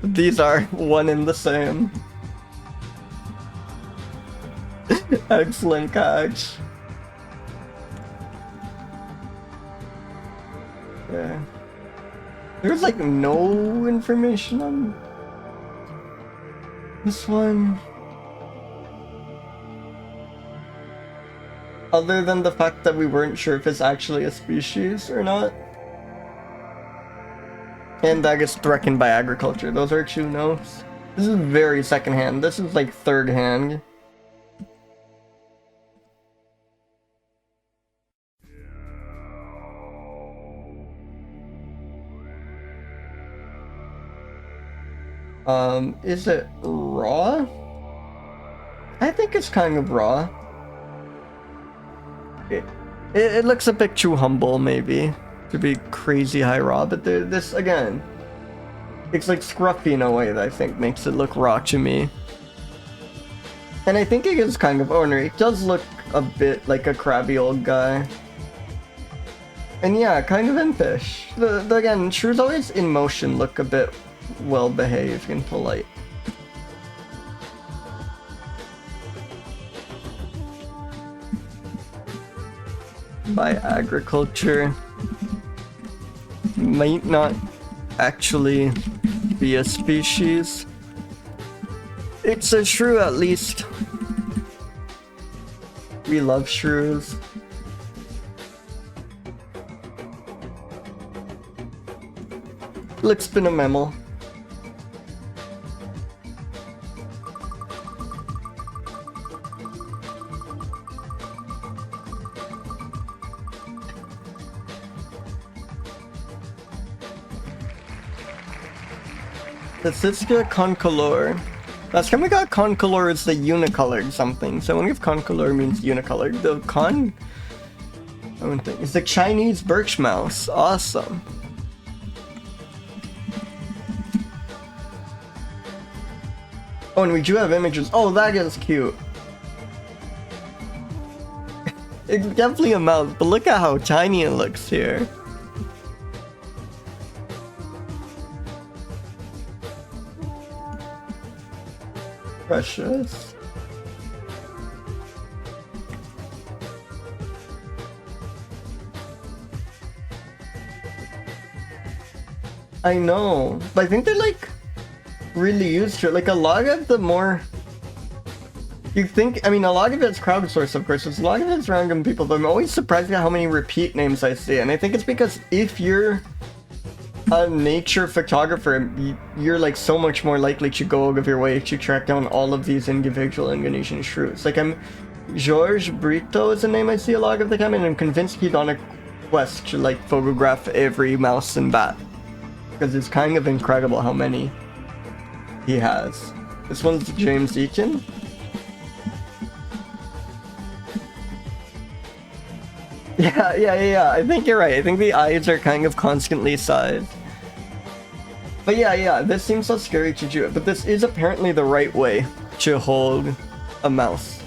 These are one and the same. Excellent catch. Yeah. There's like no information on this one. Other than the fact that we weren't sure if it's actually a species or not. And that gets threatened by agriculture. Those are 2 notes. This is very secondhand. This is like third hand. Is it raw? I think it's kind of raw. It looks a bit too humble, maybe, to be crazy high raw, but this, again, it's like scruffy in a way that I think makes it look raw to me. And I think it is kind of ornery. It does look a bit like a crabby old guy. And yeah, kind of impish. Again, shrews always in motion look a bit well behaved and polite. By agriculture, might not actually be a species. It's a shrew at least. We love shrews. Looks been a mammal. The Siska concolor. Last time we got concolor, it's the unicolored something. So I wonder if concolor means unicolored. The I don't think. It's the Chinese birch mouse. Awesome. Oh, and we do have images. Oh, that is cute. It's definitely a mouse, but look at how tiny it looks here. Precious. I know, but I think they're like really used to it. Like a lot of the more you think, I mean, a lot of it's crowdsourced, of course. There's a lot of it's random people, but I'm always surprised at how many repeat names I see. And I think it's because if you're a nature photographer, you're like so much more likely to go out of your way to track down all of these individual Indonesian shrews. Like George Brito is a name I see a lot of the time, and I'm convinced he's on a quest to like photograph every mouse and bat. Because it's kind of incredible how many he has. This one's James Eakin. Yeah, I think you're right. I think the eyes are kind of constantly sized. But yeah, this seems so scary to do it, but this is apparently the right way to hold a mouse.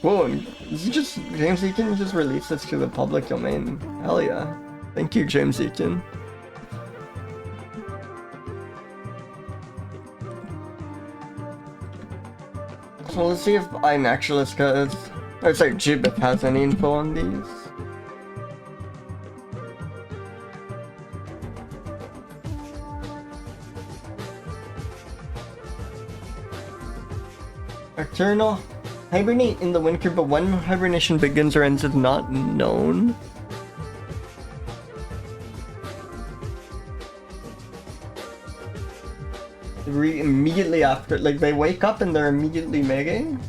Whoa, is it just James Eakin just released this to the public domain? Hell yeah. Thank you, James Eakin. So let's see if iNaturalist has, or sorry, Gibbet has any info on these. Nocturnal. Hibernate in the winter, but when hibernation begins or ends is not known. Immediately after, like they wake up and they're immediately mating.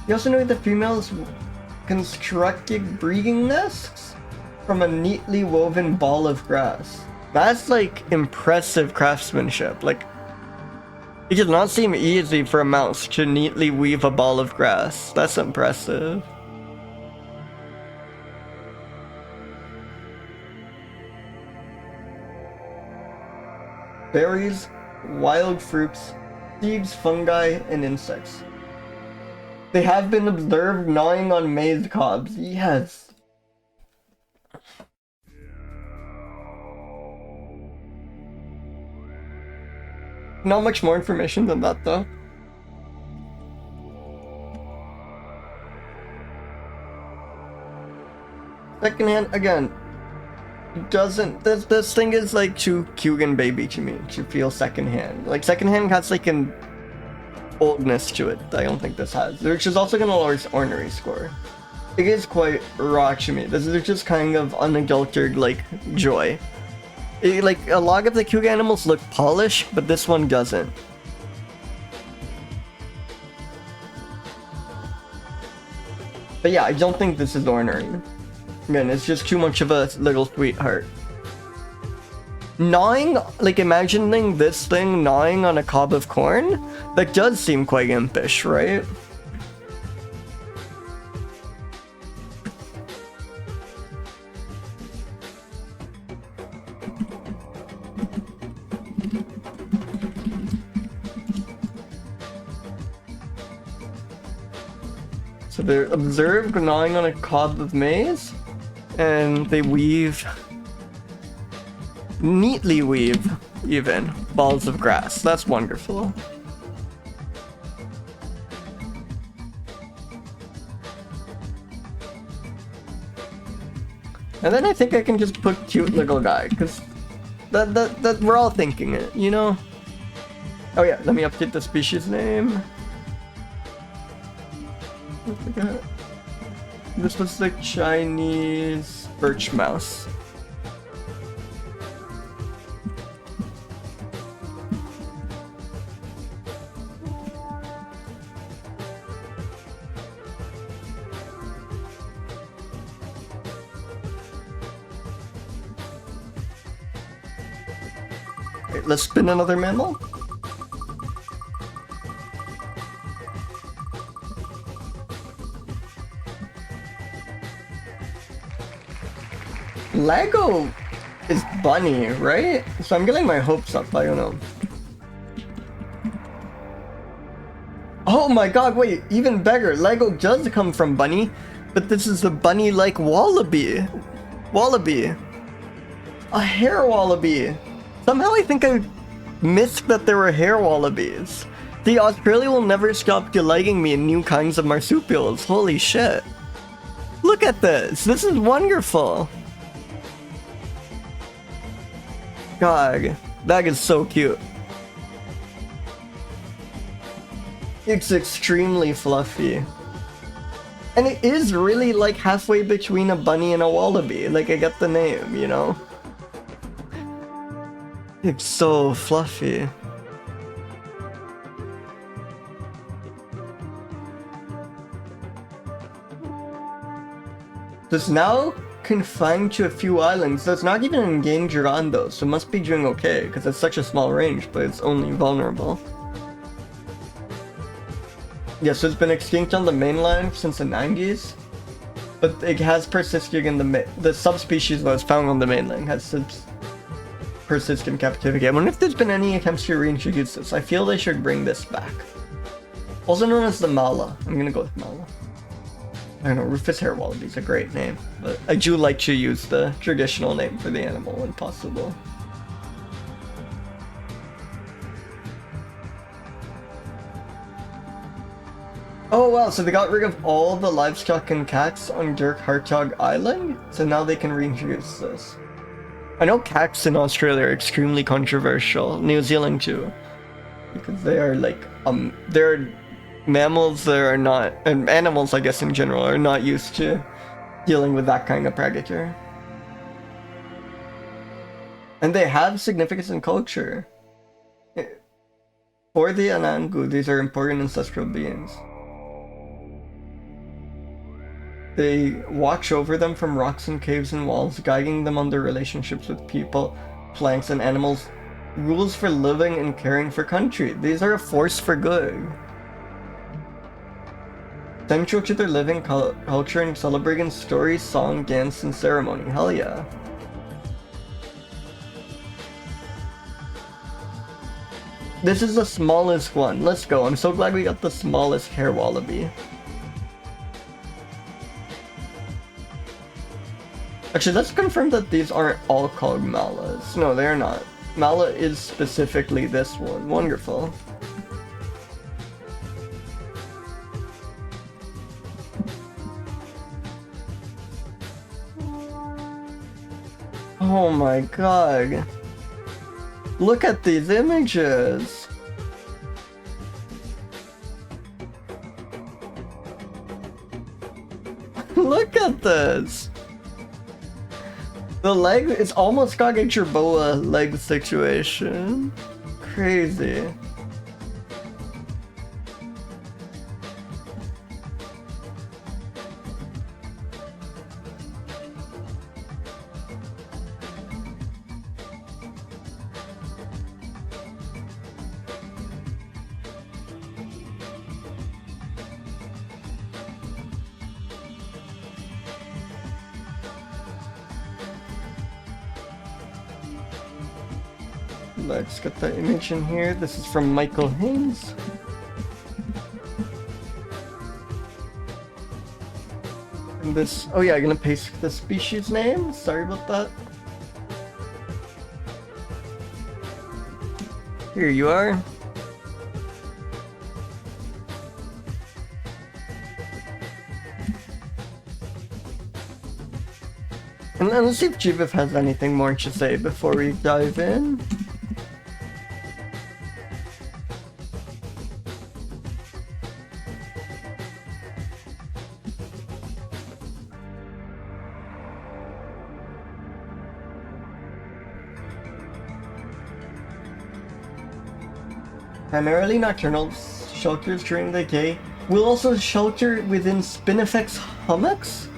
You also know the females constructed breeding nests from a neatly woven ball of grass. That's like impressive craftsmanship. Like It does not seem easy for a mouse to neatly weave a ball of grass. That's impressive. Berries, wild fruits, seeds, fungi, and insects. They have been observed gnawing on maize cobs. Yes. Not much more information than that, though. Secondhand, again, doesn't this thing is like too cute and baby to me to feel secondhand. Like secondhand has like an oldness to it that I don't think this has, which is also gonna lower its ornery score. It is quite raw to me. This is just kind of unadulterated like joy. Like a lot of the cute animals look polished, but this one doesn't. But yeah, I don't think this is ornery. Again, it's just too much of a little sweetheart. Gnawing, like imagining this thing gnawing on a cob of corn, that does seem quite impish, right? So they're observed gnawing on a cob of maize, and they neatly weave even balls of grass. That's wonderful. And then I think I can just put cute little guy, because that we're all thinking it, you know? Oh yeah, let me update the species name. This was the Chinese birch mouse. Okay, let's spin another mammal. Lego is bunny, right? So I'm getting my hopes up, I don't know. Oh my god, wait, even better. Lego does come from bunny, but this is a bunny-like wallaby. Wallaby. A hair wallaby. Somehow I think I missed that there were hair wallabies. See, Australia will never stop delighting me in new kinds of marsupials. Holy shit. Look at this. This is wonderful. God, that is so cute. It's extremely fluffy. And it is really like halfway between a bunny and a wallaby. Like, I get the name, you know? It's so fluffy. It's now confined to a few islands, so it's not even endangered on those, so it must be doing okay, because it's such a small range, but it's only vulnerable. Yes, so it's been extinct on the mainland since the 90s, but it has persisted in the subspecies that was found on the mainland has persisted in captivity. I wonder if there's been any attempts to reintroduce this. I feel they should bring this back. Also known as the Mala. I'm gonna go with Mala. I don't know, Rufus hair wallaby is a great name, but I do like to use the traditional name for the animal when possible. Oh wow, so they got rid of all the livestock and cats on Dirk Hartog Island, so now they can reintroduce this. I know cats in Australia are extremely controversial, New Zealand too, because they are like, they're mammals that are not, and animals I guess in general, are not used to dealing with that kind of predator. And they have significance in culture. For the Anangu, these are important ancestral beings. They watch over them from rocks and caves and walls, guiding them on their relationships with people, plants, and animals Rules for living and caring for country. These are a force for good. Central to their living culture and celebrating story, song, dance, and ceremony. Hell yeah. This is the smallest one. Let's go. I'm so glad we got the smallest hair wallaby. Actually, let's confirm that these aren't all called Mallas. No, they're not. Malla is specifically this one. Wonderful. Oh my god. Look at these images. Look at this. The leg, it's almost got a Gerboa leg situation. Crazy. Let's get the image in here. This is from Michael Haynes. And this, oh yeah, I'm gonna paste the species name. Sorry about that. Here you are. And then let's see if Jivif has anything more to say before we dive in. Primarily nocturnal, shelters during the day. Will also shelter within spinifex hummocks?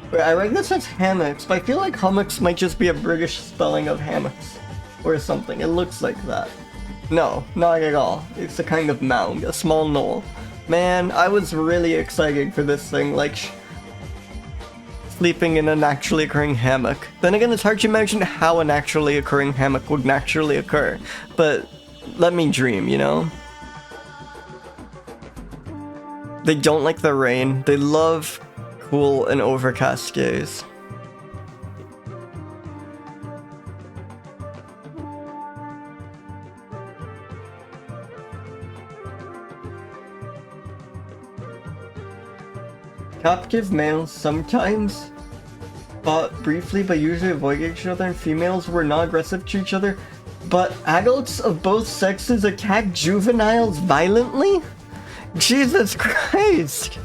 Wait, I read this as hammocks, but I feel like hummocks might just be a British spelling of hammocks. Or something, it looks like that. No, not at all. It's a kind of mound, a small knoll. Man, I was really excited for this thing, like sleeping in a naturally occurring hammock. Then again, it's hard to imagine how a naturally occurring hammock would naturally occur, but let me dream, you know? They don't like the rain. They love cool and overcast days. Captive males sometimes fought briefly but usually avoided each other, and females were not aggressive to each other. But adults of both sexes attack juveniles violently? Jesus Christ!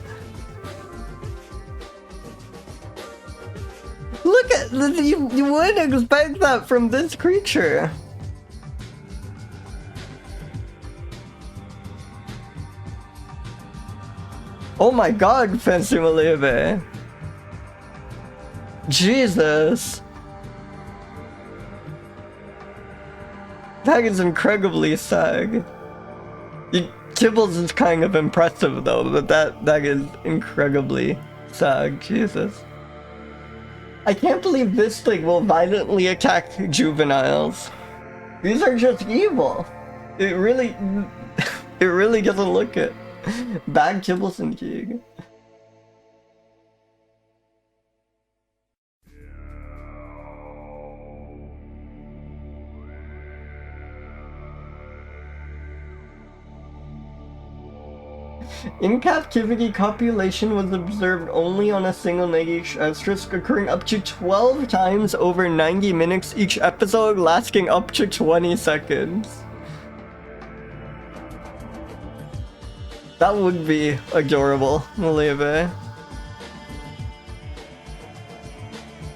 Look at you wouldn't expect that from this creature. Oh my god, Fensimalive. Jesus. That is incredibly sad. Kibbles is kind of impressive though, but that is incredibly sad. Jesus. I can't believe this thing will violently attack juveniles. These are just evil. It really doesn't look it. Bad kibbles and King. In captivity, copulation was observed only on a single Negish asterisk, occurring up to 12 times over 90 minutes, each episode lasting up to 20 seconds. That would be adorable, Malive.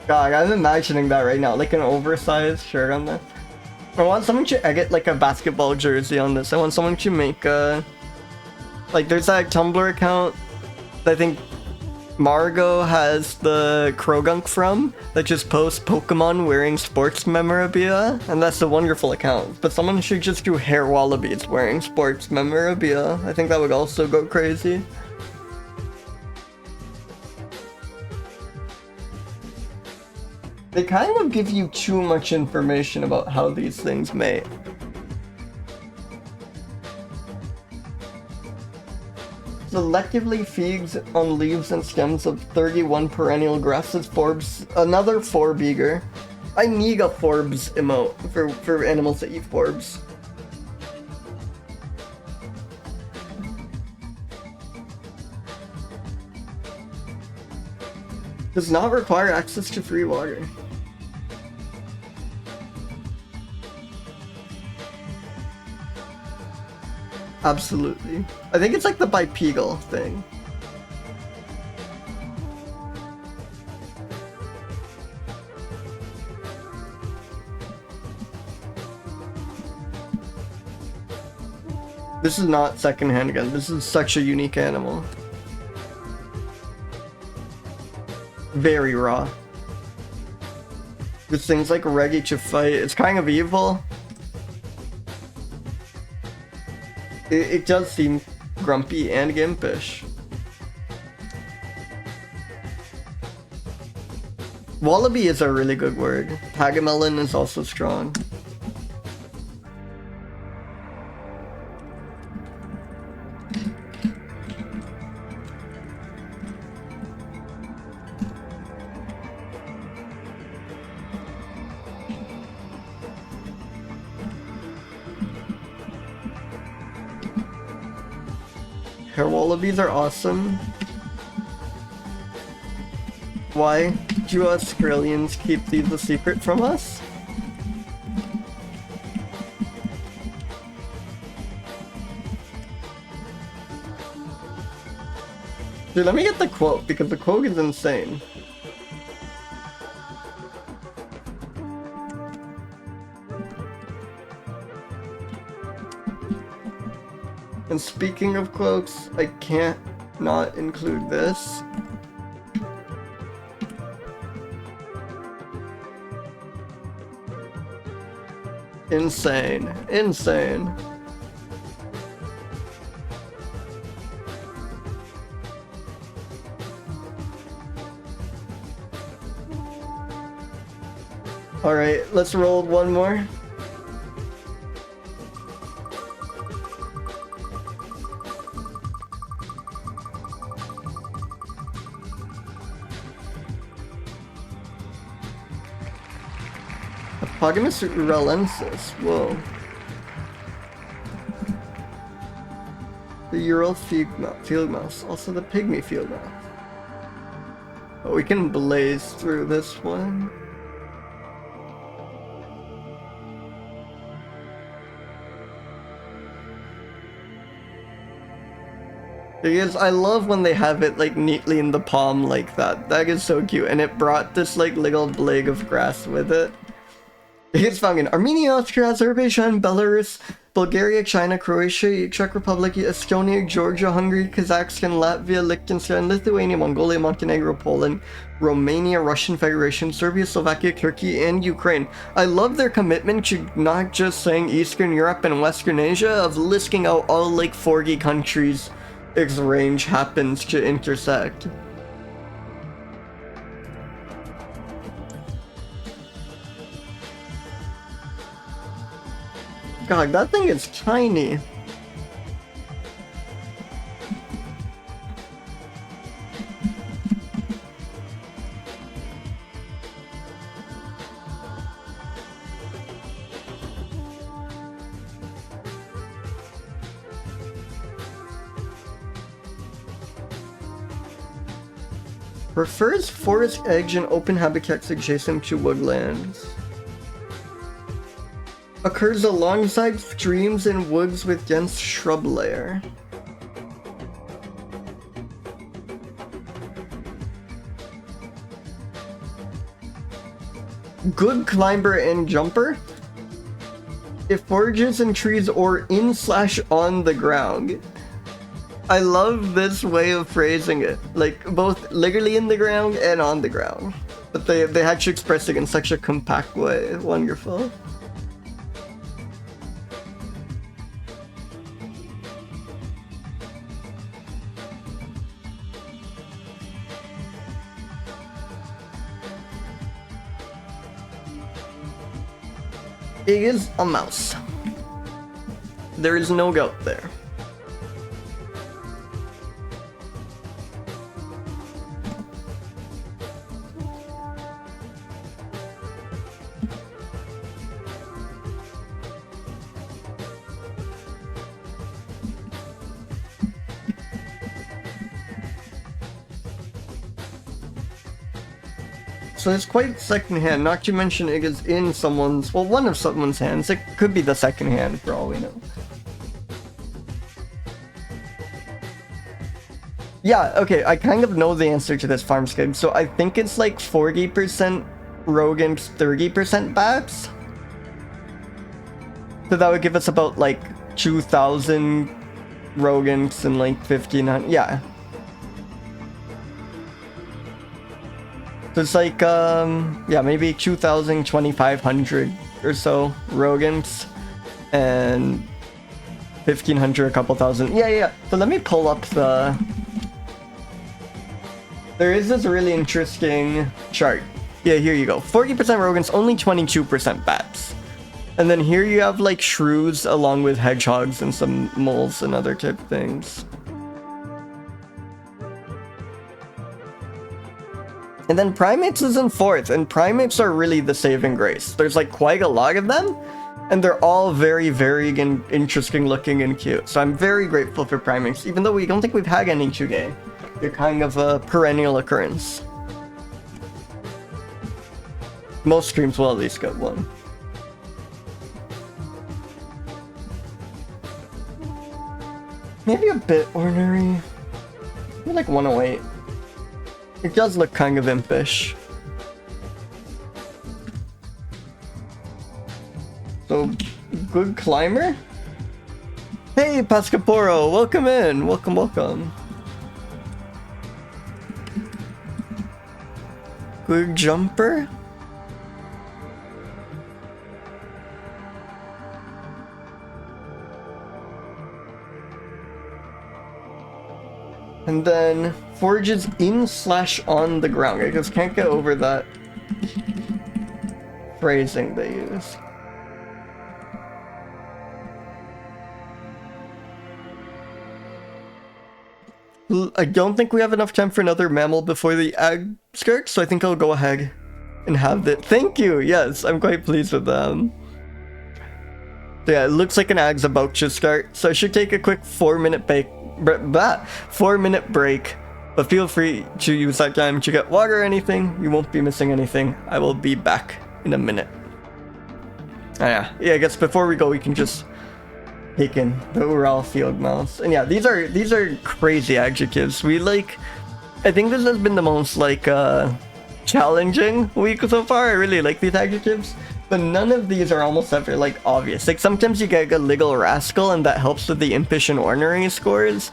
God, I'm imagining that right now, like an oversized shirt on this. I want someone to edit like a basketball jersey on this. I want someone to make a... Like, there's that Tumblr account, I think Margot has the Krogunk from that just posts Pokemon wearing sports memorabilia, and that's a wonderful account. But someone should just do hair wallabies wearing sports memorabilia. I think that would also go crazy. They kind of give you too much information about how these things mate. Selectively feeds on leaves and stems of 31 perennial grasses. Forbs, another Forbeager. I need a Forbs emote for animals that eat Forbs. Does not require access to free water. Absolutely. I think it's like the bipedal thing. This is not secondhand again. This is such a unique animal. Very raw. This thing's like ready to fight. It's kind of evil. It does seem grumpy and gimpish. Wallaby is a really good word. Pagamelon is also strong. Hair wallabies are awesome. Why do Australians keep these a secret from us? Dude, let me get the quote because the quote is insane. And speaking of quotes, I can't not include this. Insane. Insane. Alright, let's roll one more. Apodemus uralensis, whoa. The Ural field mouse, also the pygmy field mouse. Oh, we can blaze through this one. Because I love when they have it like neatly in the palm like that. That is so cute, and it brought this like little blade of grass with it. It's found in Armenia, Austria, Azerbaijan, Belarus, Bulgaria, China, Croatia, Czech Republic, Estonia, Georgia, Hungary, Kazakhstan, Latvia, Liechtenstein, Lithuania, Mongolia, Montenegro, Poland, Romania, Russian Federation, Serbia, Slovakia, Turkey, and Ukraine. I love their commitment to not just saying Eastern Europe and Western Asia, of listing out all like 40 countries its range happens to intersect. God, that thing is tiny. Prefers forest edge and open habitats adjacent to woodlands. Occurs alongside streams and woods with dense shrub layer. Good climber and jumper. It forages in trees or in/on the ground. I love this way of phrasing it. Like, both literally in the ground and on the ground. But they actually express it in such a compact way. Wonderful. It is a mouse. There is no goat there. So it's quite secondhand, not to mention it is in someone's, well, one of someone's hands. It could be the second hand for all we know. Yeah, okay, I kind of know the answer to this farmscape. So I think it's like 40% rodents, 30% bats. So that would give us about like 2,000 rodents and like 1,500, yeah. So it's like, yeah, maybe 2,000, 2,500 or so rodents, and 1,500, a couple thousand. Yeah. So let me pull up the... There is this really interesting chart. Yeah, here you go. 40% rodents, only 22% bats. And then here you have like shrews along with hedgehogs and some moles and other type things. And then primates is in fourth, and primates are really the saving grace. There's like quite a lot of them, and they're all very varied and interesting looking and cute. So I'm very grateful for primates, even though we don't think we've had any today. They're kind of a perennial occurrence. Most streams will at least get one. Maybe a bit ordinary. Maybe like 108. It does look kind of impish. So, good climber? Hey, Pascaporo, welcome in. Welcome. Good jumper? And then forages in/on the ground. I just can't get over that phrasing they use. I don't think we have enough time for another mammal before the ag skirt, so I think I'll go ahead and have it. Thank you! Yes, I'm quite pleased with them. So yeah, it looks like an ag's about to start, so I should take a quick 4-minute break. 4-minute break, but feel free to use that time to get water or anything. You won't be missing anything. I will be back in a minute. Oh, yeah, I guess before we go, we can just take in the Ural field mouse. And yeah, these are crazy adjectives. I think this has been the most challenging week so far. I really like these adjectives. But none of these are almost ever, obvious. Sometimes you get a legal rascal, and that helps with the impish and ornery scores.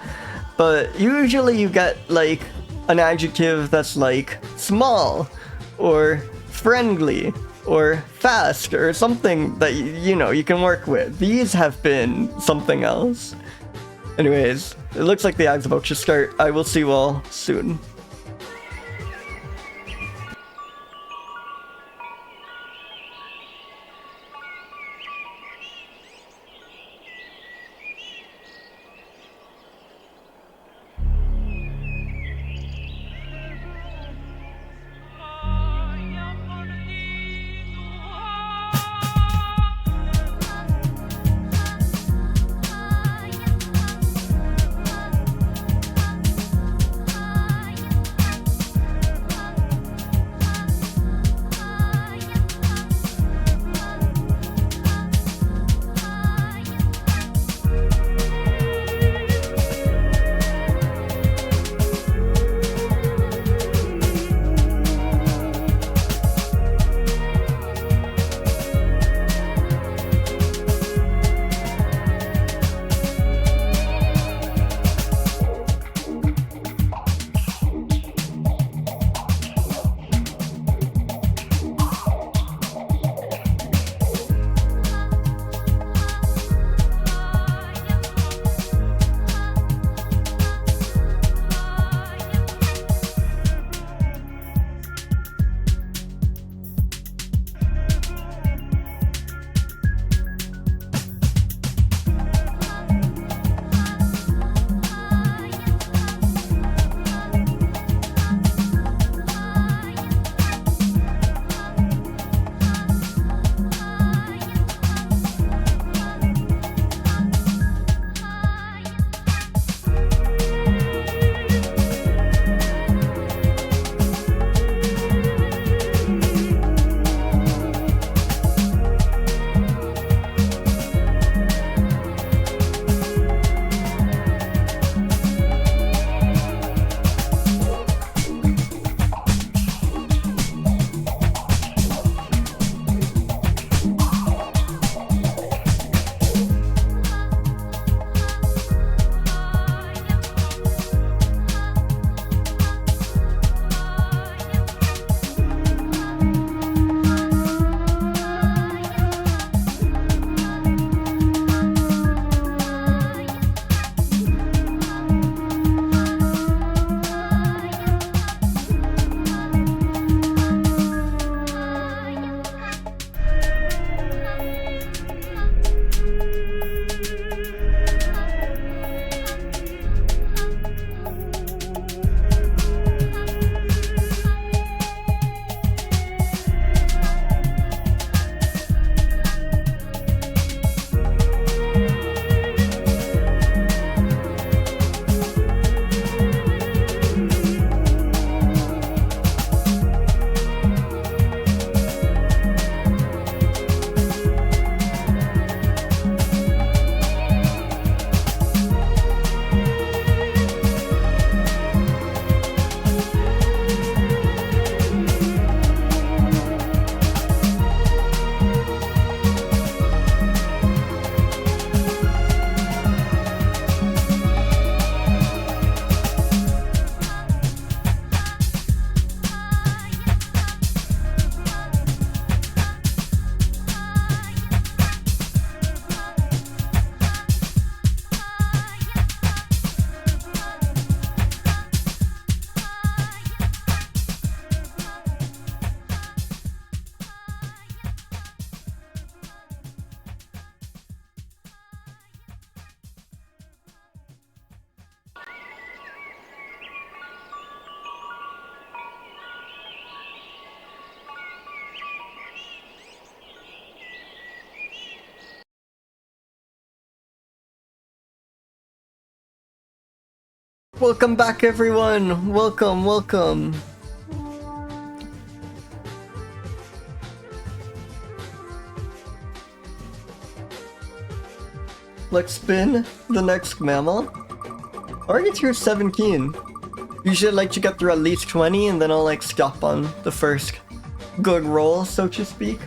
But usually you get, an adjective that's, small, or friendly, or fast, or something that, you can work with. These have been something else. Anyways, it looks like the ag's about to start. I will see you all soon. Welcome back, everyone. Welcome, welcome. Let's spin the next mammal. Already tier 17. Usually I like to get through at least 20 and then I'll like stop on the first good roll, so to speak.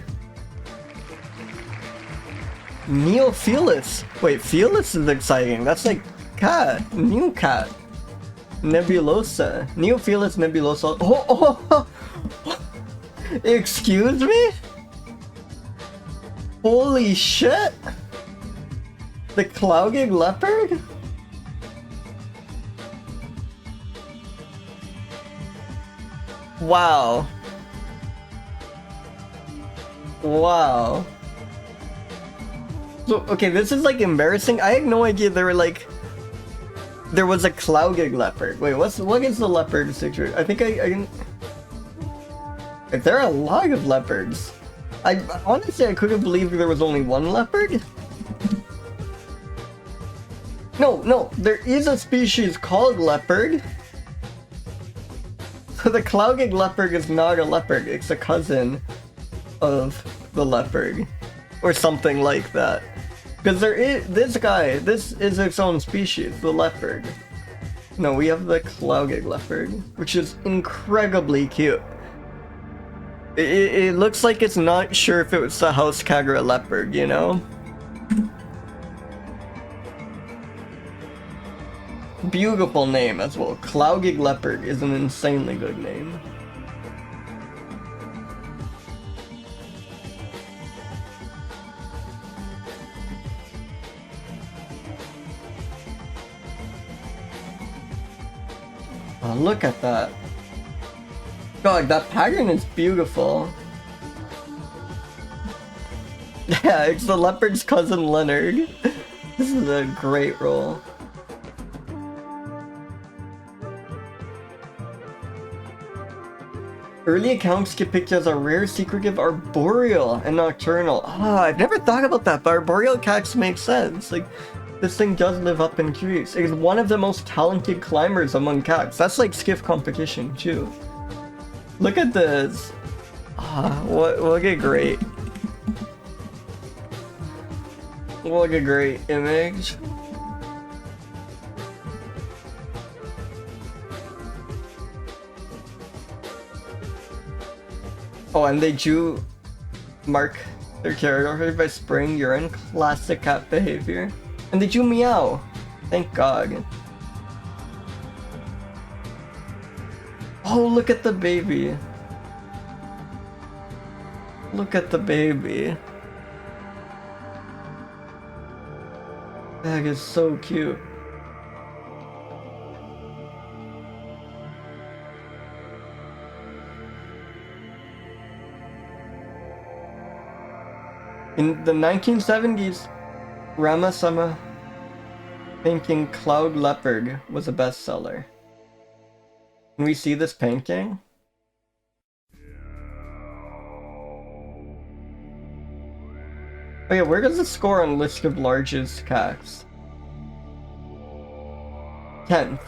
Neofelis. Wait, Felis is exciting. That's like cat. New cat. Nebulosa. Neofelis nebulosa. Oh. Excuse me? Holy shit. The clouded leopard? Wow. Wow. So, okay, this is like embarrassing. I had no idea there was a clouded leopard. Wait, what is the leopard situation? I think I didn't... There are a lot of leopards. Honestly, I couldn't believe there was only one leopard. No, there is a species called leopard. So the clouded leopard is not a leopard, it's a cousin of the leopard. Or something like that. Because this is its own species, the leopard. No, we have the clouded leopard, which is incredibly cute. It looks like it's not sure if it was the house cat or a leopard, you know? Beautiful name as well. Clouded leopard is an insanely good name. Oh, look at that. God, that pattern is beautiful. Yeah, it's the leopard's cousin Leonard. This is a great roll. Early accounts depict it as a rare, secretive, arboreal, and nocturnal. Ah, I've never thought about that, but arboreal cats make sense. Like, this thing does live up in trees. It is one of the most talented climbers among cats. That's like skiff competition, too. Look at this. Ah, what a great... What a great image. Oh, and they do mark their territory by spraying urine. Classic cat behavior. And they do meow. Thank God. Oh, look at the baby. Look at the baby. That is so cute. In the 1970s, Ramasama painting Cloud Leopard was a bestseller. Can we see this painting? Oh yeah, where does it score on list of largest cats? 10th.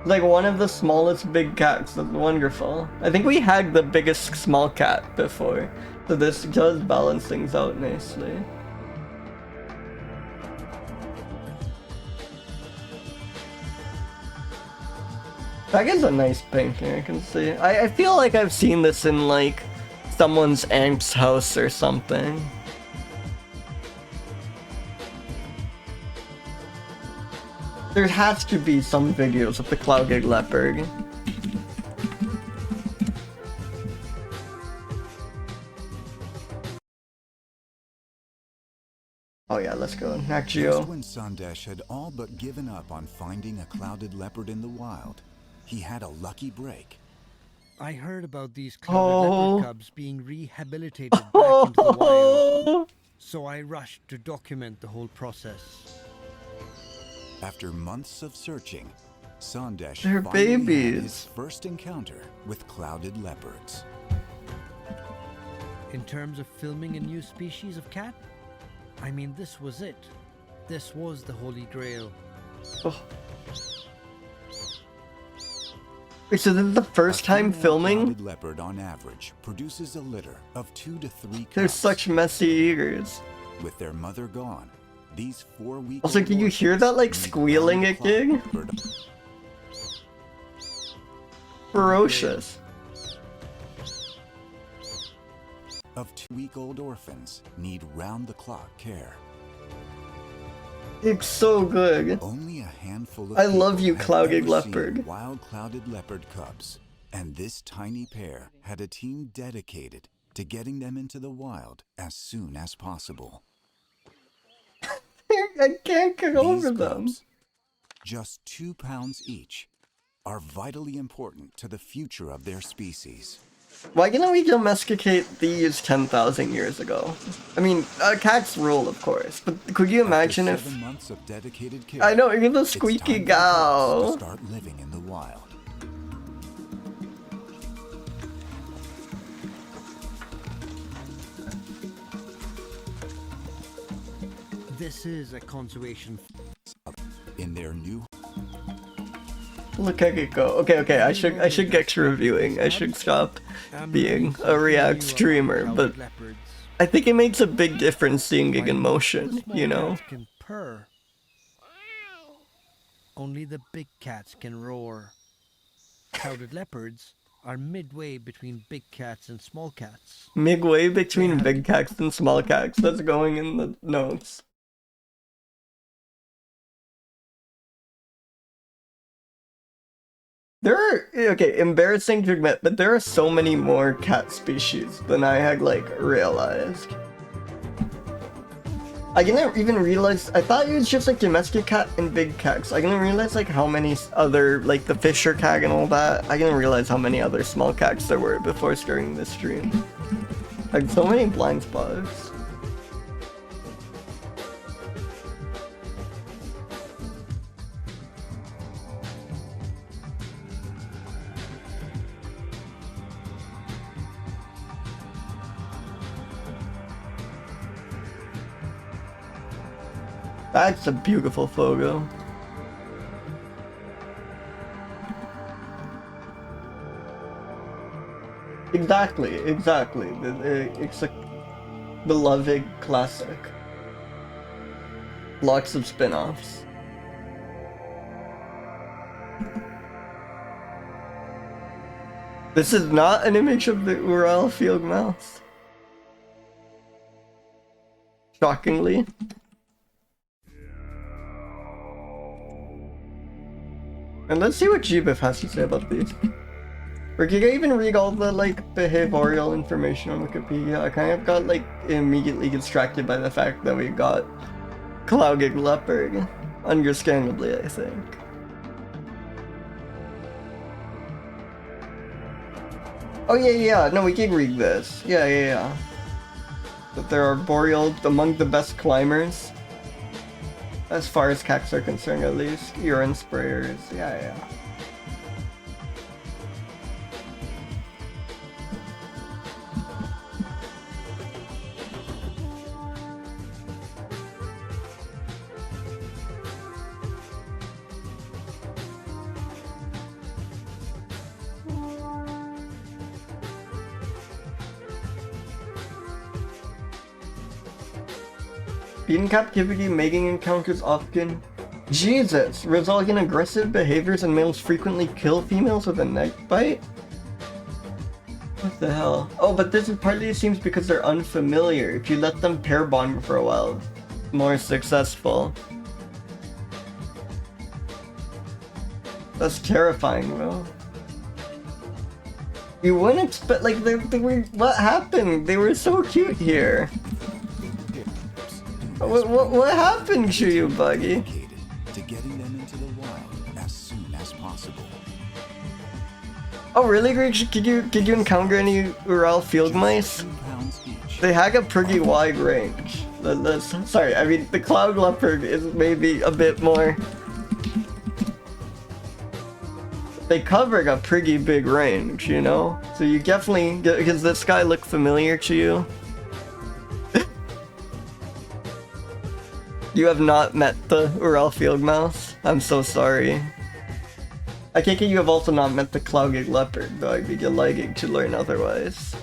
Like one of the smallest big cats. That's wonderful. I think we had the biggest small cat before, so this does balance things out nicely. That is a nice painting, I can see. I feel like I've seen this in like someone's aunt's house or something. There has to be some videos of the clouded leopard. Oh yeah, let's go. Nat Geo. Just when Sandesh had all but given up on finding a clouded leopard in the wild, he had a lucky break. I heard about these clouded leopard cubs being rehabilitated back into the wild, so I rushed to document the whole process. After months of searching, Sandesh They're finally had babies. his first encounter with clouded leopards. In terms of filming a new species of cat, I mean, this was it. This was the Holy Grail. Oh. Wait, so this is the first time filming? Clouded leopard on average produces a litter of 2 to 3 They're cubs. such messy eaters. With their mother gone, these 4-week Also, can you hear that, like, squealing it, Gig? Ferocious. of 2-week-old orphans need round-the-clock care. It's so good. Only a handful of I love people you, have clouded ever seen leopard. wild clouded leopard cubs, and this tiny pair had a team dedicated to getting them into the wild as soon as possible. I can't get over These them. cubs, just 2 pounds each, are vitally important to the future of their species. Why didn't we domesticate these 10,000 years ago? I mean, cats rule, of course, but could you imagine After if... 7 months of dedicated care, I know, you're the it's squeaky time for the cubs gal. to start living in the wild. This is a conservation. In their new Look at it go. Okay, I should get to reviewing. I should stop being a React streamer, but I think it makes a big difference seeing it in motion, you know? Can purr. Only the big cats can roar. Clouded leopards are midway between big cats and small cats. Midway between big cats and small cats. That's going in the notes. There are, okay, embarrassing to admit, but there are so many more cat species than I had, like, realized. I didn't even realize, I thought it was just, like, domestic cat and big cats. I didn't realize, like, how many other, like, the fisher cat and all that. I didn't realize how many other small cats there were before starting this stream. Like, so many blind spots. That's a beautiful photo. Exactly. It's a beloved classic. Lots of spin-offs. This is not an image of the Ural field mouse. Shockingly. And let's see what Gbif has to say about these. Or can I even read all the, like, behavioral information on Wikipedia? I kind of got, like, immediately distracted by the fact that we got clouded leopard. Understandably, I think. Oh yeah, no, we can read this. Yeah. That there are boreal among the best climbers. As far as cats are concerned, at least. Urine sprayers, yeah. In captivity, mating encounters often, Jesus, result in aggressive behaviors, and males frequently kill females with a neck bite? What the hell? Oh, but this is partly seems because they're unfamiliar. If you let them pair bond for a while, more successful. That's terrifying, bro. You wouldn't expect, like, they were, what happened? They were so cute here. What happened to you, Buggy? To getting them into the wild as soon as possible. Oh really, Greg? Did you encounter any Ural field mice? 2 pounds each. They had a pretty wide range. Sorry, I mean the cloud leopard is maybe a bit more. They covered a pretty big range, you know? So you definitely, does this guy look familiar to you? You have not met the Ural field mouse? I'm so sorry. I take it you have also not met the clouded leopard, though I'd be delighted to learn otherwise.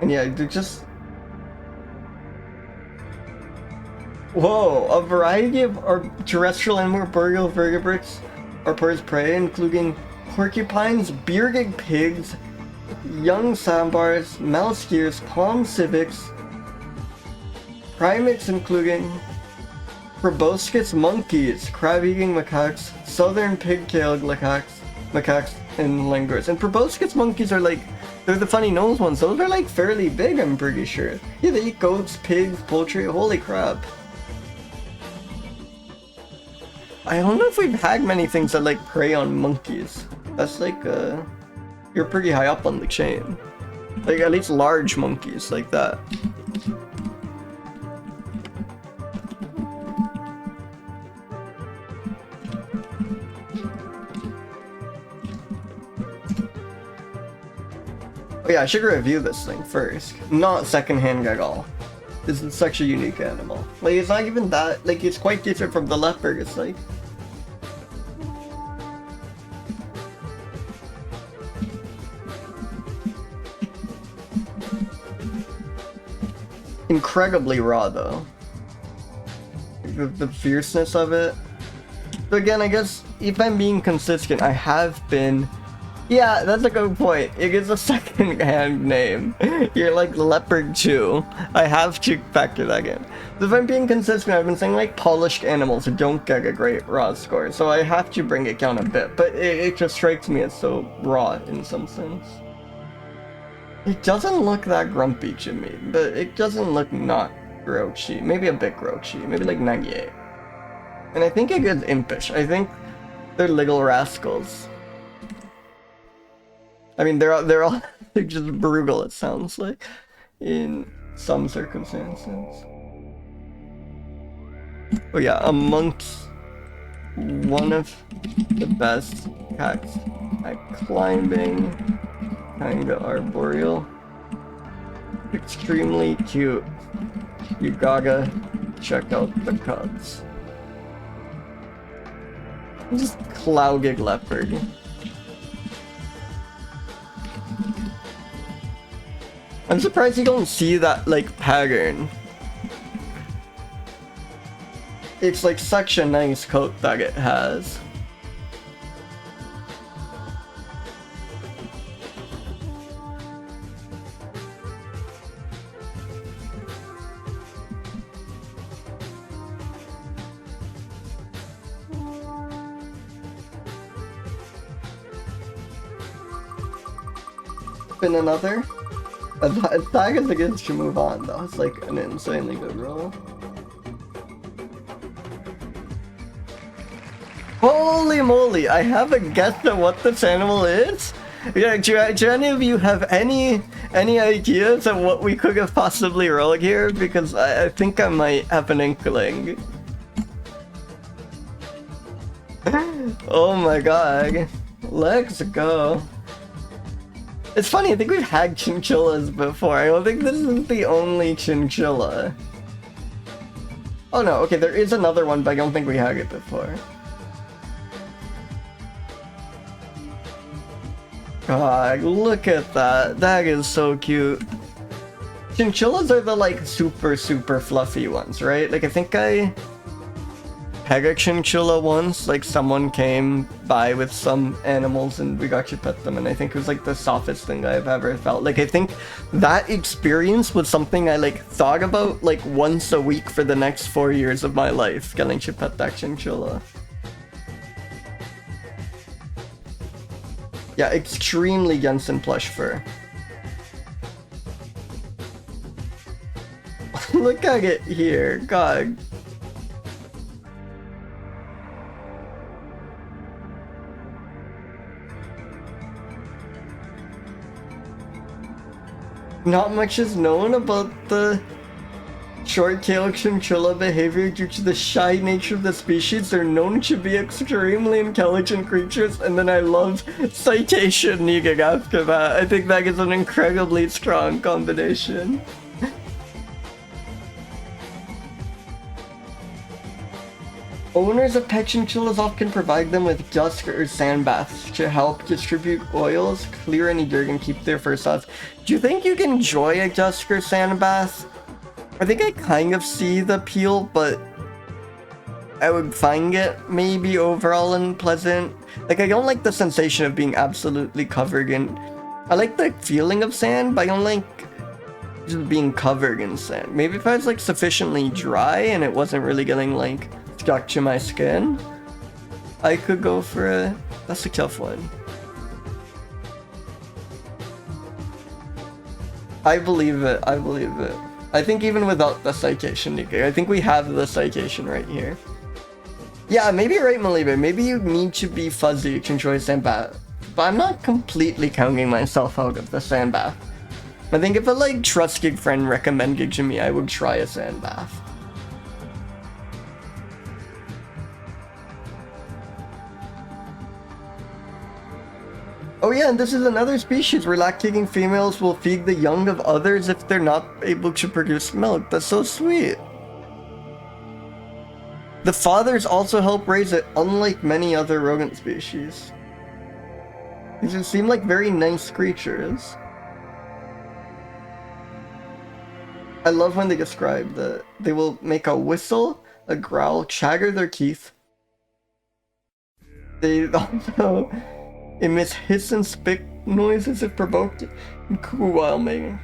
And yeah, they're just... Whoa! A variety of terrestrial and arboreal vertebrates are birds of prey, including porcupines, bearded pigs, young sandbars, mouse deers, palm civecs, primates including proboscis monkeys, crab-eating macaques, southern pig-tailed macaques, and langurs. And proboscis monkeys are like, they're the funny nose ones. Those are like fairly big, I'm pretty sure. Yeah, they eat goats, pigs, poultry, holy crap. I don't know if we've had many things that like prey on monkeys. That's like, you're pretty high up on the chain. Like at least large monkeys like that. Oh yeah, I should review this thing first. Not secondhand at all. This is such a unique animal. Like, it's not even that, like, it's quite different from the leopard, it's like... Incredibly raw, though. The fierceness of it. But again, I guess, if I'm being consistent, I have been... Yeah, that's a good point. It is a second-hand name. You're like Leopard 2. I have to factor that in. So if I'm being consistent, I've been saying like polished animals don't get a great raw score, so I have to bring it down a bit. But it just strikes me as so raw in some sense. It doesn't look that grumpy to me, but it doesn't look not grouchy. Maybe a bit grouchy. Maybe like 98. And I think it is impish. I think they're little rascals. I mean, they're all they're just brutal, it sounds like, in some circumstances. Oh yeah, amongst one of the best cats at climbing, kinda arboreal, extremely cute. You gotta check out the cubs. Just clouded leopard. I'm surprised you don't see that, like, pattern. It's like such a nice coat that it has. Been another? Attack is against to move on though. It's like an insanely good roll. Holy moly! I have a guess at what this animal is. Yeah, do any of you have any ideas of what we could have possibly rolled here? Because I think I might have an inkling. Oh my god! Let's go. It's funny, I think we've had chinchillas before. I don't think this is the only chinchilla. Oh no, okay, there is another one, but I don't think we had it before. God, look at that. That is so cute. Chinchillas are the, like, super fluffy ones, right? Like, I think I peg a chinchilla once. Like, someone came by with some animals and we got to pet them, and I think it was like the softest thing I've ever felt. Like, I think that experience was something I like thought about like once a week for the next 4 years of my life, getting to pet that chinchilla. Yeah, extremely Jensen plush fur. Look at it here, god. Not much is known about the short-tailed chinchilla behavior due to the shy nature of the species. They're known to be extremely intelligent creatures, and then I love citation Neofelis for that. I think that is an incredibly strong combination. Owners of pet chinchillas often provide them with dusk or sand baths to help distribute oils, clear any dirt, and keep their fur soft. Do you think you can enjoy a dusk or sand bath? I think I kind of see the appeal, but I would find it maybe overall unpleasant. Like, I don't like the sensation of being absolutely covered in... I like the feeling of sand, but I don't like just being covered in sand. Maybe if I was like sufficiently dry and it wasn't really getting like stuck to my skin, I could go for a... That's a tough one. I believe it, I believe it. I think even without the citation, Nikkei, I think we have the citation right here. Yeah, maybe you're right, Malibu. Maybe you need to be fuzzy to enjoy sand bath. But I'm not completely counting myself out of the sand bath. I think if a like trusted friend recommended to me, I would try a sand bath. Oh yeah, and this is another species where lactating females will feed the young of others if they're not able to produce milk. That's so sweet. The fathers also help raise it, unlike many other rodent species. These just seem like very nice creatures. I love when they describe that they will make a whistle, a growl, chatter their teeth. They also emits hiss and spit noises if provoked, and coo while mating.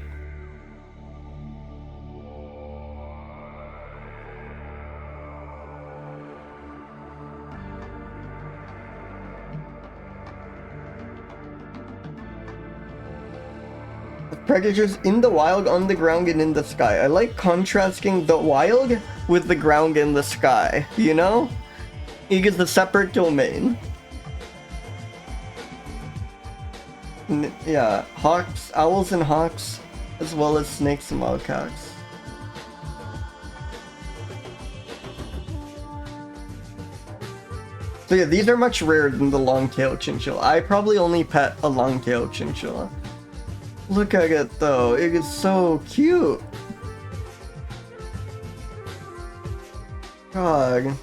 Predators in the wild, on the ground, and in the sky. I like contrasting the wild with the ground and the sky, you know? It is a separate domain. Yeah, hawks, owls and hawks, as well as snakes and wildcats. So yeah, these are much rarer than the long-tailed chinchilla. I probably only pet a long-tailed chinchilla. Look at it though, it is so cute. God.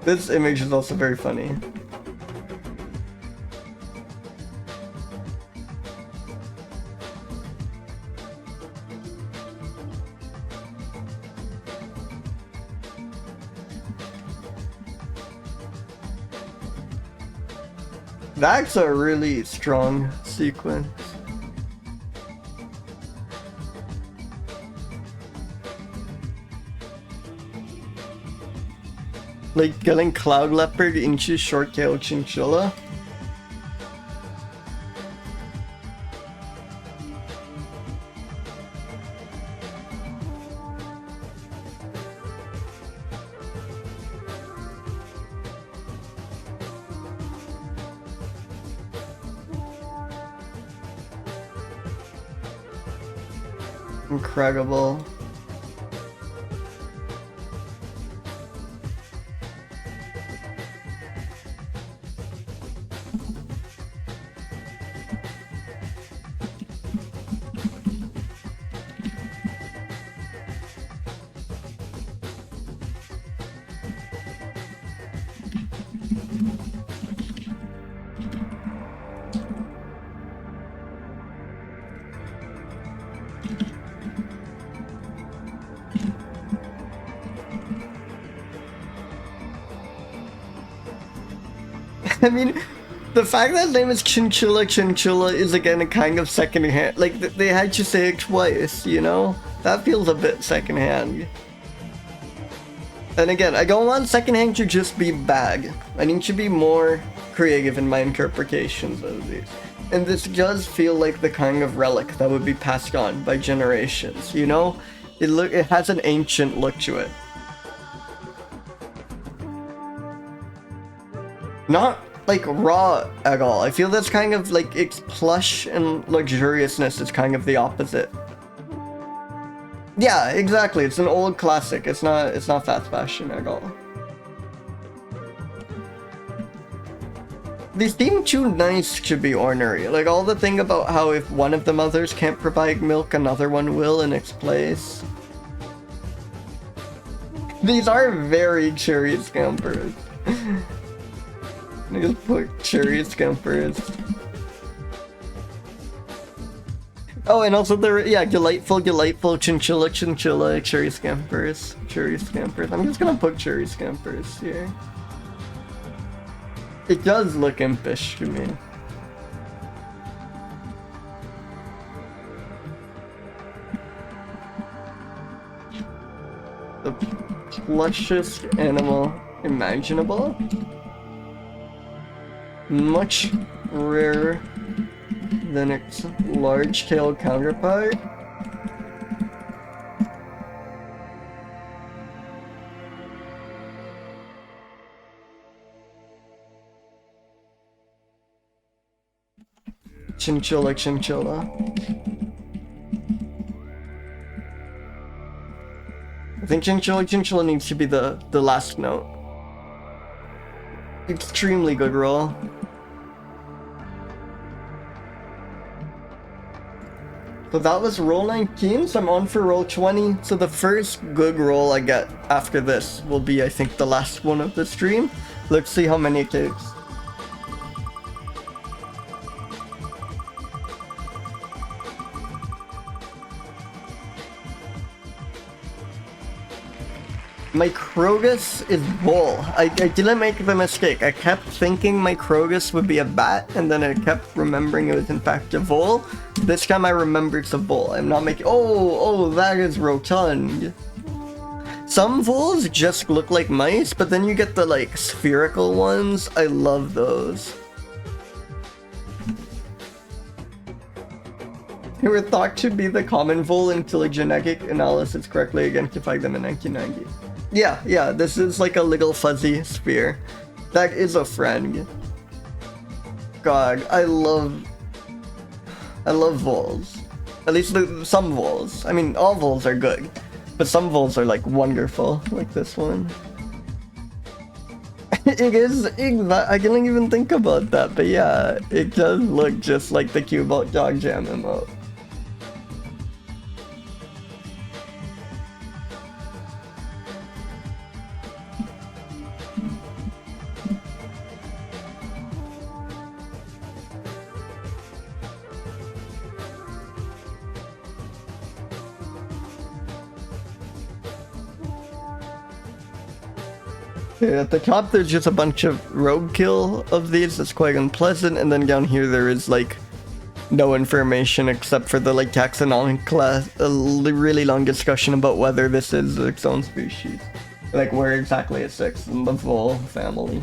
This image is also very funny. That's a really strong sequence. Like getting cloud leopard into short-tailed chinchilla. Incredible. I mean, the fact that his name is Chinchilla is again a kind of secondhand. Like, they had to say it twice, you know? That feels a bit secondhand. And again, I don't want secondhand to just be bad. I need to be more creative in my interpretations of these. And this does feel like the kind of relic that would be passed on by generations, you know? It has an ancient look to it. Not like raw at all. I feel that's kind of like its plush and luxuriousness is kind of the opposite. Yeah, exactly. It's an old classic. It's not fast fashion at all. These seem too nice to be ornery. Like all the thing about how if one of the mothers can't provide milk, another one will in its place. These are very cherry scampers. These poor cherry scampers. Oh, and also they're, yeah, delightful chinchilla, cherry scampers. I'm just gonna put cherry scampers here. It does look impish to me. The plushest animal imaginable. Much rarer than its large-tailed counterpart. Chinchilla. I think Chinchilla needs to be the last note. Extremely good roll. So that was roll 19, so I'm on for roll 20. So the first good roll I get after this will be, I think, the last one of the stream. Let's see how many it takes. Microtus is bull. I didn't make the mistake. I kept thinking Microtus would be a bat, and then I kept remembering it was in fact a vole. This time I remembered it's a bull. I'm not making— oh, that is rotund. Some voles just look like mice, but then you get the like spherical ones. I love those. They were thought to be the common vole until a genetic analysis correctly identified them in 1990. Yeah, this is like a little fuzzy sphere. That is a friend. God, I love voles. At least some voles. I mean, all voles are good, but some voles are like wonderful, like this one. It is, I didn't even think about that, but yeah, it does look just like the Cubot Dog Jam emote. Okay, at the top there's just a bunch of roadkill of these. That's quite unpleasant, and then down here there is like no information except for the like taxonomic class, a really long discussion about whether this is its own species, like where exactly it sits in the vole family.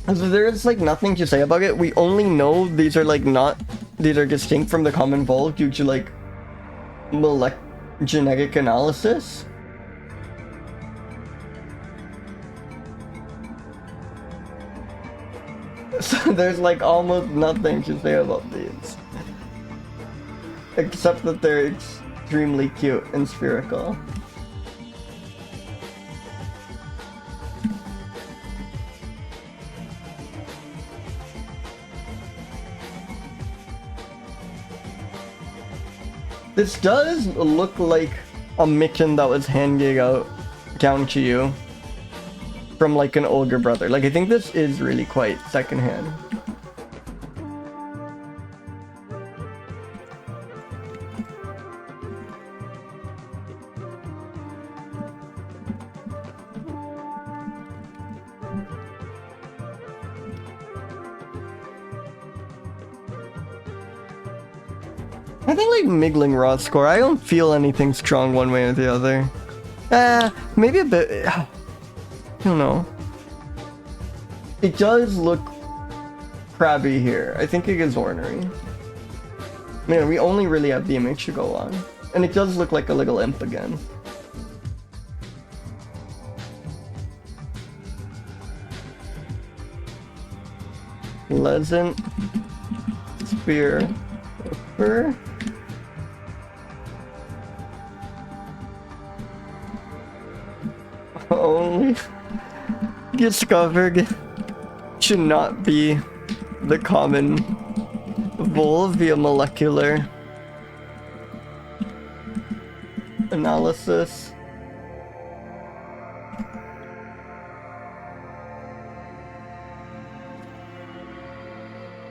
So there is like nothing to say about it. We only know these are like these are distinct from the common vole due to like genetic analysis. So there's like almost nothing to say about these. Except that they're extremely cute and spherical. This does look like a mitten that was handed out down to you from like an older brother. Like I think this is really quite secondhand. I think like middling raw score. I don't feel anything strong one way or the other. Maybe a bit. I don't know. It does look crabby here. I think it is ornery. Man, we only really have the image to go on. And it does look like a little imp again. Pleasant spear fur. Only discovered should not be the common vole via molecular analysis.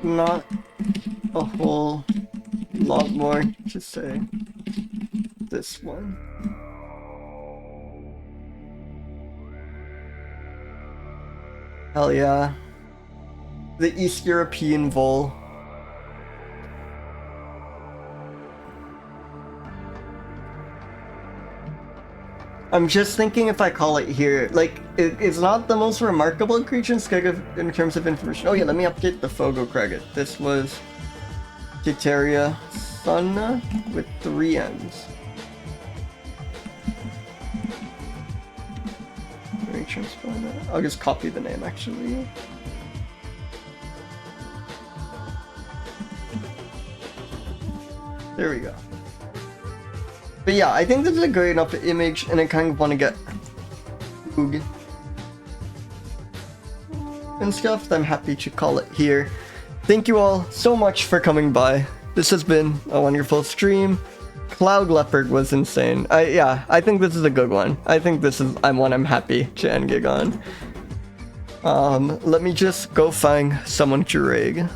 Not a whole lot more to say. This one. Hell yeah. The East European vole. I'm just thinking if I call it here, like, it's not the most remarkable creature in terms of information. Oh yeah, let me update the Fogo Credit. This was Citeria Sunna with 3 N's. Let me transpose that. I'll just copy the name actually. There we go. But yeah, I think this is a great enough image, and I kind of want to get Oog and stuff, that I'm happy to call it here. Thank you all so much for coming by. This has been a wonderful stream. Cloud Leopard was insane. I think this is a good one. I think this is one I'm happy to end gig on. Let me just go find someone to rig.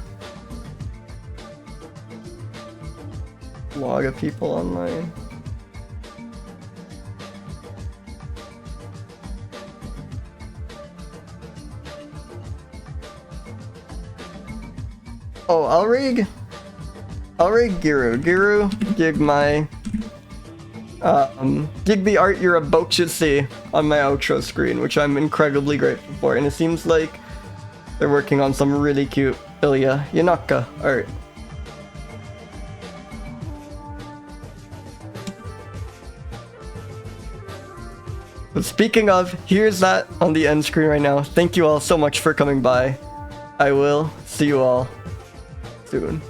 A lot of people online. Oh, I'll rig Giru. Giru, gig my gig the art you're about to see on my outro screen, which I'm incredibly grateful for, and it seems like they're working on some really cute Ilya Yanaka art. But speaking of, here's that on the end screen right now. Thank you all so much for coming by. I will see you all soon.